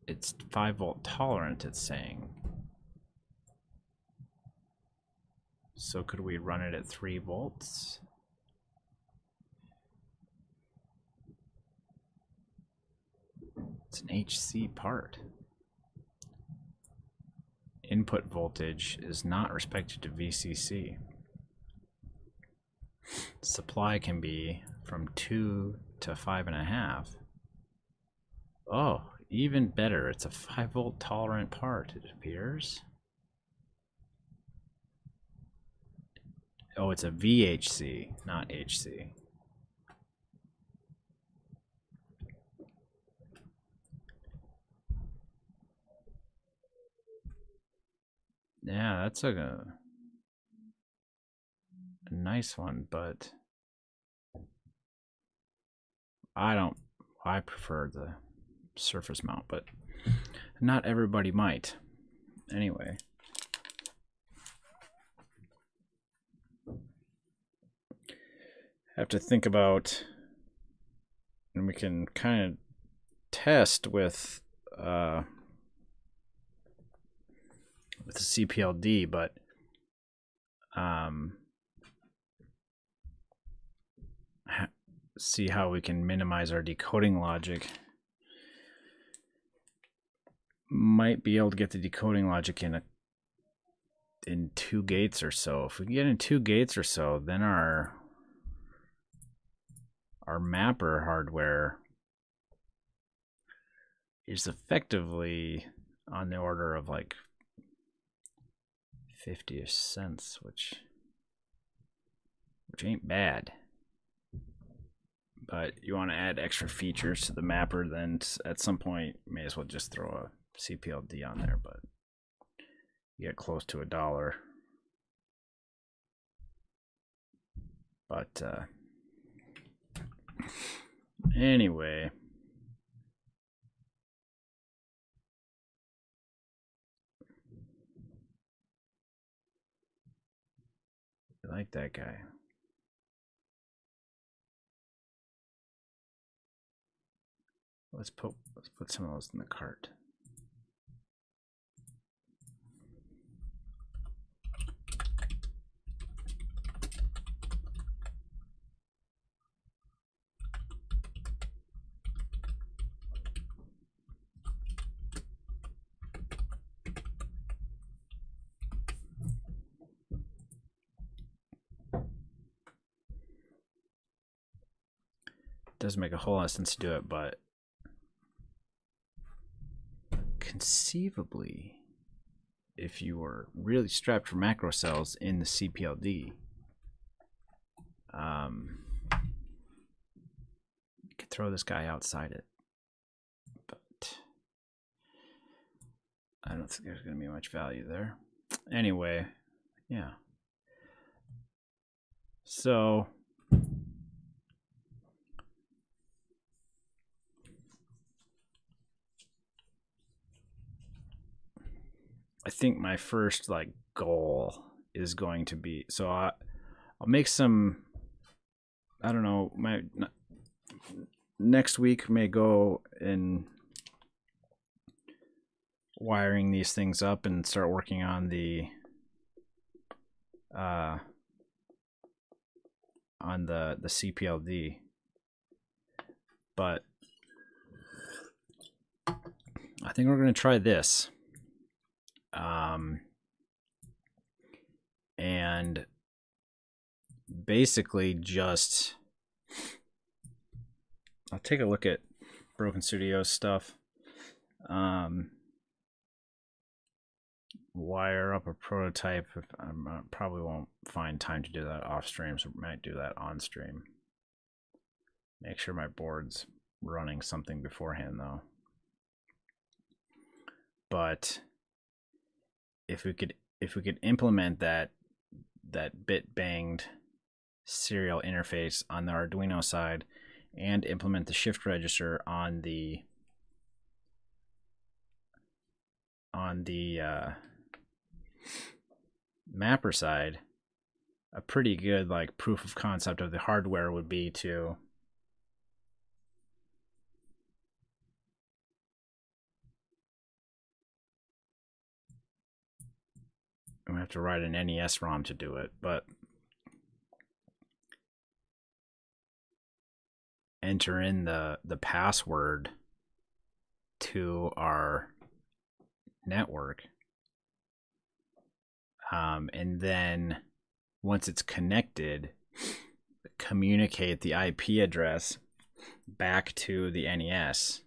it's 5-volt tolerant, it's saying. So could we run it at 3 volts? It's an HC part. Input voltage is not respected to VCC. Supply can be from 2 to 5.5. Oh, even better. It's a 5-volt tolerant part, it appears. Oh, it's a VHC, not HC. Yeah, that's a nice one, but I prefer the surface mount, but not everybody might. Anyway. Have to think about, and we can kind of test with the CPLD, but see how we can minimize our decoding logic. Might be able to get the decoding logic in 2 gates or so. If we can get in 2 gates or so, then our our mapper hardware is effectively on the order of like 50 cents, which ain't bad. But you want to add extra features to the mapper, then at some point you may as well just throw a CPLD on there, but you get close to $1. But anyway, I like that guy. Let's put some of those in the cart. Doesn't make a whole lot of sense to do it, but conceivably, if you were really strapped for macro cells in the CPLD, you could throw this guy outside it. But I don't think there's going to be much value there. Anyway, yeah. So I think my first like goal is going to be, so I'll make some, I don't know, my next week may go in wiring these things up and start working on the CPLD. But I think we're going to try this. And basically just, I'll take a look at Broken Studios stuff. Wire up a prototype. I probably won't find time to do that off stream, so might do that on stream. Make sure my board's running something beforehand though. But if we could implement that bit banged serial interface on the Arduino side and implement the shift register on the mapper side, a pretty good like proof of concept of the hardware would be to I'm gonna have to write an NES ROM to do it, but enter in the password to our network, and then once it's connected, communicate the IP address back to the NES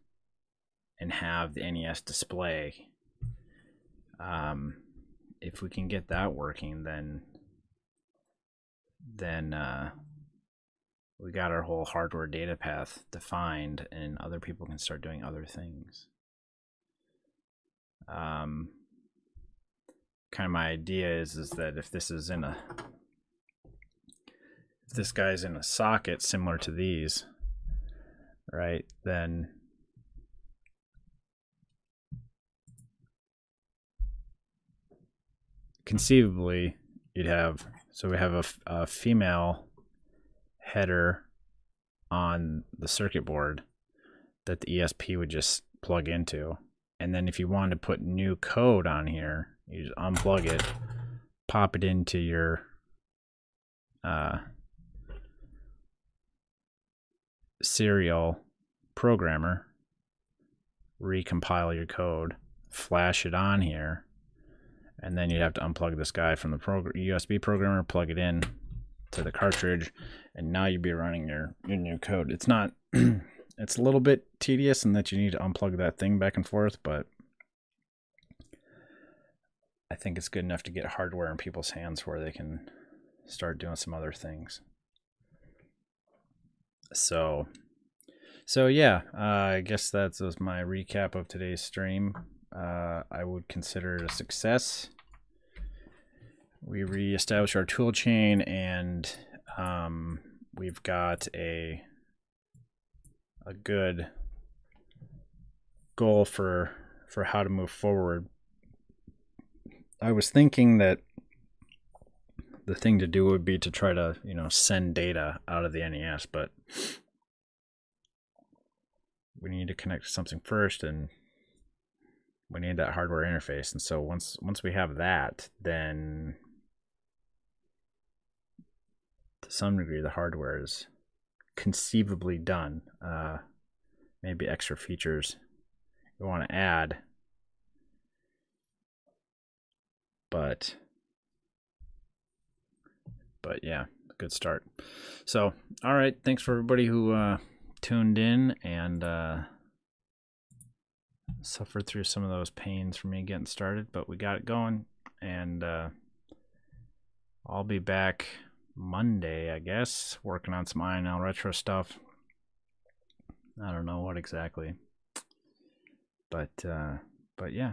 and have the NES display. If we can get that working, then we got our whole hardware data path defined, and other people can start doing other things. Kind of my idea is that if this guy's in a socket similar to these, right, then conceivably you'd have, so we have a female header on the circuit board that the ESP would just plug into, and then if you wanted to put new code on here, you just unplug it, pop it into your serial programmer, recompile your code, flash it on here, and then you'd have to unplug this guy from the USB programmer, plug it in, to the cartridge, and now you'd be running your new code. It's not it's a little bit tedious in that you need to unplug that thing back and forth, but I think it's good enough to get hardware in people's hands where they can start doing some other things. So yeah, I guess that was my recap of today's stream. I would consider it a success. We reestablished our tool chain, and we've got a good goal for how to move forward. I was thinking that the thing to do would be to try to, you know, send data out of the NES, but we need to connect to something first, and we need that hardware interface. And so once we have that, then to some degree the hardware is conceivably done. Maybe extra features we want to add, but yeah, good start. So all right, thanks for everybody who tuned in and suffered through some of those pains for me getting started, but we got it going, and I'll be back Monday, I guess, working on some INL retro stuff. I don't know what exactly, but yeah.